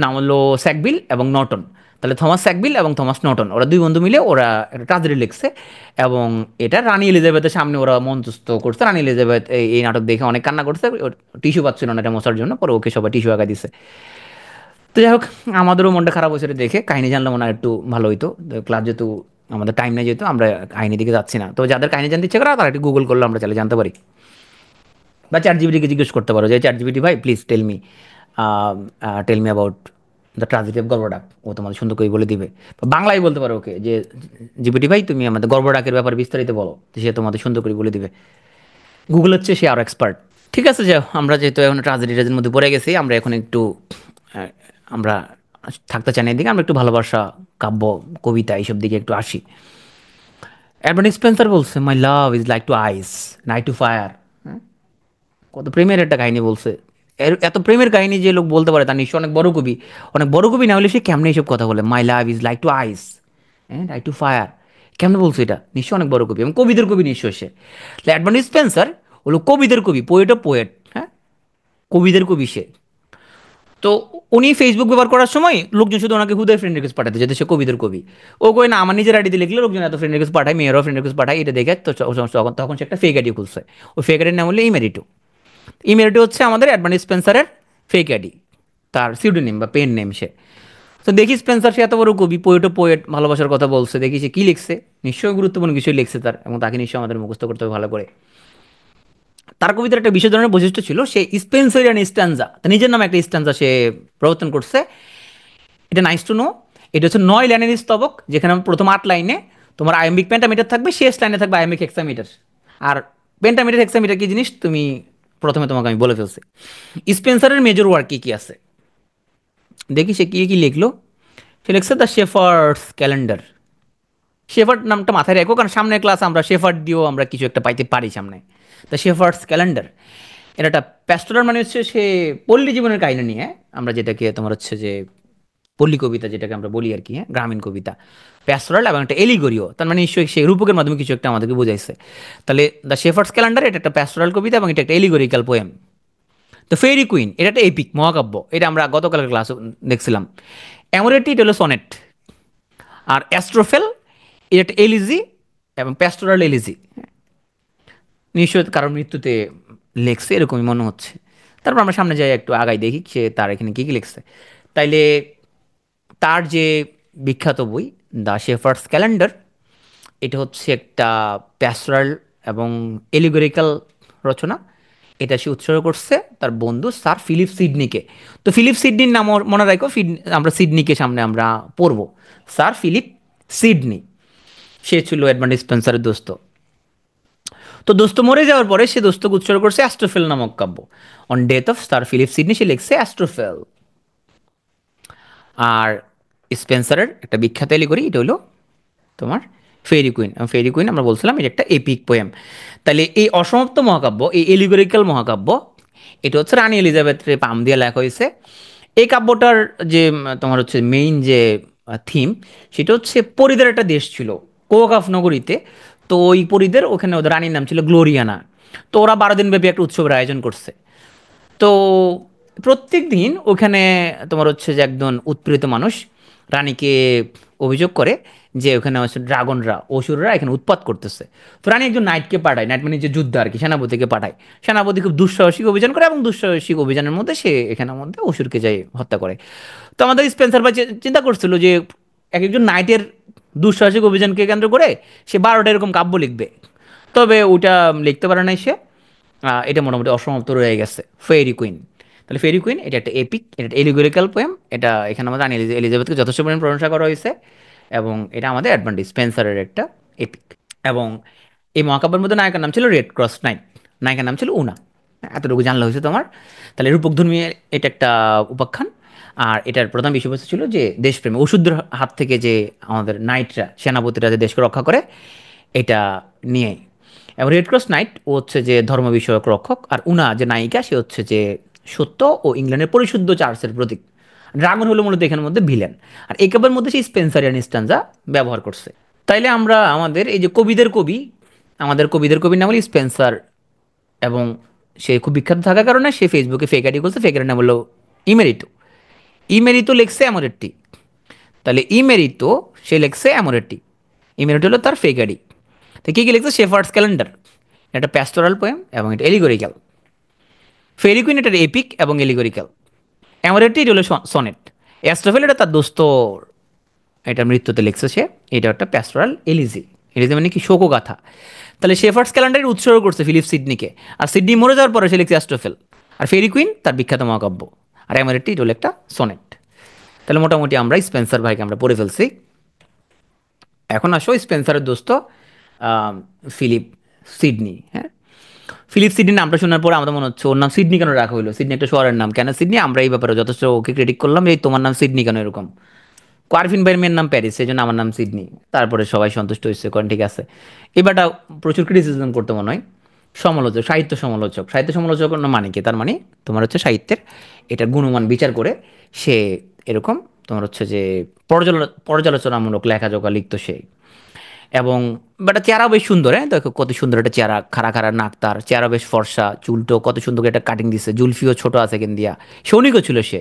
নাম হলো স্যাকবিল এবং নটন। তাহলে থমাস স্যাকবিল এবং থমাস নটন, ওরা দুই বন্ধু মিলে ওরা একটা ট্রাজেডি লিখছে, এবং এটা রানী এলিজাবেথের সামনে ওরা মঞ্চস্থ করছে। রানী এলিজাবেথ এই নাটক দেখে অনেক কান্না করছে, টিস্যু পাচ্ছিল না এটা মশার জন্য, পরে ওকে সবাই টিস্যু আঁকা দিছে। তো যাই হোক, আমাদেরও মনটা খারাপ হয়েছে এটা দেখে, কাহিনী জানলে মনে হয় একটু ভালো হইতো। ক্লাস যেহেতু আমাদের টাইম নেই, যেহেতু আমরা কাহিনী দিকে যাচ্ছি না, তো যাদের কাহিনী জানতে ইচ্ছে করে তারা একটু গুগল করলে আমরা চাইলে জানতে পারি, বা চ্যাট জিপিটিকে জিজ্ঞেস করতে পারো যে চ্যাট জিপিটি ভাই please tell me about the tragedy of Gorboduc, ও তোমাদের সুন্দর করে বলে দিবে। বা বাংলায় বলতে পারো ওকে যে জিপিটি ভাই তুমি আমাদের গর্ভডাকের ব্যাপারে বিস্তারিত বলো, সে তোমাদের সুন্দর করে বলে দিবে। গুগল হচ্ছে সে আরও এক্সপার্ট। ঠিক আছে, যাও, আমরা যেহেতু এখন ট্রাজেডিটার মধ্যে পড়ে গেছি, আমরা এখন একটু আমরা থাকতে চাই না এদিকে, আমরা একটু ভালোবাসা, কাব্য, কবিতা এইসব দিকে একটু আসি। অ্যাডভার্ট স্পেন্সার বলছে my love is like to ice, and I to fire. কত প্রেমের একটা কাহিনী বলছে। এত প্রেমের কাহিনী যে লোক বলতে পারে তার নিশ্চয় অনেক বড় কবি। অনেক বড় কবি না হলে সে কেমনে এইসব কথা বলে, মাই লাভ ইজ লাইক টু আইস, হ্যাঁ, লাইক টু ফায়ার, কেমনে বলছে এটা? নিশ্চয় অনেক বড় কবি এবং কবিদের কবি নিশ্চয় সে। অ্যাডভার্ট স্পেন্সার হলো কবিদের কবি, পোয়েট অফ পোয়েট, হ্যাঁ, কবিদের কবি সে। তো উনি ফেসবুক ব্যবহার করার সময় লোকজন শুধু ওনাকে হুদায় ফ্রেন্ড রিকোয়েস্ট পাঠাতে, যেহেতু সে কবিদের কবি। ও কই না, আমার নিজের আইডিতে লিখলে লোকজন এত ফ্রেন্ড রিকোয়েস্ট পাঠায়, মেয়েরাও ফ্রেন্ড রিকোয়েস্ট পাঠায়, এটা দেখে তো তখন সে একটা ফেক আইডি খুলছে। ওই ফেক আইডির নাম হলো ইমেরিটো। ইমেরিটো হচ্ছে আমাদের অ্যাডভার্ট স্পেন্সারের ফেক আইডি, তার সিউডোনিম বা পেন নেম সে। তো দেখি স্পেন্সার সে এত বড় কবি, পোয়েট ও পোয়েট, ভালোবাসার কথা বলছে, দেখি সে কী লিখছে। নিশ্চয়ই গুরুত্বপূর্ণ কিছু লিখছে তার, এবং তাকে নিশ্চয়ই আমাদের মুখস্থ করতে হবে ভালো করে। তার কবিতার একটা বিশেষ ধরনের বৈশিষ্ট্য ছিল, সে স্পেন্সারিয়ান স্ট্যান্সা, তার নিজের নামে একটা স্ট্যান্সা সে প্রবর্তন করছে। এটা নাইস টু নো। এটা হচ্ছে 9 লাইনের স্তবক, যেখানে প্রথম 8 লাইনে তোমার আয়াম্বিক পেন্টামিটার থাকবে, শেষ লাইনে থাকবে আয়াম্বিক হেক্সামিটার। আর পেন্টামিটার হেক্সামিটার কি জিনিস তুমি প্রথমে তোমাকে আমি বলে ফেলছি। স্পেন্সারের মেজর ওয়ার্ক কী কী আছে দেখি, সে কী কী লিখলো। সে লিখছে দ্য শেফার্ডস ক্যালেন্ডার। শেফার্ড নামটা মাথায় রাখো, কারণ সামনের ক্লাস আমরা শেফার্ড দিয়েও আমরা কিছু একটা পাইতে পারি সামনে। দ্য শেফার্ডস ক্যালেন্ডার, এটা একটা প্যাস্টোরাল, মানে হচ্ছে সে পল্লী জীবনের কাহিনী নিয়ে, আমরা যেটাকে তোমার হচ্ছে যে পল্লী কবিতা যেটাকে আমরা বলি আর কি, হ্যাঁ, গ্রামীণ কবিতা, প্যাস্টোরাল এবং একটা এলিগরিও, তার মানে নিশ্চয়ই সেই রূপকের মাধ্যমে কিছু একটা আমাদেরকে বোঝাইছে। তাহলে দ্য শেফার্ডস ক্যালেন্ডার এটা একটা প্যাস্টোরাল কবিতা এবং এটা একটা এলিগরিক্যাল পোয়েম। দ্য ফেরি কুইন এটা একটা এপিক মহাকাব্য, এটা আমরা গতকালের ক্লাসে দেখছিলাম। অ্যামোরেটি এটা হলো সনেট। আর অ্যাস্ট্রোফেল এটা একটা এলিজি এবং প্যাস্টোরাল এলিজি, নিশ্চয়ই কারোর মৃত্যুতে লেখছে এরকমই মনে হচ্ছে। তারপর আমরা সামনে যাই একটু আগাই দেখি সে তার এখানে কী কী লিখছে। তাইলে তার যে বিখ্যাত বই দ্য শেফার্ডস ক্যালেন্ডার, এটা হচ্ছে একটা প্যাস্টোরাল এবং এলিগোরিক্যাল রচনা। এটা সে উৎসর্গ করছে তার বন্ধু স্যার ফিলিপ সিডনিকে। তো ফিলিপ সিডনির নাম মনে রাখো, আমরা সিডনিকে সামনে আমরা পড়বো। স্যার ফিলিপ সিডনি, সে ছিল এডমান্ড স্পেন্সারের দোস্ত। তো দোস্ত মরে যাওয়ার পরে সে দোস্তকে উৎসর্গ করছে অ্যাস্ট্রোফেল নামক কাব্য। On death of Sir Philip Sidney সে লিখছে অ্যাস্ট্রোফেল। আর স্পেন্সারের একটা বিখ্যাত এলিগরি এটা হলো তোমার ফেরি কুইন। ফেরি কুইন আমরা বলছিলাম এটা একটা এপিক পোয়েম। তাহলে এই অসমাপ্ত মহাকাব্য, এই এলিগোরিক্যাল মহাকাব্য, এটা হচ্ছে রানী এলিজাবেথের পাম দিয়ে লেখা হয়েছে। এই কাব্যটার যে তোমার হচ্ছে মেইন যে থিম, সেটা হচ্ছে পরিদের একটা দেশ ছিল কোকাফ নগরীতে। তো ওই পরিদের ওখানে ওদের রানীর নাম ছিল গ্লোরিয়ানা। তো ওরা 12 দিন ব্যাপী একটা উৎসবের আয়োজন করছে। তো প্রত্যেক দিন ওখানে তোমার হচ্ছে যে একজন উৎপীড়িত মানুষ রানীকে অভিযোগ করে যে ওখানে হচ্ছে ড্রাগনরা, অসুররা এখানে উৎপাত করতেছে। তো রানী একজন নাইটকে পাঠায়, নাইট মানে যে যুদ্ধ আর কি, সেনাপতিকে পাঠায়। সেনাপতি খুব দুঃসাহসিক অভিযান করে এবং দুঃসাহসিক অভিযানের মধ্যে সে এখানের মধ্যে অসুরকে যায় হত্যা করে। তো আমাদের স্পেন্সার ভাই চিন্তা করছিল যে এক একজন নাইটের দুঃসাহসিক অভিযানকে কেন্দ্র করে সে 12টা এরকম কাব্য লিখবে, তবে ওটা লিখতে পারে নাই সে। এটা মোটামুটি অসমাপ্ত রয়ে গেছে, ফেয়ারি কুইন। তাহলে ফেয়ারি কুইন এটা একটা এপিক, এটা একটা এলিগোরিক্যাল পোয়েম। এটা এখানে আমাদের রানী এলিজাবেথকে যথেষ্ট পরিমাণ প্রশংসা করা হয়েছে এবং এটা আমাদের অ্যাডভান্টেজ স্পেন্সারের একটা এপিক। এবং এই মহাকাব্যের মধ্যে নায়কের নাম ছিল রেড ক্রস নাইট, নায়িকার নাম ছিল উনা। এতটুকু জানলে হয়েছে তোমার। তাহলে রূপকধর্মী এটা একটা উপাখ্যান। আর এটার প্রধান বিষয়বস্তু ছিল যে দেশপ্রেম, ওষুধের হাত থেকে যে আমাদের নাইটরা, সেনাপতিরা যে দেশকে রক্ষা করে, এটা নিয়ে। এবং রেড ক্রস নাইট ও হচ্ছে যে ধর্ম বিষয়ক রক্ষক, আর উনা যে নায়িকা সে হচ্ছে যে সত্য ও ইংল্যান্ডের পরিশুদ্ধ চার্চের প্রতীক। ড্রাগন হলো মূলত এখানের মধ্যে ভিলেন। আর এই কাব্যের মধ্যে সেই স্পেন্সারিয়ান স্ট্যান্জা ব্যবহার করছে। তাইলে আমরা আমাদের এই যে কবিদের কবি, আমাদের কবিদের কবির নাম হলো স্পেন্সার। এবং সে খুব বিখ্যাত থাকার কারণে সে ফেসবুকে ফেক আইডি করছে, ফেক আইডির নাম হলো ইমেরিটো। ইমেরিতো লেখছে অ্যামোরেট্টি। তাহলে ইমেরিতো সে লেখছে অ্যামোরেট্টি, ইমেরিটো হলো তার ফেক আইডি। তো কী কী লিখছে? শেফার্ডস ক্যালেন্ডার, এটা প্যাস্টোরাল পোয়েম এবং এটা এলিগোরিক্যাল। ফেরি কুইন এটা এপিক এবং এলিগোরিক্যাল। অ্যামোরেট্টি এটা হলো সনেট। অ্যাস্ট্রোফেল এটা তার দোস্ত, এটা মৃত্যুতে লিখছে সে। এটা একটা প্যাস্টোরাল এলিজি, এলিজি মানে কি শোকগাথা। তাহলে শেফার্ডস ক্যালেন্ডারের উৎসর্গ করছে ফিলিপ সিডনিকে। আর সিডনি মরে যাওয়ার পরে সে লিখছে অ্যাস্ট্রোফেল। আর ফেরি কুইন তার বিখ্যাত মহাকাব্য। আর অ্যামোরেট্টি এটা হলো একটা সনেট। তাহলে মোটামুটি আমরা স্পেন্সার ভাইকে আমরা পড়ে ফেলছি। এখন আসো স্পেন্সারের দোস্ত ফিলিপ সিডনি। হ্যাঁ, ফিলিপ সিডনি নামটা শোনার পরে আমাদের মনে হচ্ছে ওর নাম সিডনি কেন রাখা হলো? সিডনি একটা শহরের নাম, কেন সিডনি? আমরা এই ব্যাপারে যথেষ্ট ওকে ক্রিটিক করলাম, এই তোমার নাম সিডনি কেন এরকম? আরফিন ভাইয়ের মেয়ের নাম প্যারিস, সেই জন্য আমার নাম সিডনি। তারপরে সবাই সন্তুষ্ট হয়েছে, করেন ঠিক আছে। এবারটা প্রচুর ক্রিটিসিজম করতে মনে হয়। সমালোচক, সাহিত্য সমালোচক, সাহিত্য সমালোচক মানে কি? তার মানে তোমার হচ্ছে সাহিত্যের এটার গুণমান বিচার করে সে এরকম তোমার হচ্ছে যে পর্যালোচনামূলক লেখাজোখা লিখতো সে। এবং বাট চেহারা বেশ সুন্দর, হ্যাঁ দেখো কত সুন্দর একটা চেহারা, খাড়া খাড়া নাক, তার চেহারা বেশ ফর্সা, চুলটো কত সুন্দর করে একটা কাটিং দিচ্ছে, জুলফিও ছোট আছে কেন দিয়া। সৈনিকও ছিল সে,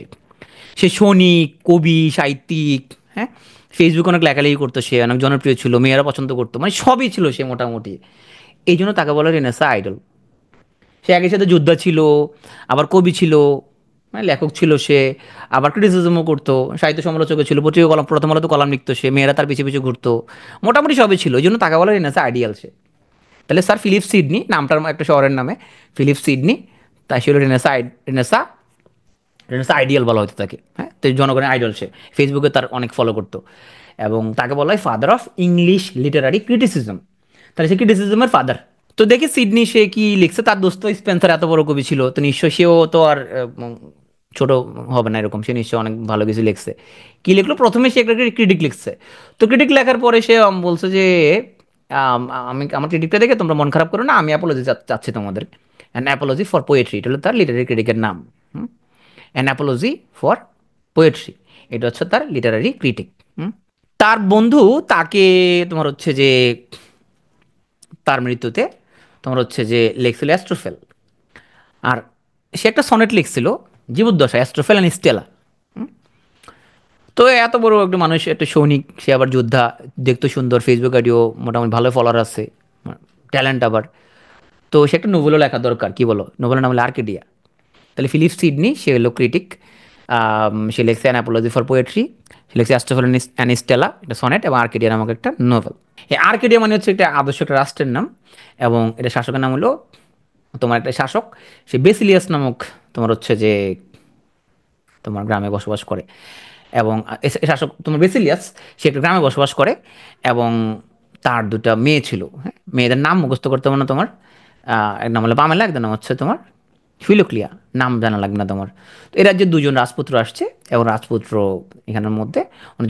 সে সৈনিক, কবি, সাহিত্যিক। হ্যাঁ, ফেসবুকে অনেক লেখালেখি করতো সে, অনেক জনপ্রিয় ছিল, মেয়েরা পছন্দ করতো, মানে সবই ছিল সে মোটামুটি। এই জন্য তাকে বলে রেনেসা আইডল। সে একই সাথে যোদ্ধা ছিল, আবার কবি ছিল, মানে লেখক ছিল সে, আবার ক্রিটিসিজমও করতো, সাহিত্য সমালোচকও ছিল, পত্রিকা কলাম, প্রথম আলোতে কলাম লিখতো সে, মেয়েরা তার পিছিয়ে পিছিয়ে ঘুরতো, মোটামুটি সবই ছিল। এই জন্য তাকে বলে রেনেসা আইডিয়াল সে। তাহলে স্যার ফিলিপ সিডনি নামটার একটা শহরের নামে, ফিলিপ সিডনি, তাই সে হলো রেনেসা রেনেসা রেনেসা আইডিয়াল বলা হতো তাকে। হ্যাঁ, তো জনগণের আইডল সে, ফেসবুকে তার অনেক ফলো করতো। এবং তাকে বলা হয় father of English Literary criticism. তাহলে সে ক্রিটিসিজমের ফাদার। তো দেখি সিডনি সে কি লিখছে, তার দোস্ত স্পেন্সার এত বড় কবি ছিল, তো নিশ্চয় সেও তো আর ছোট হবে না এরকম, সে নিশ্চয়ই অনেক ভালো কিছু লিখছে। কি লিখলো? প্রথমে সে একটা ক্রিটিক লিখছে। তো ক্রিটিক লেখার পরে সে বলছে যে আমি আমার ক্রিটিকটা দেখে তোমরা মন খারাপ করো না, আমি অ্যাপোলজি চাচ্ছি তোমাদের। অ্যান অ্যাপোলজি ফর পোয়েট্রি, এটা হলো তার লিটারারি ক্রিটিকের নাম। অ্যান অ্যাপোলজি ফর পোয়েট্রি, এটা হচ্ছে তার লিটারারি ক্রিটিক। তার বন্ধু তাকে তোমার হচ্ছে যে তার মৃত্যুতে তোমার হচ্ছে যে লেখছিল অ্যাস্ট্রোফেল। আর সে একটা সনেট লিখছিল জীবদ্দশা, অ্যাস্ট্রোফেল অ্যান্ড স্টেলা। তো এত বড় একটা মানুষ, একটা সৈনিক, সে আবার যোদ্ধা, দেখতে সুন্দর, ফেসবুক আইডিও মোটামুটি ভালো ফলোয়ার আছে, ট্যালেন্ট আবার। তো সে একটা নোবেলও লেখা দরকার, কি বলো? নোবেলের নাম হলো আর্কেডিয়া। তাহলে ফিলিপ সিডনি সে হলো ক্রিটিক। সে লেখছে অ্যান অ্যাপোলজি ফর পোয়েট্রি, সে লেখছে অ্যাস্ট্রোফেল অ্যান্ড স্টেলা, একটা সনেট, এবং আর্কেডিয়া নামক একটা নোভেল। এই আর্কেডিয়া মানে হচ্ছে একটা আদর্শ একটা রাষ্ট্রের নাম। এবং এটা শাসকের নাম হলো তোমার একটা শাসক, সে বেসিলিয়াস নামক তোমার হচ্ছে যে তোমার গ্রামে বসবাস করে। এবং শাসক তোমার বেসিলিয়াস, সে একটা গ্রামে বসবাস করে। এবং তার দুটা মেয়ে ছিল। হ্যাঁ, মেয়েদের নাম মুখস্থ করতে হবে না তোমার। এক নাম হলো পামেলা, এক নাম হচ্ছে তোমার ফিলোক্লিয়া, নাম জানা লাগবে না তোমার। তো এরা যে দুজন রাজপুত্র আসছে, এবং রাজপুত্র এখানের মধ্যে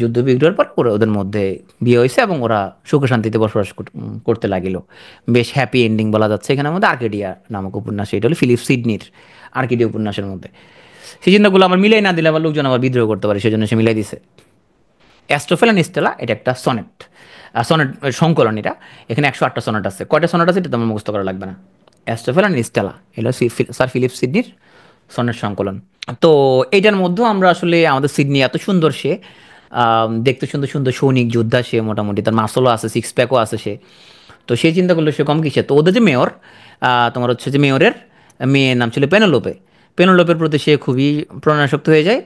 যুদ্ধ বিগ্রহের পর ওরা ওদের মধ্যে বিয়ে হয়েছে এবং ওরা সুখে শান্তিতে বসবাস করতে লাগিল। বেশ হ্যাপি এন্ডিং বলা যাচ্ছে এখানের মধ্যে। আর্কেডিয়া নামক উপন্যাস, এটা হলো ফিলিপ সিডনির আর্কেডিয়া উপন্যাসের মধ্যে। সেই চিন্তাগুলো আমার মিলাই না দিলে আবার লোকজন আবার বিদ্রোহ করতে পারে, সেই জন্য সে মিলাই দিছে। অ্যাস্ট্রোফেল অ্যান্ড স্টেলা এটা একটা সনেট, সনেট সংকলন এটা। এখানে 108টা সনেট আছে, কয়টা সনেট আছে এটা তোমার মুখস্থ করা লাগবে না। অ্যাস্ট্রোফেল অ্যান্ড স্টেলা এগুলো স্যার ফিলিপ সিডনির সনেট সংকলন। তো এইটার মধ্যেও আমরা আসলে আমাদের সিডনি এত সুন্দর সে, দেখতে সুন্দর সুন্দর সৈনিক যোদ্ধা সে, মোটামুটি তার মাসলও আছে, সিক্স প্যাকও আছে সে। তো সেই চিন্তা করলো সে কম কিসে, তো ওদের যে মেয়র, তোমার হচ্ছে যে মেয়রের মেয়ের নাম ছিল পেনেলোপে। পেনেলোপের প্রতি সে খুবই প্রণয়াসক্ত হয়ে যায়।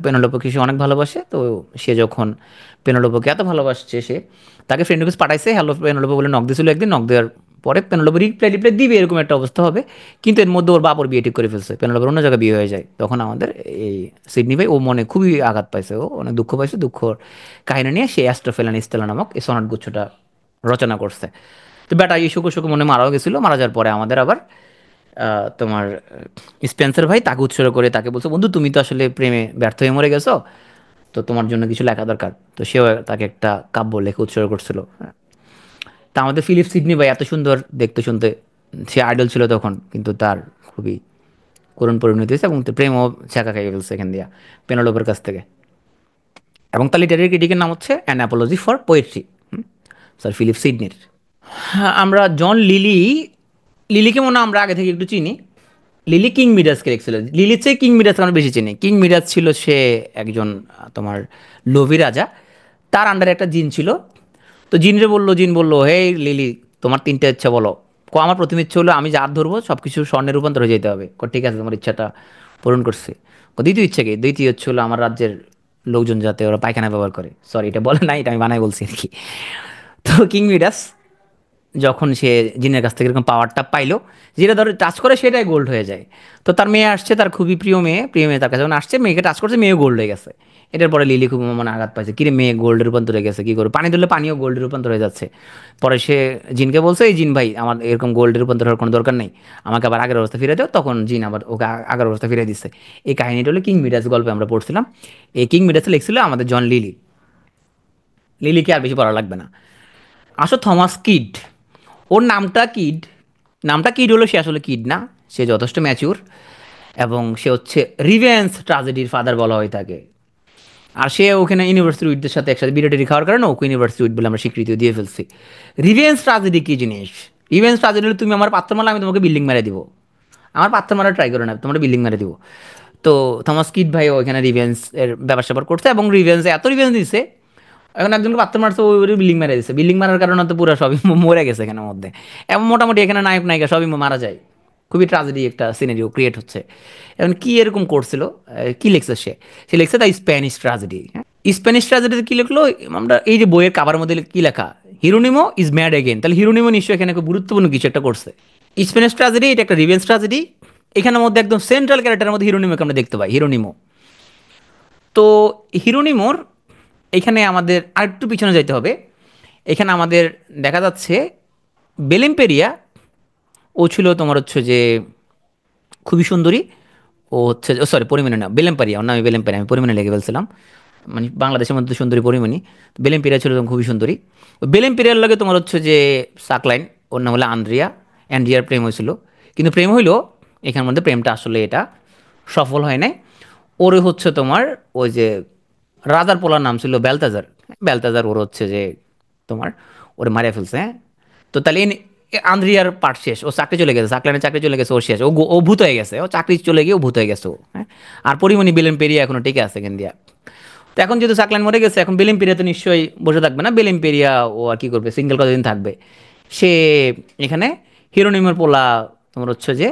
পেনেলোপেকে সে অনেক ভালোবাসে। তো সে যখন পেনেলোপেকে এত ভালোবাসছে সে তাকে ফ্রেন্ড রিকোয়েস্ট পাঠাইছে, হ্যালো পেনেলোপে বলে নক দিয়েছিল একদিন, নক দেওয়ার পরে পেনেলোপে রিপ্লাই রিপ্লাই দিবে এরকম একটা অবস্থা হবে। কিন্তু এর মধ্যে ওর বাপ ওর বিয়ে ঠিক করে ফেলছে, পেনেলোপের অন্য জায়গায় বিয়ে হয়ে যায়। তখন আমাদের এই সিডনি ভাই ও মনে খুবই আঘাত পাইছে, ও অনেক দুঃখ পাইছে, দুঃখর কাহিনী নিয়ে সে অ্যাস্ট্রোফেল অ্যান্ড স্টেলা নামক এই সনাট গুচ্ছটা রচনা করছে। তো বেটা এই শুকো শুকো মনে মারাও গেছিলো, মারা যাওয়ার পরে আমাদের আবার তোমার স্পেন্সার ভাই তাকে উৎসর্গ করে তাকে বলছে, বন্ধু তুমি তো আসলে প্রেমে ব্যর্থ হয়ে মরে গেছো, তো তোমার জন্য কিছু লেখা দরকার। তো সেও তাকে একটা কাব্য লেখে উৎসর্গ করছিল। তা আমাদের ফিলিপ সিডনি ভাই এত সুন্দর দেখতে শুনতে, সে আইডল ছিল তখন, কিন্তু তার খুবই করুণ পরিণতি হয়েছে এবং প্রেমও ছেঁকা খাইয়ে ফেলছে এখান দিয়া পেনালোপের কাছ থেকে। এবং তার লিটারি ক্রিটিকের নাম হচ্ছে an apology for poetry, Sir Philip সিডনির। হ্যাঁ, আমরা জন লিলি, লিলিকে মনে হয় আমরা আগে থেকে একটু চিনি। লিলি কিং মিডাসকে লিখছিল, লিলির চেয়ে কিং মিডাসকে আমরা বেশি চিনি। কিং মিডাস ছিল সে একজন তোমার লোভী রাজা, তার আন্ডারে একটা জিন ছিল। তো জিনরে বললো, জিন বললো, হে লিলি তোমার তিনটে ইচ্ছা বলো। আমার প্রথম ইচ্ছা হলো আমি যা ধরবো সব কিছু স্বর্ণে রূপান্তর হয়ে যেতে হবে। ঠিক আছে, তোমার ইচ্ছাটা পূরণ করছে। দ্বিতীয় ইচ্ছা কি? দ্বিতীয় ইচ্ছা হলো আমার রাজ্যের লোকজন যাতে ওরা পায়খানা ব্যবহার করে, সরি এটা বলে নাই, এটা আমি বানাই বলছি আর কি। তো কিং মিডাস যখন সে জিনের কাছ থেকে এরকম পাওয়ারটা পাইলো, যেটা ধরো টাচ করে সেটাই গোল্ড হয়ে যায়। তো তার মেয়ে আসছে, তার খুবই প্রিয় মেয়ে, প্রিয় মেয়ে তার কাছে যখন আসছে, মেয়েকে টাচ করছে, মেয়ে গোল্ড হয়ে গেছে। এটার পরে লিলি খুব মানে আঘাত পাইছে, কিরে মেয়ে গোল্ডের রূপান্তর হয়ে গেছে, কী করবো, পানি দিলে পানিও গোল্ডের রূপান্তর হয়ে যাচ্ছে। পরে সে জিনকে বলছে, এই জিন ভাই আমার এরকম গোল্ডের রূপান্তর হওয়ার কোনো দরকার নেই, আমাকে আবার আগের অবস্থা ফিরে দাও। তখন জিন আবার ওকে আগের অবস্থা ফিরে দিচ্ছে। এই কাহিনীটা হলো কিং মিডাস গল্পে আমরা পড়ছিলাম। এই কিং মিডাসে লিখছিল আমাদের জন লিলি। লিলিকে আর বেশি পড়া লাগবে না। আসো থমাস কিড, ওর নামটা কিড, নামটা কিড হলো, সে আসলে কিড না, সে যথেষ্ট ম্যাচিউর। এবং সে হচ্ছে রিভেন্স ট্রাজেডির ফাদার বলা হয়ে থাকে। আর সে ওখানে ইউনিভার্সিটি উইথদের সাথে একসাথে বিরাটি খাওয়ার কারণে ওকে ইউনিভার্সিটি উইথ বলে আমরা স্বীকৃতি দিয়ে ফেলছি। রিভেন্স ট্রাজেডি কী জিনিস? রিভেন্স ট্রাজেডি হলে তুমি আমার পাত্র মারলে আমি তোমাকে বিল্ডিং মেরে দিব, আমার পাত্র মারা ট্রাই করো না, তোমার বিল্ডিং মেরে দিব। তো থমাস কিড ভাই ওইখানে রিভেন্স এর ব্যাপার স্যাপার করছে, এবং রিভেন্স এত রিভেন্স দিছে, এখন একজনকে পাত্র মারছে, ওই বিল্ডিং মেরে দিচ্ছে। বিল্ডিং মারার কারণে তো পুরো সবই মরে গেছে এখানের মধ্যে। এবং মোটামুটি এখানে নায়ক নায়িকা সবই মারা যায়। খুবই ট্রাজেডি একটা সিনারিও ক্রিয়েট হচ্ছে। এখন কি এরকম করছিল, কি লিখছে সে? সে লিখছে দ্য স্প্যানিশ ট্রাজেডি। হ্যাঁ, স্প্যানিশ ট্রাজেডিতে কি লিখলো? আমরা এই যে বইয়ের কাভারের মধ্যে কি লেখা, হিরোনিমো ইজ ম্যাড এগেন, তাহলে হিরোনিমো নিশ্চয়ই এখানে খুব গুরুত্বপূর্ণ কিছু একটা করছে। স্প্যানিশ ট্রাজেডি এটা একটা রিভেঞ্জ ট্রাজেডি। এখানের মধ্যে একদম সেন্ট্রাল ক্যারেক্টারের মধ্যে হিরোনিমোকে আমরা দেখতে পাই, হিরোনিমো। তো হিরোনিমোর এখানে আমাদের আরেকটু পিছনে যাইতে হবে। এখানে আমাদের দেখা যাচ্ছে বেলেম্পেরিয়া, ও ছিল তোমার হচ্ছে যে খুবই সুন্দরী। ও হচ্ছে, ও সরি পরিমণি না, বেলেম্পারিয়া, ওর নামে বেলেম্পারিয়া, আমি পরিমণি লেগে ফেলছিলাম। মানে বাংলাদেশের মধ্যে সুন্দরী পরিমণি, বেলেম্পেরিয়া ছিল তখন খুবই সুন্দরী। বেলেম্পেরিয়ার লগে তোমার হচ্ছে যে সাকলাইন, ওর নাম হলো আন্দ্রিয়া, অ্যান্ড্রিয়ার প্রেম হয়েছিল। কিন্তু প্রেম হইলো, এখানের মধ্যে প্রেমটা আসলে এটা সফল হয় নাই। ওর হচ্ছে তোমার ওই যে রাজার পোলার নাম ছিল বেলতাজার, বেলতাজার ওর হচ্ছে যে তোমার ওরে মারিয়া ফেলছে। হ্যাঁ, তো তাহলে আন্দ্রিয়ার পার্ট শেষ, ও চাকরি চলে গেছে, সাকলাইনের চাকরি চলে গেছে, ও শেষ, ও ভূত হয়ে গেছে, ও চাকরি চলে গিয়ে ও ভূত হয়ে গেছে ও। হ্যাঁ, আর পরিমণি বেলেন পেরিয়া এখনো টিকে আছে এখান দিয়া। তো এখন যেহেতু সাকলাইন মরে গেছে, এখন বেলেম পেরিয়া তো নিশ্চয়ই বসে থাকবে না, বেলেম পেরিয়া ও আর কি করবে, সিঙ্গেল কতদিন থাকবে সে। এখানে হিরোনিমের পোলা তোমার হচ্ছে যে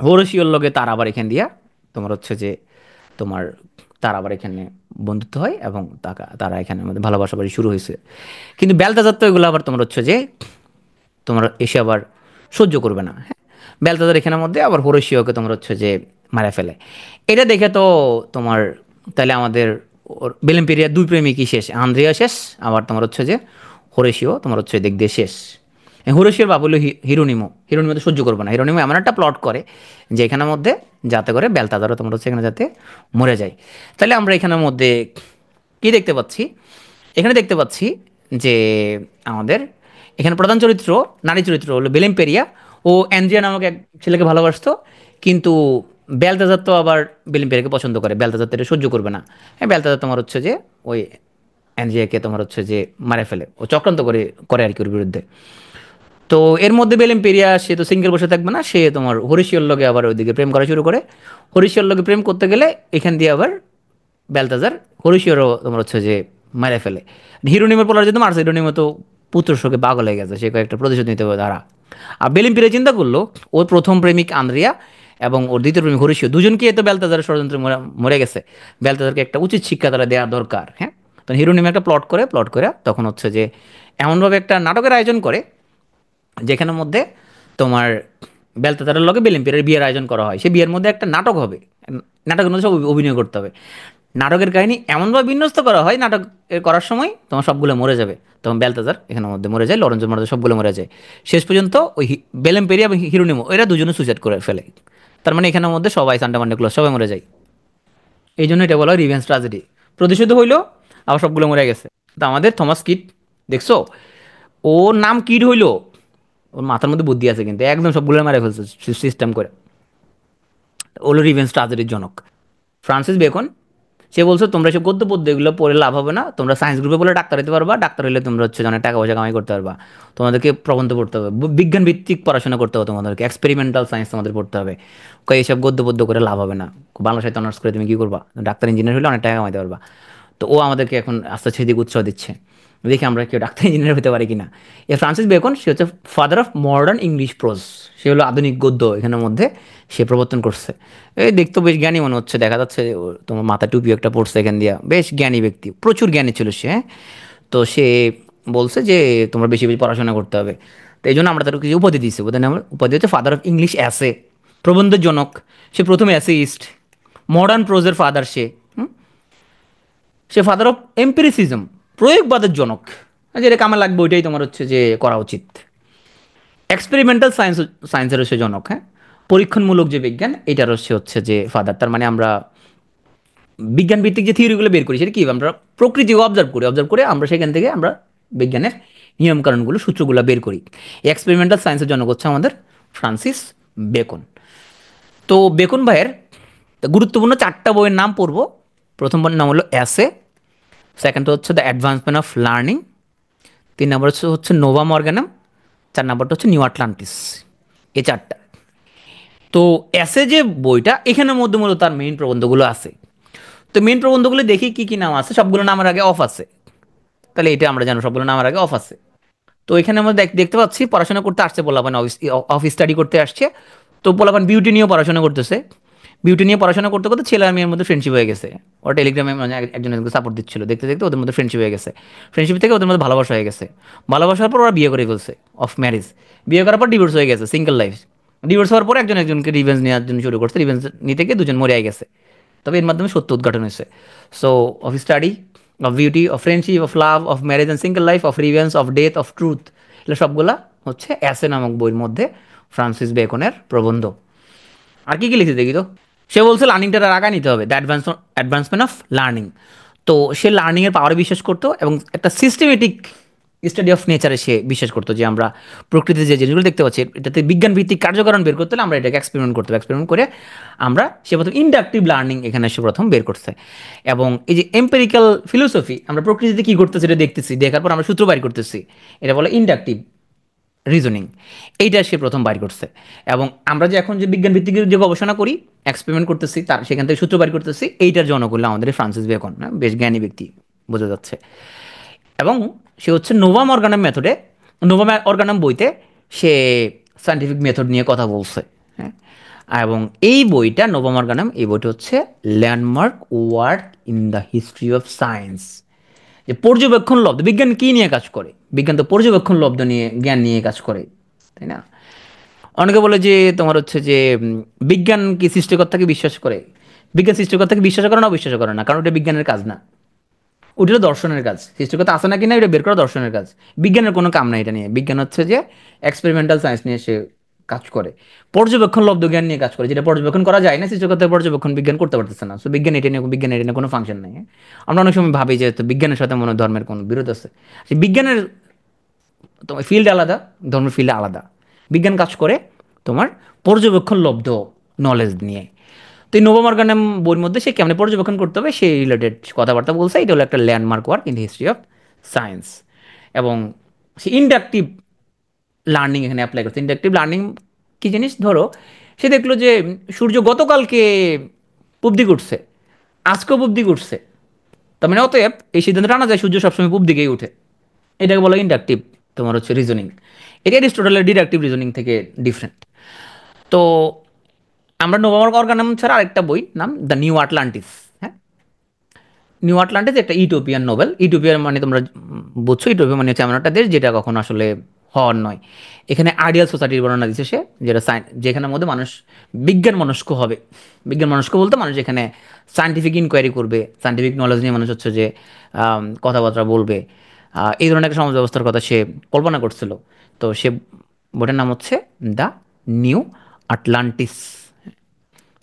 হোরেশিওর লগে তার আবার এখান দিয়া তোমার হচ্ছে যে তোমার তার আবার এখানে বন্ধুত্ব হয়, এবং তারা এখানে আমাদের ভালোবাসা বাড়ি শুরু হয়েছে। কিন্তু বেলতাজার তো এগুলো আবার তোমার হচ্ছে যে তোমার এসে আবার সহ্য করবে না। হ্যাঁ, বেলতাজার এখানের মধ্যে আবার হোরেশিওকে তোমার হচ্ছে যে মারা ফেলে। এটা দেখে তো তোমার তাহলে আমাদের বেলেম্পেরিয়ার দুই প্রেমিকই শেষ, আন্দ্রিয়া শেষ, আবার তোমার হচ্ছে যে হোরেশিও তোমার হচ্ছে দিক দিয়ে শেষ। হোরেশিওর বাপ হলো হিরোনিমো, হিরোনিমো তো সহ্য করবে না। হিরোনিমো এমন একটা প্লট করে যে এখানের মধ্যে যাতে করে বেলতাজারও তোমার হচ্ছে এখানে যাতে মরে যায়। তাহলে আমরা এখানের মধ্যে কি দেখতে পাচ্ছি? এখানে দেখতে পাচ্ছি যে আমাদের এখানে প্রধান চরিত্র, নারী চরিত্র হলো বেলেম্পেরিয়া। ও অ্যান্ড্রিয়া নামক এক ছেলেকে ভালোবাসতো, কিন্তু বেলতাজার তো আবার বেলেম্পেরিয়াকে পছন্দ করে, বেলতাজার তো এটা সহ্য করবে না। হ্যাঁ, বেলতাজার তোমার হচ্ছে যে ওই অ্যান্ড্রিয়াকে তোমার হচ্ছে যে মারে ফেলে, ও চক্রান্ত করে করে আর কি ওর বিরুদ্ধে। তো এর মধ্যে বেলেম পেরিয়া সে তো সিঙ্গেল বসে থাকবে না, সে তোমার হরিশিওর লগে আবার ওইদিকে প্রেম করা শুরু করে। হরিশিওর লগে প্রেম করতে গেলে এখান দিয়ে আবার বেলতাজার হরিশিওরও তোমার হচ্ছে যে মারে ফেলে। হিরোনিমের পোলার যেহেতু মারছে, হিরোনিমে তো পুত্র শোকে পাগল হয়ে গেছে, সে কয়েকটা প্রতিশোধ নিতে হবে তারা। আর বেলিম পেরে চিন্তা করলো ওর প্রথম প্রেমিক আন্দ্রিয়া এবং ওর দ্বিতীয় প্রেমিক হরিশিও দুজনকে তো বেলতাজারের ষড়যন্ত্রে মরে গেছে, বেলতাজারকে একটা উচিত শিক্ষা তারা দেওয়া দরকার। হ্যাঁ, তো হিরোনিমে একটা প্লট করে তখন হচ্ছে যে এমনভাবে একটা নাটকের আয়োজন করে যেখানের মধ্যে তোমার বেলতাতারের লগে বেলেম্পিরের বিয়ের আয়োজন করা হয়। সেই বিয়ের মধ্যে একটা নাটক হবে, নাটকের মধ্যে সব অভিনয় করতে হবে। নাটকের কাহিনী এমনভাবে বিন্যস্ত করা হয়, নাটক করার সময় তোমার সবগুলো মরে যাবে, তখন বেলতাজার এখানের মধ্যে মরে যায়, লরেন্সো মরে যায়, সবগুলো মরে যায়। শেষ পর্যন্ত ওই বেলেম্পেরি এবং হিরোনিমো এরা দুজনে সুইসাইড করে ফেলে। তার মানে এখানের মধ্যে সবাই সান্ডা মান্ডে ক্লোজ সবাই মরে যায়। এই জন্য এটা বলা হয় রিভেঞ্জ ট্রাজেডি। প্রতিশোধ হইলো, আবার সবগুলো মরে গেছে। তো আমাদের থমাস কিড দেখছো, ওর নাম কিড হইলো, ওর মাথার মধ্যে বুদ্ধি আছে কিন্তু একদম সবগুলো মারে ফেলছে সিস্টেম করে। ওলো রিভেন্স ট্রাজেডির জনক ফ্রান্সিস বেকন। সে বলছে তোমরা সব গদ্য পদ্য এগুলো পড়ে লাভ হবে না, তোমরা সায়েন্স গ্রুপে বলে ডাক্তার হতে পারবা, ডাক্তার হলে তোমরা হচ্ছে অনেক টাকা পয়সা কামাই করতে পারবা। তোমাদেরকে প্রবন্ধ পড়তে হবে, বিজ্ঞান ভিত্তিক পড়াশোনা করতে হবে, তোমাদেরকে এক্সপেরিমেন্টাল সায়েন্স তোমাদের পড়তে হবে। এইসব গদ্য পদ্য করে লাভ হবে না, বাংলা সাহিত্য অনার্স করে তুমি কী করবা, ডাক্তার ইঞ্জিনিয়ার হলে অনেক টাকা কামাইতে পারবা। তো ও আমাদেরকে এখন আস্তে আস্তে সেদিকে উৎসাহ দিচ্ছে, দেখি আমরা কেউ ডাক্তার ইঞ্জিনিয়ার হতে পারি কিনা। এ ফ্রান্সিস বেকন সে হচ্ছে father of modern English prose, সে হলো আধুনিক গদ্য এখানের মধ্যে সে প্রবর্তন করছে। এই দেখতে বেশ জ্ঞানী মনে হচ্ছে, দেখা যাচ্ছে তোমার মাথা টুপি একটা পড়ছে এখান দিয়া, বেশ জ্ঞানী ব্যক্তি, প্রচুর জ্ঞানী ছিল সে, হ্যাঁ। তো সে বলছে যে তোমরা বেশি বেশি পড়াশোনা করতে হবে। তো এই জন্য আমরা তার কিছু উপাধি দিচ্ছি, ওদের নাম উপাধি হচ্ছে ফাদার অফ ইংলিশ অ্যাসে, প্রবন্ধের জনক। সে প্রথম অ্যাসেইস্ট, মডার্ন প্রোজের ফাদার সে। সে ফাদার অফ এম্পিরিসিজম, প্রয়োগবাদের জনক, যেটা কামে লাগবে ওইটাই তোমার হচ্ছে যে করা উচিত। এক্সপেরিমেন্টাল সায়েন্সের হচ্ছে জনক, হ্যাঁ, পরীক্ষণমূলক যে বিজ্ঞান এটার হচ্ছে যে ফাদার। তার মানে আমরা বিজ্ঞান ভিত্তিক যে থিওরিগুলো বের করি সেটা কি, আমরা প্রকৃতি অবজার্ভ করে আমরা সেখান থেকে আমরা বিজ্ঞানের নিয়মকানুনগুলো সূত্রগুলো বের করি। এক্সপেরিমেন্টাল সায়েন্সের জনক হচ্ছে আমাদের ফ্রান্সিস বেকন। তো বেকন ভাইয়ের গুরুত্বপূর্ণ 4টা বইয়ের নাম পড়বো। প্রথম বইয়ের নাম হলো অ্যাসে, সেকেন্ডটা হচ্ছে দ্য অ্যাডভান্সমেন্ট অফ লার্নিং, 3 নম্বর হচ্ছে নোভা মর্গানাম, 4 নম্বরটা হচ্ছে নিউ আটলান্টিস। এই 4টা। তো অ্যাসে যে বইটা এখানের মধ্যে মূলত তার মেইন প্রবন্ধগুলো আছে। তো মেইন প্রবন্ধগুলো দেখি কি কি নাম আছে, সবগুলো নামের আগে অফ আছে, তাহলে এটা আমরা জানো সবগুলো নামের আগে অফ আছে। তো এখানে আমরা দেখতে পাচ্ছি পড়াশোনা করতে আসছে পোলাপান, অফ স্টাডি করতে আসছে। তো পোলাপান বিউটি নিয়েও পড়াশোনা করতেছে, বিউটি নিয়ে পড়াশোনা করতে করতে ছেলে আর মেয়ের মধ্যে ফ্রেন্ডশিপ হয়ে গেছে। ওরা টেলিগ্রামে মানে একজন একজনকে সাপোর্ট দিচ্ছিল, দেখতে দেখতে ওদের মধ্যে ফ্রেন্ডশিপ হয়ে গেছে। ফ্রেন্ডশিপ থেকে ওদের মধ্যে ভালোবাসা হয়ে গেছে। ভালোবাসার পর ওরা বিয়ে করে ফেলছে, অফ ম্যারেজ। বিয়ে করার পর ডিভোর্স হয়ে গেছে, সিঙ্গেল লাইফ। ডিভোর্স হওয়ার পর একজন একজনকে রিভেঞ্জ নেওয়ার জন্য শুরু করছে, রিভেঞ্জ নিতে গিয়ে দুজন মরে গেছে। তবে এর মাধ্যমে সত্য উদ্ঘাটন হয়েছে। So of study, of beauty, of friendship, of love, of marriage and single life, of revenge, of death, of truth, এগুলো সবগুলা হচ্ছে অ্যাসে নামক বইয়ের মধ্যে ফ্রান্সিস বেকনের প্রবন্ধ। আর কি কি লিখেছে দেখি তো। সে বলছে লার্নিংটা রাখা নিতে হবে, দ্য অ্যাডভান্সমেন্ট অফ লার্নিং। তো সে লার্নিংয়ের পাওয়ারে বিশ্বাস করতো এবং একটা সিস্টেমেটিক স্টাডি অফ নেচারে সে বিশ্বাস করতো, যে আমরা প্রকৃতিতে যে জিনিসগুলো দেখতে পাচ্ছি এটাতে বিজ্ঞান ভিত্তিক কার্যকারণ বের করতে হলে আমরা এটাকে এক্সপেরিমেন্ট করতে হবে, এক্সপেরিমেন্ট করে আমরা সে প্রথম ইন্ডাকটিভ লার্নিং এখানে সে প্রথম বের করছে। এবং এই যে এম্পেরিক্যাল ফিলোসফি, আমরা প্রকৃতিতে কী করতেছি এটা দেখতেছি, দেখার পর আমরা সূত্র বাইর করতেছি, এটা বলে ইন্ডাকটিভ রিজনিং। এইটা সে প্রথম বাইর করছে। এবং আমরা যে এখন যে বিজ্ঞান ভিত্তিক যে গবেষণা করি, এক্সপেরিমেন্ট করতেছি, তার সেখান থেকে সূত্র বাইর করতেছি, এইটার জনক হলো আমাদের ফ্রান্সিস বেকন, বেশ জ্ঞানী ব্যক্তি বোঝা যাচ্ছে। এবং সে হচ্ছে নোভা অর্গানাম মেথডে, নোভা অর্গানাম বইতে সে সায়েন্টিফিক মেথড নিয়ে কথা বলছে, হ্যাঁ। এবং এই বইটা নোভা অর্গানাম, এই বইটা হচ্ছে landmark work in the history of science. যে পর্যবেক্ষণ লব্ধ বিজ্ঞান কী নিয়ে কাজ করে, বিজ্ঞান তো পর্যবেক্ষণ লব্ধ নিয়ে জ্ঞান নিয়ে কাজ করে, তাই না। অনেকে বলে যে তোমার হচ্ছে যে বিজ্ঞান কি সৃষ্টিকর্তাকে বিশ্বাস করে, বিজ্ঞান সৃষ্টিকর্তাকে বিশ্বাস করে না, অবিশ্বাস করে না, কারণ ওটা বিজ্ঞানের কাজ না, ওটা দর্শনের কাজ। সৃষ্টিকর্তা আছে না কিনা এটা বের করা দর্শনের কাজ, বিজ্ঞানের কোনো কাম নাই এটা নিয়ে। বিজ্ঞান হচ্ছে যে এক্সপেরিমেন্টাল সায়েন্স নিয়ে সে কাজ করে, পর্যবেক্ষণ লব্ধ জ্ঞান নিয়ে কাজ করে, যেটা পর্যবেক্ষণ করা যায় না, সৃষ্টিকর্তার পর্যবেক্ষণ বিজ্ঞান করতে পারতেছে না। সো বিজ্ঞান এটা নিয়ে কোনো ফাংশন নাই, হ্যাঁ? আমরা অনেক সময় ভাবি যে তো বিজ্ঞানের সাথে মনে হয় ধর্মের কোনো বিরোধ আছে। সেই বিজ্ঞানের তোমার ফিল্ড আলাদা, ধর্মের ফিল্ড আলাদা। বিজ্ঞান কাজ করে তোমার পর্যবেক্ষণ লব্ধ নলেজ নিয়ে। তো এই নোভা মর্গানাম বইয়ের মধ্যে সে কেমনে পর্যবেক্ষণ করতে হবে সেই রিলেটেড কথাবার্তা বলছে। এটা হলো একটা landmark work in the history of science. এবং সে ইন্ডাকটিভ লার্নিং এখানে অ্যাপ্লাই করছে। ইন্ডাকটিভ লার্নিং কী জিনিস, ধরো সে দেখলো যে সূর্য গতকালকে পূব দিকে উঠছে, আজকেও পূব দিকে উঠছে, তার মানে অতএব এই সিদ্ধান্ত আনা যায় সূর্য সবসময় পূব দিকেই উঠে। এটাকে বলা ইন্ডাকটিভ তোমার হচ্ছে রিজনিং। এটা অ্যারিস্টটলের ডিডাকটিভ রিজনিং থেকে ডিফারেন্ট। তো আমরা নোভার অর্গানাম ছাড়া আরেকটা বই নাম দ্য নিউ আটলান্টিস। হ্যাঁ, নিউ আটলান্টিস একটা ইউটোপিয়ান নোবেল। ইউটোপিয়ান মানে তোমরা বুঝছো, ইউটোপিয়া মানে হচ্ছে এমন একটা দেশ যেটা কখনো আসলে হওয়ার নয়। এখানে আইডিয়াল সোসাইটির বর্ণনা দিচ্ছে সে, যেটা যেখানের মধ্যে মানুষ বিজ্ঞান মনস্ক হবে। বিজ্ঞান মনস্ক বলতে মানুষ এখানে সায়েন্টিফিক ইনকোয়ারি করবে, সায়েন্টিফিক নলেজ নিয়ে মানুষ হচ্ছে যে কথাবার্তা বলবে। এই ধরনের একটা সমাজ ব্যবস্থার কথা সে কল্পনা করছিল। তো সে বইটার নাম হচ্ছে দ্য নিউ আটলান্টিস।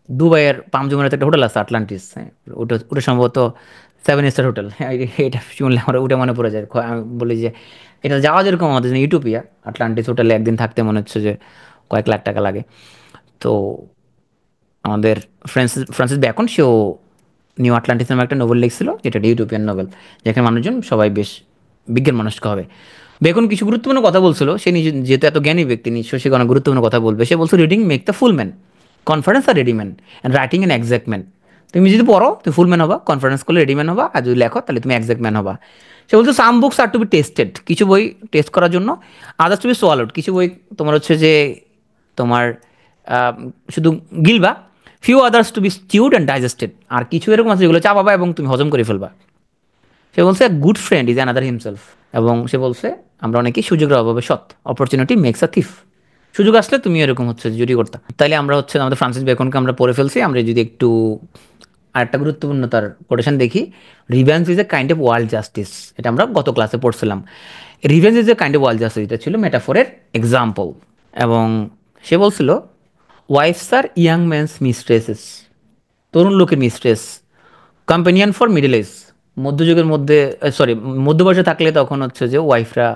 দুবাইয়ের পাম জুমেরাতে একটা হোটেল আছে আটলান্টিস, হ্যাঁ, ওটা ওটা সম্ভবত 7 স্টার হোটেল। হ্যাঁ, এটা শুনলে আমার ওটা মনে পড়ে যায়। আমি বলি যে এটা যাওয়া যেরকম আমাদের জন্য ইউটোপিয়া, আটলান্টিস হোটেলে একদিন থাকতে মনে হচ্ছে যে কয়েক লাখ টাকা লাগে। তো আমাদের ফ্রান্সিস ফ্রান্সিস ব্যাকন সেও নিউ আটলান্টিস নামে একটা নোবেল লিখছিল, যেটা ইউটোপিয়ান নোবেল, যেখানে মানুষজন সবাই বেশ বিজ্ঞান মনস্ক হবে। বেকন কিছু গুরুত্বপূর্ণ কথা বলছিল, সে নিজে যেহেতু এত জ্ঞানী ব্যক্তি নিশ্চয়ই সে অনেক গুরুত্বপূর্ণ কথা বলবে। সে বলছে reading make the full man, conference আর ready man, and writing an exact man. তুমি যদি পড়ো তুমি ফুল ম্যান হবা, কনফারেন্স করলে রেডি ম্যান হবা, আর যদি লেখো তাহলে তুমি এক্সাক্ট ম্যান হবা। সে বলছে some books are to be tasted, কিছু বই টেস্ট করার জন্য, আদার্স টু বি সোয়ালোড, কিছু বই তোমার হচ্ছে যে তোমার শুধু গিলবা, few others to be stewed and digested, আর কিছু এরকম আছে যেগুলো চাপাবা এবং তুমি হজম করে ফেলবা। সে বলছে good friend is another himself. এবং সে বলছে আমরা অনেকেই সুযোগের অভাবে সৎ, অপরচুনিটি মেক্স আ থিফ। সুযোগ আসলে তুমি এরকম হচ্ছে যদি করতা। তাইলে আমরা হচ্ছে আমাদের ফ্রান্সিস বেকনকে আমরা পড়ে ফেলছি। আমরা যদি একটু আরেকটা গুরুত্বপূর্ণ তার কোটেশন দেখি, revenge is a kind of world justice. এটা আমরা গত ক্লাসে পড়ছিলাম। Revenge is a kind of world justice, এটা ছিল মেটাফোরের এক্সাম্পল। এবং সে বলছিল wives are young man's mistresses, তরুণ লোকের mistress, companion for middle age, মধ্যযুগের মধ্যে, সরি, মধ্যবয়সে থাকলে তখন হচ্ছে যে ওয়াইফরা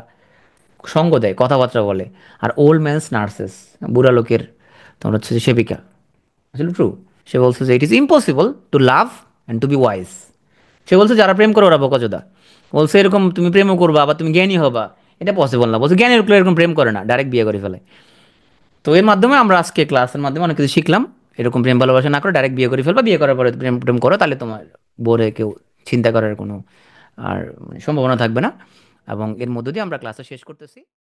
সঙ্গ দেয়, কথাবার্তা বলে। আর ওল্ড ম্যানস নার্সেস, বুড়া লোকের তোমার হচ্ছে যে সেবিকা। আসলে ট্রু। সে বলছে যে it is impossible to love and to be wise. সে বলছে যারা প্রেম করে ওরা বকাচোদা। বলছে এরকম তুমি প্রেমও করবা আবার তুমি জ্ঞানী হবা, এটা পসিবল না। বলছে জ্ঞানী লোকরা এরকম প্রেম করে না, ডাইরেক্ট বিয়ে করে ফেলে। তো এর মাধ্যমে আমরা আজকে ক্লাসের মাধ্যমে অনেক কিছু শিখলাম। এরকম প্রেম ভালোবাসা না করে ডাইরেক্ট বিয়ে করে ফেলবা, বিয়ে করার পরে প্রেম প্রেম করো, তাহলে তোমার বোরে কেউ চিন্তা করার কোনো আর সম্ভাবনা থাকবে না। এবং এর মধ্য দিয়ে আমরা ক্লাসটা শেষ করতেছি।